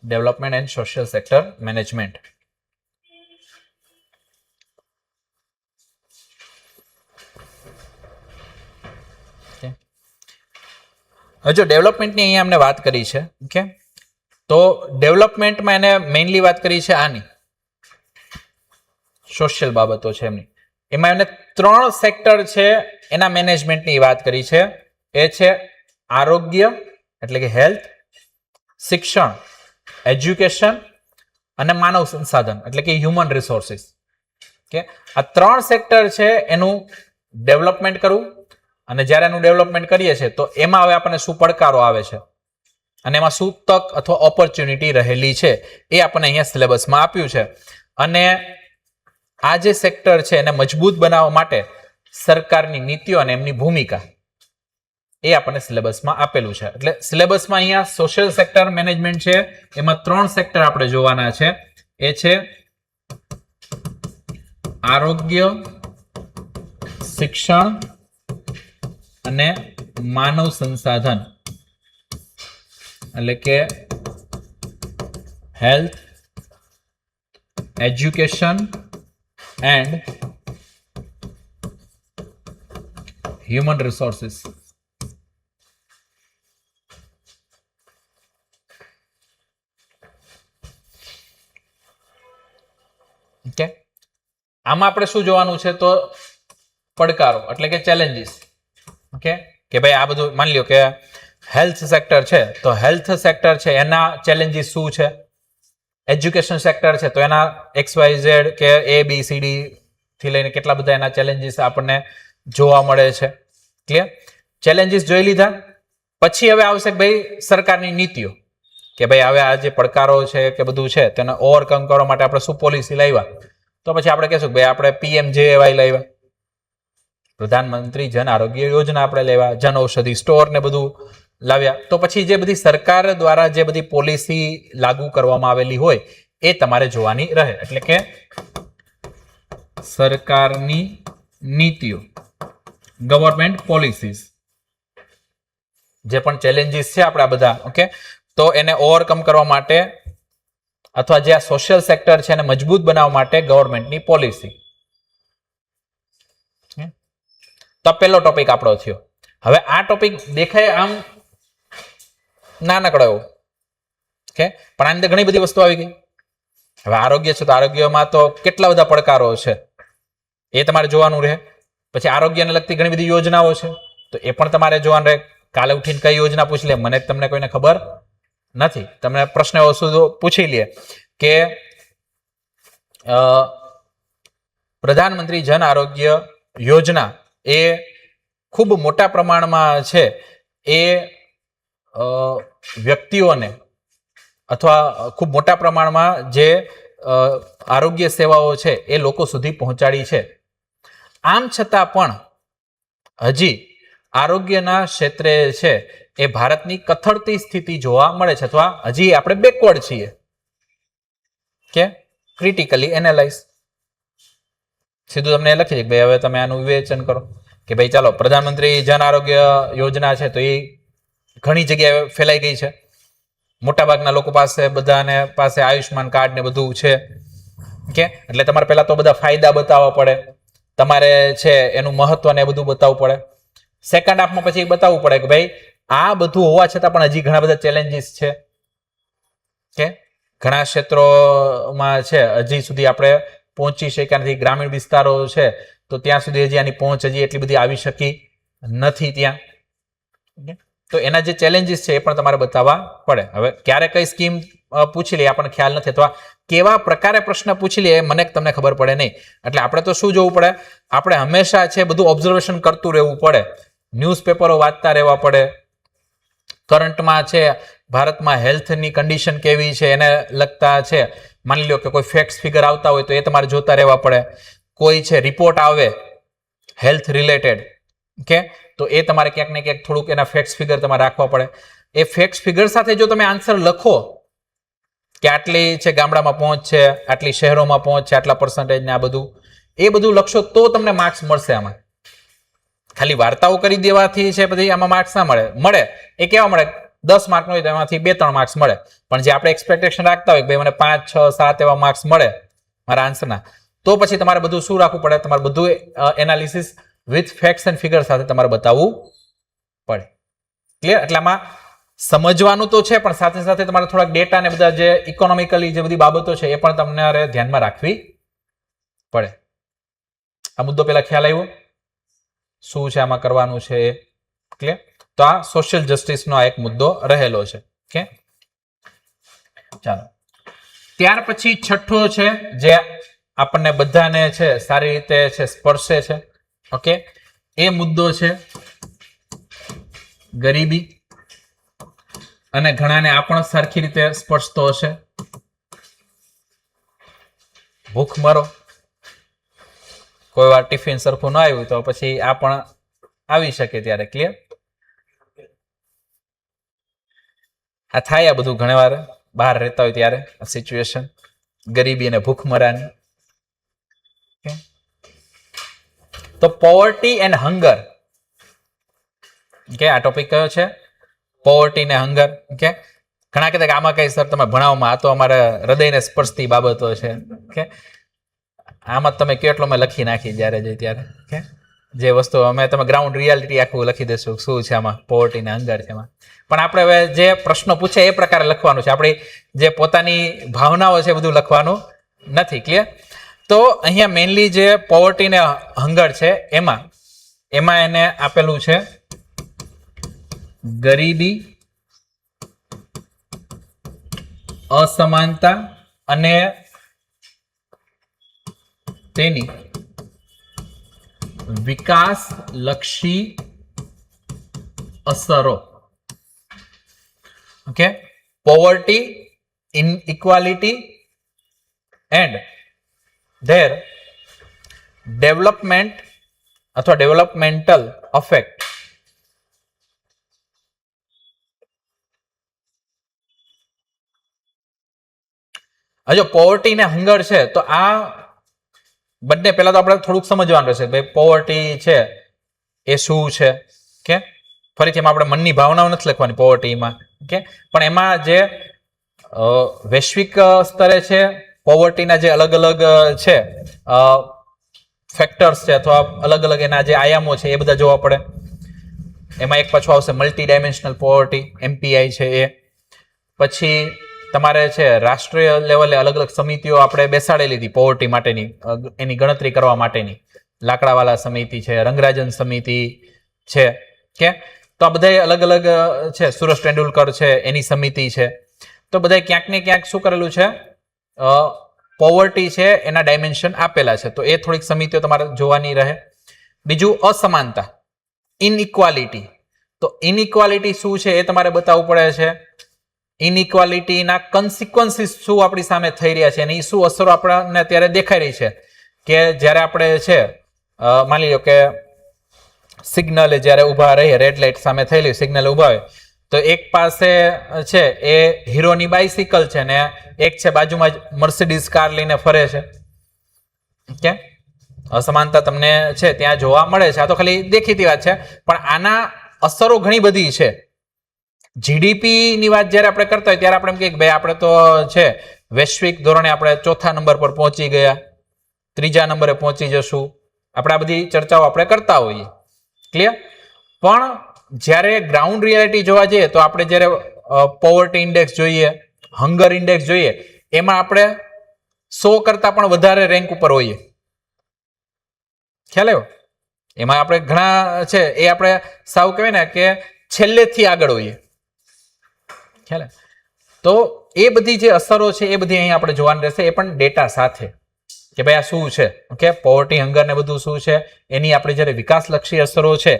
Development and social sector management. જો ડેવલપમેન્ટની અહીંયા અમને વાત કરી છે, ઓકે, તો ડેવલપમેન્ટમાં એને મેઇનલી વાત કરી છે આની સોશિયલ બાબતો છે એમની. એમાં એમને 3 સેક્ટર છે એના મેનેજમેન્ટની વાત કરી છે. એ છે આરોગ્ય એટલે કે હેલ્થ, શિક્ષણ એજ્યુકેશન, અને માનવ સંસાધન એટલે કે હ્યુમન રિસોર્સિસ. ઓકે, આ 3 સેક્ટર છે એનું ડેવલપમેન્ટ કરવું. અને જ્યારે એનું ડેવલપમેન્ટ કરીએ છીએ તો એમાં હવે આપણને શું પડકારો આવે છે અને એમાં શું તક અથવા ઓપોર્ચ્યુનિટી રહેલી છે એ આપણને અહીંયા સિલેબસમાં આપ્યું છે. અને આ જે સેક્ટર છે એને મજબૂત બનાવવા માટે સરકારની નીતિઓ અને એમની ભૂમિકા એ આપણને સિલેબસમાં આપેલું છે. એટલે સિલેબસમાં અહીંયા સોશિયલ સેક્ટર મેનેજમેન્ટ છે, એમાં 3 સેક્ટર આપણે જોવાના છે. એ છે આરોગ્ય, શિક્ષણ અને માનવ સંસાધન એટલે કે health, education and human resources. Okay, આમાં આપણે શું જોવાનું છે તો પડકારો એટલે કે ચેલેન્જીસ. ઓકે, કે ભાઈ આ બધું માની લ્યો કે હેલ્થ સેક્ટર છે તો હેલ્થ સેક્ટર છે એના ચેલેન્જીસ શું છે, એજ્યુકેશન સેક્ટર છે તો એના XYZ કે ABCD થી લઈને કેટલા બધા એના ચેલેન્જીસ આપણને જોવા મળે છે. ક્લિયર? ચેલેન્જીસ જોઈ લીધા પછી હવે આવશે કે ભાઈ સરકારની નીતિઓ, કે ભાઈ હવે આ જે પડકારો છે કે બધું છે તેને ઓવરકમ કરવા માટે આપણે શું પોલિસી લાવ્યા. તો પછી આપણે કહેશું કે ભાઈ આપણે PMJAY લાવ્યા, પ્રધાનમંત્રી જન આરોગ્ય યોજના આપણે લેવા, જન ઔષધિ સ્ટોર ને બધું લાવ્યા. તો પછી જે બધી સરકાર દ્વારા જે બધી પોલિસી લાગુ કરવામાં આવેલી હોય એ તમારે જોવાની રહે. એટલે કે સરકારની નીતિઓ, ગવર્મેન્ટ પોલિસીઝ, જે પણ ચેલેન્જીસ છે આપણા બધા, ઓકે, તો એને ઓવરકમ કરવા માટે અથવા જે આ સોશિયલ સેક્ટર છે એને મજબૂત બનાવવા માટે ગવર્મેન્ટની પોલિસી. તો પહેલો ટોપિક આપણો થયો. હવે આ ટોપિક દેખાય આમ નાનકડો એવો, ઓકે, પણ આની અંદર ઘણી બધી વસ્તુ આવી ગઈ. હવે આરોગ્ય છે તો આરોગ્યમાં તો કેટલા બધા પડકારો છે એ તમારે જોવાનું રહે. પછી આરોગ્યને લગતી ઘણી બધી યોજનાઓ છે તો એ પણ તમારે જોવાનું રહે. કાલે ઉઠીને કઈ યોજના પૂછી લે, મને તમને કોઈને ખબર નથી. તમને પ્રશ્ન એવો પૂછી લે કે પ્રધાનમંત્રી જન આરોગ્ય યોજના એ ખૂબ મોટા પ્રમાણમાં છે એ વ્યક્તિઓને અથવા ખૂબ મોટા પ્રમાણમાં જે આરોગ્ય સેવાઓ છે એ લોકો સુધી પહોંચાડી છે. આમ છતાં પણ હજી આરોગ્યના ક્ષેત્રે છે એ ભારતની કથળતી સ્થિતિ જોવા મળે છે, અથવા હજી આપણે બેકવર્ડ છીએ. કે ક્રિટિકલી એનાલાઇઝ. સીધું તમને લખી દે કે ભાઈ હવે તમે આનું વિવેચન કરો કે ભાઈ ચાલો પ્રધાનમંત્રી જન આરોગ્ય યોજના છે તો એ ઘણી જગ્યાએ ફેલાઈ ગઈ છે. મોટાભાગના લોકો પાસે બધાને પાસે આયુષ્માન કાર્ડ ને બધું છે. કે એટલે તમારે પહેલા તો બધા ફાયદા બતાવવા પડે, તમારે છે એનું મહત્વ ને બધું બતાવવું પડે. સેકન્ડ હાફમાં પછી બતાવવું પડે કે ભાઈ આ બધું હોવા છતાં પણ હજી ઘણા બધા ચેલેન્જીસ છે. કે ઘણા ક્ષેત્રોમાં છે હજી સુધી આપણે પહોંચી શક્યા નથી. ગ્રામીણ વિસ્તારો છે તો ત્યાં સુધી હજી આની પહોંચ હજી એટલી બધી આવી શકી નથી ત્યાં. તો એના જે ચેલેન્જીસ છે એ પણ તમારે બતાવવા પડે. હવે ક્યારે કઈ સ્કીમ પૂછી લે આપણને ખ્યાલ નથી, અથવા કેવા પ્રકારે પ્રશ્ન પૂછી લે મને તમને ખબર પડે નહીં. એટલે આપણે તો શું જોવું પડે, આપણે હંમેશા છે બધું ઓબ્ઝર્વેશન કરતું રહેવું પડે, ન્યૂઝપેપરો વાંચતા રહેવા પડે. કરંટમાં છે ભારતમાં હેલ્થની કન્ડિશન કેવી છે એને લગતા છે, માની લો કે કોઈ ફેક્ટ્સ ફિગર આવતા હોય તો એ તમારે જોતા રહેવા પડે. કોઈ છે રિપોર્ટ આવે હેલ્થ રિલેટેડ કે તો એ તમારે ક્યાંક ને ક્યાંક થોડુંક એના ફેક્ટ્સ ફિગર તમારે રાખવા પડે. એ ફેક્ટ્સ ફિગર સાથે જો તમે આન્સર લખો કે આટલી છે ગામડામાં પહોંચ છે, આટલી શહેરોમાં પહોંચ છે, આટલા પર્સન્ટેજ ને આ બધું, એ બધું લખશો તો તમને માર્ક્સ મળશે. આમાં ખાલી વાર્તાઓ કરી દેવાથી છે બધી આમાં માર્ક્સ ના મળે. એ કેવા મળે, 10 માર્ક હોય તો એમાંથી 2-3 માર્ક્સ મળે. પણ જે આપણે એક્સપેક્ટેશન રાખતા હોય કે ભાઈ મને 5, 6, 7 એવા માર્ક્સ મળે મારા આન્સરના, તો પછી તમારે બધું શું રાખવું પડે, તમારે બધું analysis with facts and figure સાથે તમારે બતાવવું પડે. ક્લિયર? એટલે આમાં સમજવાનું તો છે પણ સાથે સાથે તમારે થોડાક ડેટા ને બધા જે ઇકોનોમિકલી જે બધી બાબતો છે એ પણ તમને ધ્યાનમાં રાખવી પડે. આ મુદ્દો પેલા ખ્યાલ આવ્યો શું છે આમાં કરવાનું છે એ? ક્લિયર? તો આ સોશિયલ જસ્ટિસનો આ એક મુદ્દો રહેલો છે. ઓકે, ચાલો ત્યાર પછી છઠ્ઠો છે જે આપણને બધાને છે સારી રીતે છે સ્પર્શે છે. ઓકે, એ મુદ્દો છે ગરીબી. અને ઘણાને આ પણ સરખી રીતે સ્પર્શતો હશે. ભૂખમરો, કોઈ વાર ટિફિન સરખું ન આવ્યું તો પછી આ પણ આવી શકે ત્યારે. ક્લિયર? આ થાય આ બધું ઘણી વાર બહાર રહેતા હોય ત્યારે સિચ્યુએશન ગરીબી અને ભૂખમરાની. તો પોવર્ટી એન્ડ હંગર, આ ટોપિક કયો છે? પોવર્ટી ને હંગર. ઓકે, ઘણા કહેતા કે આમાં કઈ સર તમે ભણાવવામાં, આ તો અમારા હૃદયને સ્પર્શતી બાબતો છે. ઓકે, આમાં તમે કેટલો મેં લખી નાખી જ્યારે જઈ ત્યારે. ઓકે, જે વસ્તુ અમે તમે ગ્રાઉન્ડ રિયાલિટી આખું લખી દેશું શું છે આમાં પોવર્ટી ને હંગર છે એમાં. પણ આપણે હવે જે પ્રશ્નો પૂછે એ પ્રકારે લખવાનું છે, આપણી જે પોતાની ભાવનાઓ છે બધું લખવાનું નથી. ક્લિયર? તો અહીંયા મેઇનલી જે પોવર્ટી ને હંગર છે એમાં એને આપેલું છે ગરીબી, અસમાનતા અને તેની વિકાસલક્ષી અસરો. Okay, poverty, inequality and there development અથવા ડેવલપમેન્ટલ અફેક્ટ. જો પોવર્ટી ને હંગર છે તો આ બંને પહેલા તો આપણે થોડુંક સમજવાનું રહેશે ભાઈ પોવર્ટી છે એ શું છે. કે ફરીથી એમાં આપણે મનની ભાવનાઓ નથી લખવાની પોવર્ટીમાં. ઓકે, પણ એમાં જે વૈશ્વિક સ્તરે છે પોવર્ટીના જે અલગ અલગ છે ફેક્ટર્સ છે અથવા અલગ અલગ એના જે આયામો છે એ બધા જોવા પડે. એમાં એક પાછું આવશે મલ્ટી ડાયમેન્શનલ પોવર્ટી, MPI છે એ. પછી તમારે છે રાષ્ટ્રીય લેવલે અલગ અલગ સમિતિઓ આપણે બેસાડી લીધી પોવર્ટી માટેની, એની ગણતરી કરવા માટેની. લાકડાવાલા સમિતિ છે, રંગરાજન સમિતિ છે, કે તો આ બધા અલગ અલગ છે. સુરેશ તેંડુલકર છે એની સમિતિ છે. તો બધા ક્યાંક ને ક્યાંક શું કરેલું છે, પોવર્ટી છે એના ડાયમેન્શન આપેલા છે. તો એ થોડીક સમિતિઓ તમારે જોવાની રહે. બીજું અસમાનતા, ઇનઇક્વાલિટી. તો ઇનઇક્વાલિટી શું છે એ તમારે બતાવવું પડે છે. ઇનઇક્વાલિટીના કન્સિક્વન્સીસ શું આપણી સામે થઈ રહ્યા છે, એની શું અસરો આપણને અત્યારે દેખાઈ રહી છે. કે જ્યારે આપણે છે માની લો કે સિગ્નલે જ્યારે ઊભા રહીએ, રેડ લાઇટ સામે થયેલી સિગ્નલે ઊભા હોય, તો એક પાસે છે એ હીરોની બાઇસિકલ છે ને એક છે બાજુમાં જ મર્સિડીઝ કાર લઈને ફરે છે. ઓકે, અસમાનતા તમને છે ત્યાં જોવા મળે છે. આ તો ખાલી દેખીતી વાત છે, પણ આના અસરો ઘણી બધી છે. જીડીપી ની વાત જ્યારે આપણે કરતા હોય ત્યારે આપણે એમ કહીએ કે ભાઈ આપણે તો છે વૈશ્વિક ધોરણે આપણે 4થા નંબર પર પહોંચી ગયા, 3જા નંબરે પહોંચી જશું. આપણે આ બધી ચર્ચાઓ આપણે કરતા હોઈએ. ક્લિયર? પણ જ્યારે ગ્રાઉન્ડ રિયાલિટી જોવા જઈએ તો આપણે જ્યારે પોવર્ટી ઇન્ડેક્સ જોઈએ, હંગર ઇન્ડેક્સ જોઈએ, એમાં આપણે 100 કરતા પણ વધારે રેન્ક ઉપર હોઈએ. ખ્યાલ આવ્યો? એમાં આપણે ઘણા છે એ આપણે સાવ કહેવાય ને કે છેલ્લેથી આગળ હોઈએ. ખ્યાલ? તો એ બધી જે અસરો છે એ બધી અહીં આપણે જોવાની રહેશે, એ પણ ડેટા સાથે કે ભાઈ આ શું છે. ઓકે, પોવર્ટી, હંગર ને બધું શું છે, એની આપણે જ્યારે વિકાસલક્ષી અસરો છે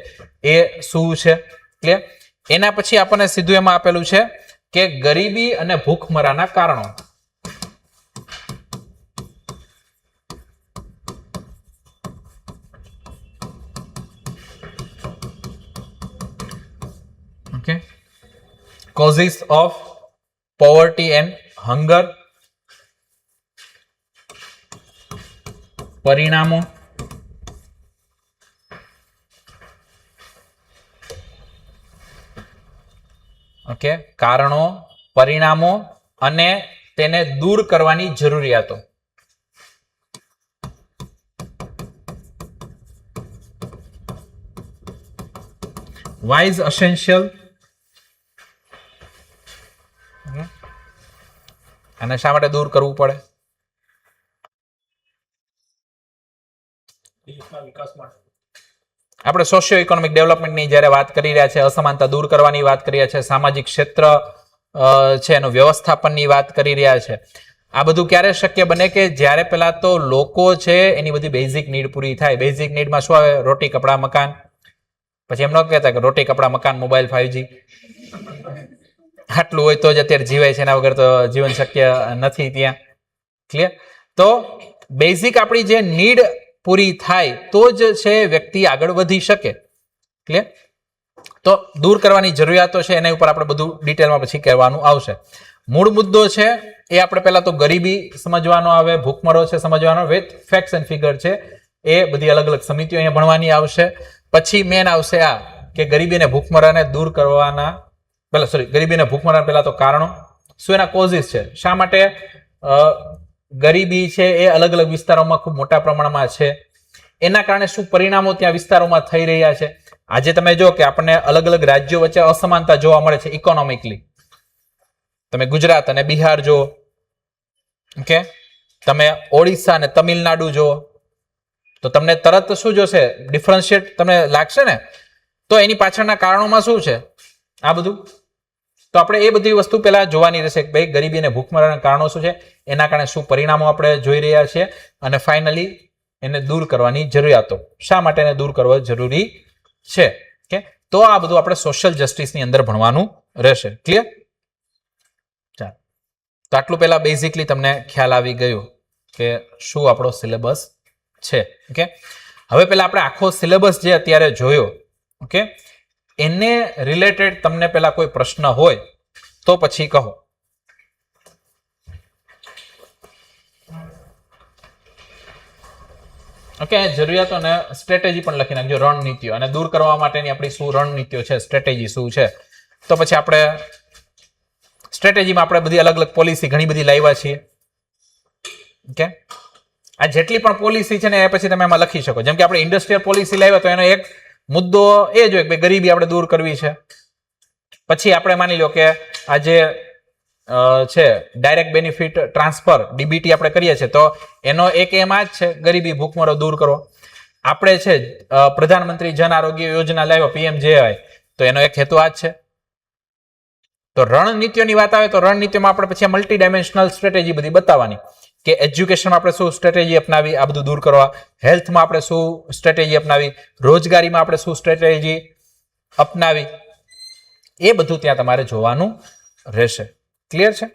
એ શું છે. ક્લિયર? એના પછી આપણને સીધું એમાં આપેલું છે કે ગરીબી અને ભૂખમરાના કારણો. Okay, causes of poverty and hunger, પરિણામો, ઓકે, કારણો, પરિણામો અને તેને દૂર કરવાની જરૂરિયાતો. Why is essential? અને શા માટે દૂર કરવું પડે? આપણે સોશિયો ઇકોનોમિક ડેવલપમેન્ટની જ્યારે વાત કરી રહ્યા છે, અસમાનતા દૂર કરવાની વાત કરી રહ્યા છે, સામાજિક ક્ષેત્ર છે એનું વ્યવસ્થાપનની વાત કરી રહ્યા છે. આ બધું ક્યારે શક્ય બને કે જ્યારે પેલા તો લોકો છે એની બધી બેઝિક નીડ પૂરી થાય. બેઝિક નીડમાં શું આવે? રોટી, કપડા, મકાન. પછી એમ ન કહેતા કે રોટી, કપડા, મકાન, મોબાઈલ, 5G. આટલું હોય તો જ અત્યારે જીવાય છે, એના વગર તો જીવન શક્ય નથી ત્યાં. ક્લિયર? તો બેઝિક આપણી જે નીડ પૂરી થાય તો જ છે વ્યક્તિ આગળ વધી શકે. ક્લિયર? તો દૂર કરવાની જરૂરિયાતો છે એના ઉપર આપણે બધું ડિટેલમાં પછી કહેવાનું આવશે. મૂળ મુદ્દો છે એ આપણે પહેલા તો ગરીબી સમજવાનો આવે, ભૂખમરો છે સમજવાનો, વિથ ફેક્ટ્સ એન્ડ ફિગર છે એ બધી અલગ અલગ સમિતિઓ અહીંયા ભણવાની આવશે. પછી મેન આવશે આ કે ગરીબી અને ભૂખમરાને દૂર કરવાના ગરીબી અને ભૂખમરા પહેલા તો કારણો શું, એના કોઝિસ છે, શા માટે ગરીબી છે એ અલગ અલગ વિસ્તારોમાં ખૂબ મોટા પ્રમાણમાં છે, એના કારણે શું પરિણામો ત્યાં વિસ્તારોમાં થઈ રહ્યા છે. આજે તમે જો કે આપણને અલગ અલગ રાજ્યો વચ્ચે અસમાનતા જોવા મળે છે ઇકોનોમિકલી. તમે ગુજરાત અને બિહાર જુઓ, ઓકે, તમે ઓડિશા અને તમિલનાડુ જુઓ, તો તમને તરત શું જોશે? ડિફરન્શિએટ તમને લાગશે ને. તો એની પાછળના કારણોમાં શું છે આ બધું? તો આપણે એ બધી વસ્તુ પહેલા જોવાની રહેશે કે ભાઈ ગરીબી અને ભૂખમરાના કારણો શું છે, એના કારણે શું પરિણામો આપણે જોઈ રહ્યા છીએ, અને ફાઇનલી એને દૂર કરવાની જરૂરિયાતો, શા માટે એને દૂર કરવા જરૂરી છે. ઓકે, તો આ બધું આપણે સોશિયલ જસ્ટિસની અંદર ભણવાનું રહેશે. ક્લિયર? ચાલો, તો આટલું પહેલા બેઝિકલી તમને ખ્યાલ આવી ગયો કે શું આપણો સિલેબસ છે. ઓકે, હવે પહેલા આપણે આખો સિલેબસ જે અત્યારે જોયો, ઓકે, એને રિલેટેડ તમને પહેલા કોઈ પ્રશ્ન હોય તો પછી કહો. ઓકે, જરૂરિયાતો અને સ્ટ્રેટેજી પણ લખી નાખજો, રણનીતિઓ, અને દૂર કરવા માટેની આપણી શું રણનીતિઓ છે, સ્ટ્રેટેજી શું છે. તો પછી આપણે સ્ટ્રેટેજીમાં આપણે બધી અલગ અલગ પોલિસી ઘણી બધી લાવ્યા છીએ. ઓકે, આ જેટલી પણ પોલિસી છે ને એ પછી તમે એમાં લખી શકો. જેમ કે આપણે ઇન્ડસ્ટ્રીયલ પોલિસી લાવ્યા તો એનો એક મુદ્દો એ જ હોય કે ગરીબી આપણે દૂર કરવી છે. પછી આપણે માની લો કે આજે છે ડાયરેક્ટ બેનિફિટ ટ્રાન્સફર ડીબીટી આપણે કરીએ છીએ તો એનો એક એમ આ જ છે ગરીબી ભૂખમરો દૂર કરવો. આપણે છે પ્રધાનમંત્રી જન આરોગ્ય યોજના લાવ્યો PMJY તો એનો એક હેતુ આ જ છે. તો રણનીતિઓની વાત આવે તો રણનીતિઓમાં આપણે પછી મલ્ટી ડાયમેન્શનલ સ્ટ્રેટેજી બધી બતાવવાની કે એજ્યુકેશનમાં આપણે શું સ્ટ્રેટેજી અપનાવી આ બધું દૂર કરવા, હેલ્થમાં આપણે શું સ્ટ્રેટેજી અપનાવી, રોજગારીમાં આપણે શું સ્ટ્રેટેજી અપનાવી, એ બધું ત્યાં તમારે જોવાનું રહેશે. ક્લિયર છે?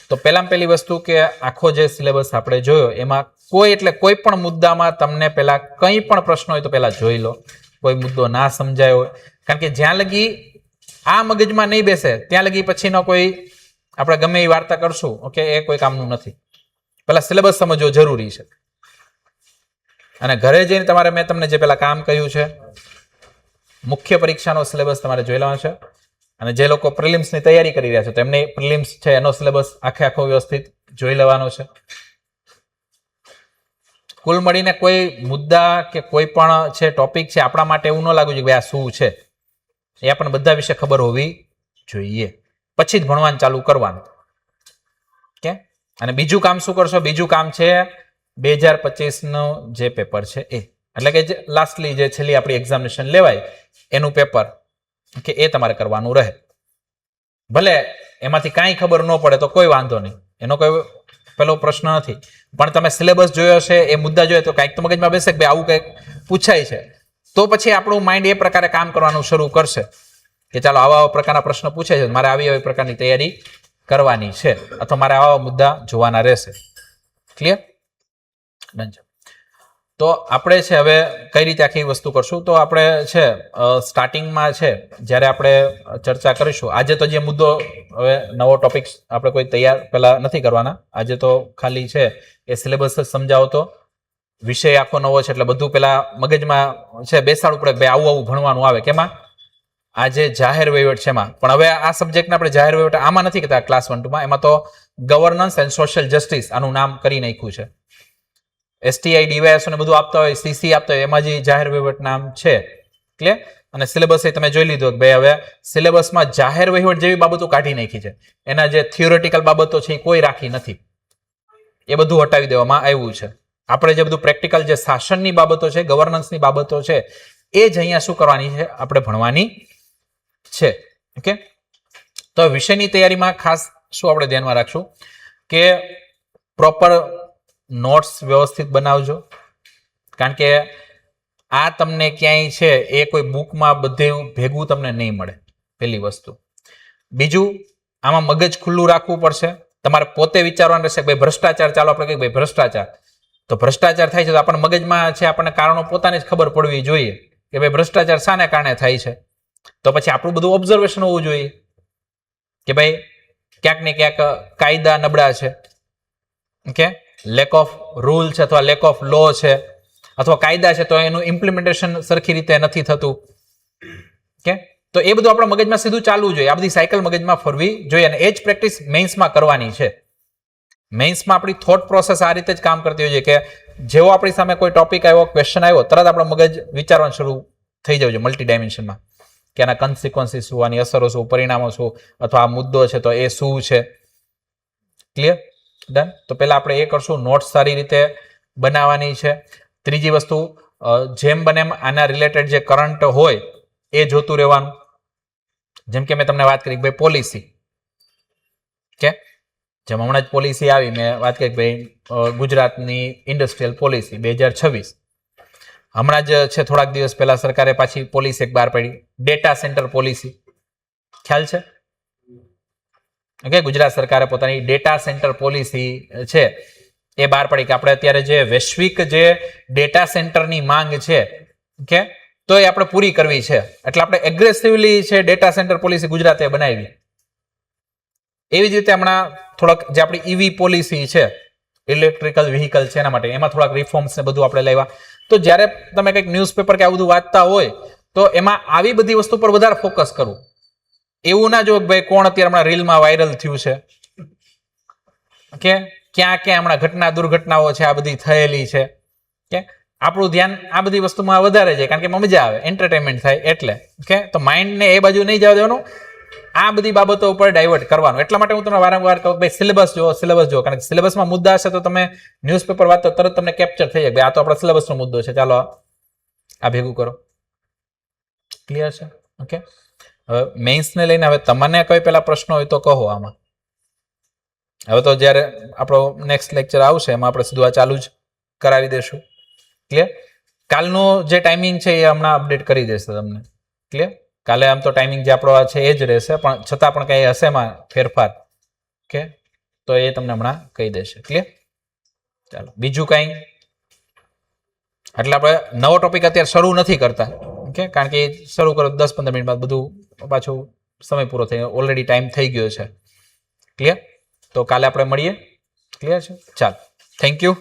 તો પહેલી વસ્તુ કે આખો જે સિલેબસ આપણે જોયો એમાં કોઈ પણ મુદ્દામાં તમને પહેલા કંઈ પણ પ્રશ્ન હોય તો પહેલા જોઈ લો. કોઈ મુદ્દો ના સમજાયો હોય, કારણ કે જ્યાં લગી આ મગજમાં નહીં બેસે ત્યાં લગી પછીનો કોઈ આપણે ગમે એ વાર્તા કરશું ઓકે એ કોઈ કામનું નથી. પહેલા સિલેબસ સમજવો જરૂરી છે. અને ઘરે જઈને તમારે મેં તમને જે પહેલા કામ કહ્યું છે મુખ્ય પરીક્ષાનો સિલેબસ તમારે જોઈ લેવાનો છે. અને જે લોકો પ્રિલિમ્સની તૈયારી કરી રહ્યા છે તો એમની પ્રિલિમ્સ છે એનો સિલેબસ આખો વ્યવસ્થિત જોઈ લેવાનો છે. કુલ મળીને કોઈ મુદ્દા કે કોઈ પણ છે ટોપિક છે આપણા માટે એવું ન લાગ્યું છે કે ભાઈ આ શું છે, એ આપણને બધા વિશે ખબર હોવી જોઈએ. પછી જ ભણવાનું ચાલુ કરવાનું. કે અને બીજું કામ શું કરશો? બીજું કામ છે 2025 જે પેપર છે એ, એટલે કે લાસ્ટલી જે છેલ્લી આપણી એક્ઝામિનેશન લેવાય એનું પેપર કે એ તમારે કરવાનું રહે. ભલે એમાંથી કાંઈ ખબર ન પડે તો કોઈ વાંધો નહીં, એનો કોઈ પેલો પ્રશ્ન નથી, પણ તમે સિલેબસ જોયો છે એ મુદ્દા જોયો તો કાંઈક તો મગજમાં બેસે કે ભાઈ આવું કંઈક પૂછાય છે, તો પછી આપણું માઇન્ડ એ પ્રકારે કામ કરવાનું શરૂ કરશે કે ચાલો આવા પ્રકારના પ્રશ્ન પૂછે છે, મારે આવી પ્રકારની તૈયારી કરવાની છે અથવા મારે આવા મુદ્દા જોવાના રહેશે. ક્લિયર? ડન છે. તો આપણે છે હવે કઈ રીતે આખી વસ્તુ કરશું તો આપણે છે સ્ટાર્ટિંગમાં છે જ્યારે આપણે ચર્ચા કરીશું. આજે તો જે મુદ્દો હવે નવો ટોપિક આપણે કોઈ તૈયાર પહેલા નથી કરવાના. આજે તો ખાલી છે એ સિલેબસ જ સમજાવો તો વિષય આખો નવો છે એટલે બધું પેલા મગજમાં છે બેસાડવું પડે ભાઈ આવું ભણવાનું આવે. કેમાં? આજે જાહેર વહીવટ છે એમાં. પણ હવે આ સબ્જેક્ટને આપણે જાહેર વહીવટ આમાં નથી કહેતા ક્લાસ 1-2માં, એમાં તો ગવર્નન્સ એન્ડ સોશિયલ જસ્ટિસ આનું નામ કરી નાખ્યું છે. STI DYS ને બધું આપતા હોય, CC આપતા હોય, એમાં જે જાહેર વહીવટ નામ છે. ક્લિયર? અને સિલેબસ એ તમે જોઈ લીધો કે ભાઈ હવે સિલેબસમાં જાહેર વહીવટ જેવી બાબતો કાઢી નાખી છે. એના જે થિયોરેટિકલ બાબતો છે એ કોઈ રાખી નથી, એ બધું હટાવી દેવામાં આવ્યું છે. આપણે જે બધું પ્રેક્ટિકલ જે શાસનની બાબતો છે, ગવર્નન્સની બાબતો છે, એ જ અહીંયા શું કરવાની છે? આપણે ભણવાની છે. ઓકે, તો વિષયની તૈયારીમાં ખાસ શું આપણે ધ્યાનમાં રાખશું કે પ્રોપર નોટ્સ વ્યવસ્થિત બનાવજો, કારણ કે આ તમને ક્યાંય છે એ કોઈ બુકમાં બધું ભેગું તમને નહીં મળે. પહેલી વસ્તુ. બીજું, આમાં મગજ ખુલ્લું રાખવું પડશે. તમારે પોતે વિચારવાનું રહેશે કે ભાઈ ભ્રષ્ટાચાર, ચાલો આપણે કહીએ ભાઈ ભ્રષ્ટાચાર, તો ભ્રષ્ટાચાર થાય છે તો આપણને મગજમાં છે આપણને કારણો પોતાને જ ખબર પડવી જોઈએ કે ભાઈ ભ્રષ્ટાચાર શાને કારણે થાય છે. તો પછી આપણું બધું ઓબ્ઝર્વેશન હોવું જોઈએ કે ભાઈ ક્યાંક ને ક્યાંક કાયદા નબળા છે, ઓકે, લેક ઓફ રૂલ છે અથવા લેક ઓફ લો છે, અથવા કાયદા છે તો એનું ઇમ્પ્લિમેન્ટેશન સરખી રીતે નથી થતું. ઓકે, તો એ બધું આપણા મગજમાં સીધું ચાલવું જોઈએ. આ બધી સાયકલ મગજમાં ફરવી જોઈએ અને એ જ પ્રેક્ટિસ મેઇન્સમાં કરવાની છે. મેઇન્સમાં આપણી થોટ પ્રોસેસ આ રીતે જ કામ કરતી હોય છે કે જેવો આપણી સામે કોઈ ટોપિક આવ્યો, ક્વેશ્ચન આવ્યો, તરત આપણો મગજ વિચારવાનું શરૂ થઈ જવું જોઈએ મલ્ટી ડાયમેન્શનમાં કે આના કન્સિક્વન્સીસ શું, આની અસરો શું, પરિણામો શું, અથવા આ મુદ્દો છે તો એ શું છે. ક્લિયર? ડન. તો પહેલા આપણે એ કરશું, નોટ્સ સારી રીતે બનાવવાની છે. ત્રીજી વસ્તુ, જેમ બને એમ આના રિલેટેડ જે કરંટ હોય એ જોતું રહેવાનું. જેમ કે મેં તમને વાત કરી ભાઈ પોલિસી, કે જેમ હમણાં જ પોલિસી આવી, મેં વાત કરી ભાઈ ગુજરાતની ઇન્ડસ્ટ્રીયલ પોલિસી 2026. હમણાં જ છે થોડાક દિવસ પહેલા સરકારે પાછી પોલિસી એક બહાર પાડી, ડેટા સેન્ટર પોલિસી. ખ્યાલ છે? ઓકે, ગુજરાત સરકારે પોતાની ડેટા સેન્ટર પોલિસી છે એ બહાર પાડી કે આપણે અત્યારે જે વૈશ્વિક જે ડેટા સેન્ટરની માંગ છે, ઓકે, તો એ આપણે પૂરી કરવી છે. એટલે આપણે એગ્રેસિવલી છે ડેટા સેન્ટર પોલિસી ગુજરાતે બનાવી. એવી જ રીતે હમણાં થોડાક જે આપણી ઈવી પોલિસી છે, ઇલેક્ટ્રિકલ વ્હીકલ છે, એના માટે એમાં થોડાક રિફોર્મ્સ ને બધું આપણે લાવ્યા. તો જ્યારે તમે કંઈક ન્યૂઝપેપર કે આ બધું વાંચતા હોય તો એમાં આવી બધી વસ્તુ પર વધારે ફોકસ કરવું. એવું ના જો ભાઈ કોણ અત્યારે હમણાં રીલમાં વાયરલ થયું છે, કે ક્યાં ક્યાં હમણાં ઘટના દુર્ઘટનાઓ છે આ બધી થયેલી છે, કે આપણું ધ્યાન આ બધી વસ્તુમાં વધારે છે કારણ કે મજા આવે, એન્ટરટેનમેન્ટ થાય એટલે. ઓકે, તો માઇન્ડને એ બાજુ નહીં જવા દેવાનું, આ બધી બાબતો ઉપર ડાયવર્ટ કરવાનું. એટલા માટે હું તમને વારંવાર કહું ભાઈ સિલેબસ જુઓ કારણ કે સિલેબસમાં મુદ્દા હશે તો તમે ન્યૂઝપેપર વાંચો તરત તમને કેપ્ચર થઈ જાય ભાઈ આ તો આપણા સિલેબસનો મુદ્દો છે, ચાલો આ ભેગું કરો. ક્લિયર છે? ઓકે. હવે મેઇન્સને લઈને હવે તમને કોઈ પેલા પ્રશ્નો હોય તો કહો આમાં. હવે તો જ્યારે આપણો નેક્સ્ટ લેક્ચર આવશે એમાં આપણે સીધું આ ચાલુ જ કરાવી દેશું. ક્લિયર? કાલનો જે ટાઈમિંગ છે એ હમણાં અપડેટ કરી દેશે તમને. ક્લિયર? કાલે આમ તો ટાઈમિંગ જે આપણો છે એ જ રહેશે, પણ છતાં પણ કંઈ હશે એમાં ફેરફાર ઓકે તો એ તમને હમણાં કહી દેશે. ક્લિયર? ચાલો બીજું કંઈ? એટલે આપણે નવો ટોપિક અત્યારે શરૂ નથી કરતા ઓકે, કારણ કે શરૂ કરો 10-15 મિનિટ બાદ બધું પાછું સમય પૂરો થઈ ઓલરેડી ટાઈમ થઈ ગયો છે. ક્લિયર? તો કાલે આપણે મળીએ. ક્લિયર છે? ચાલો થેન્ક યુ.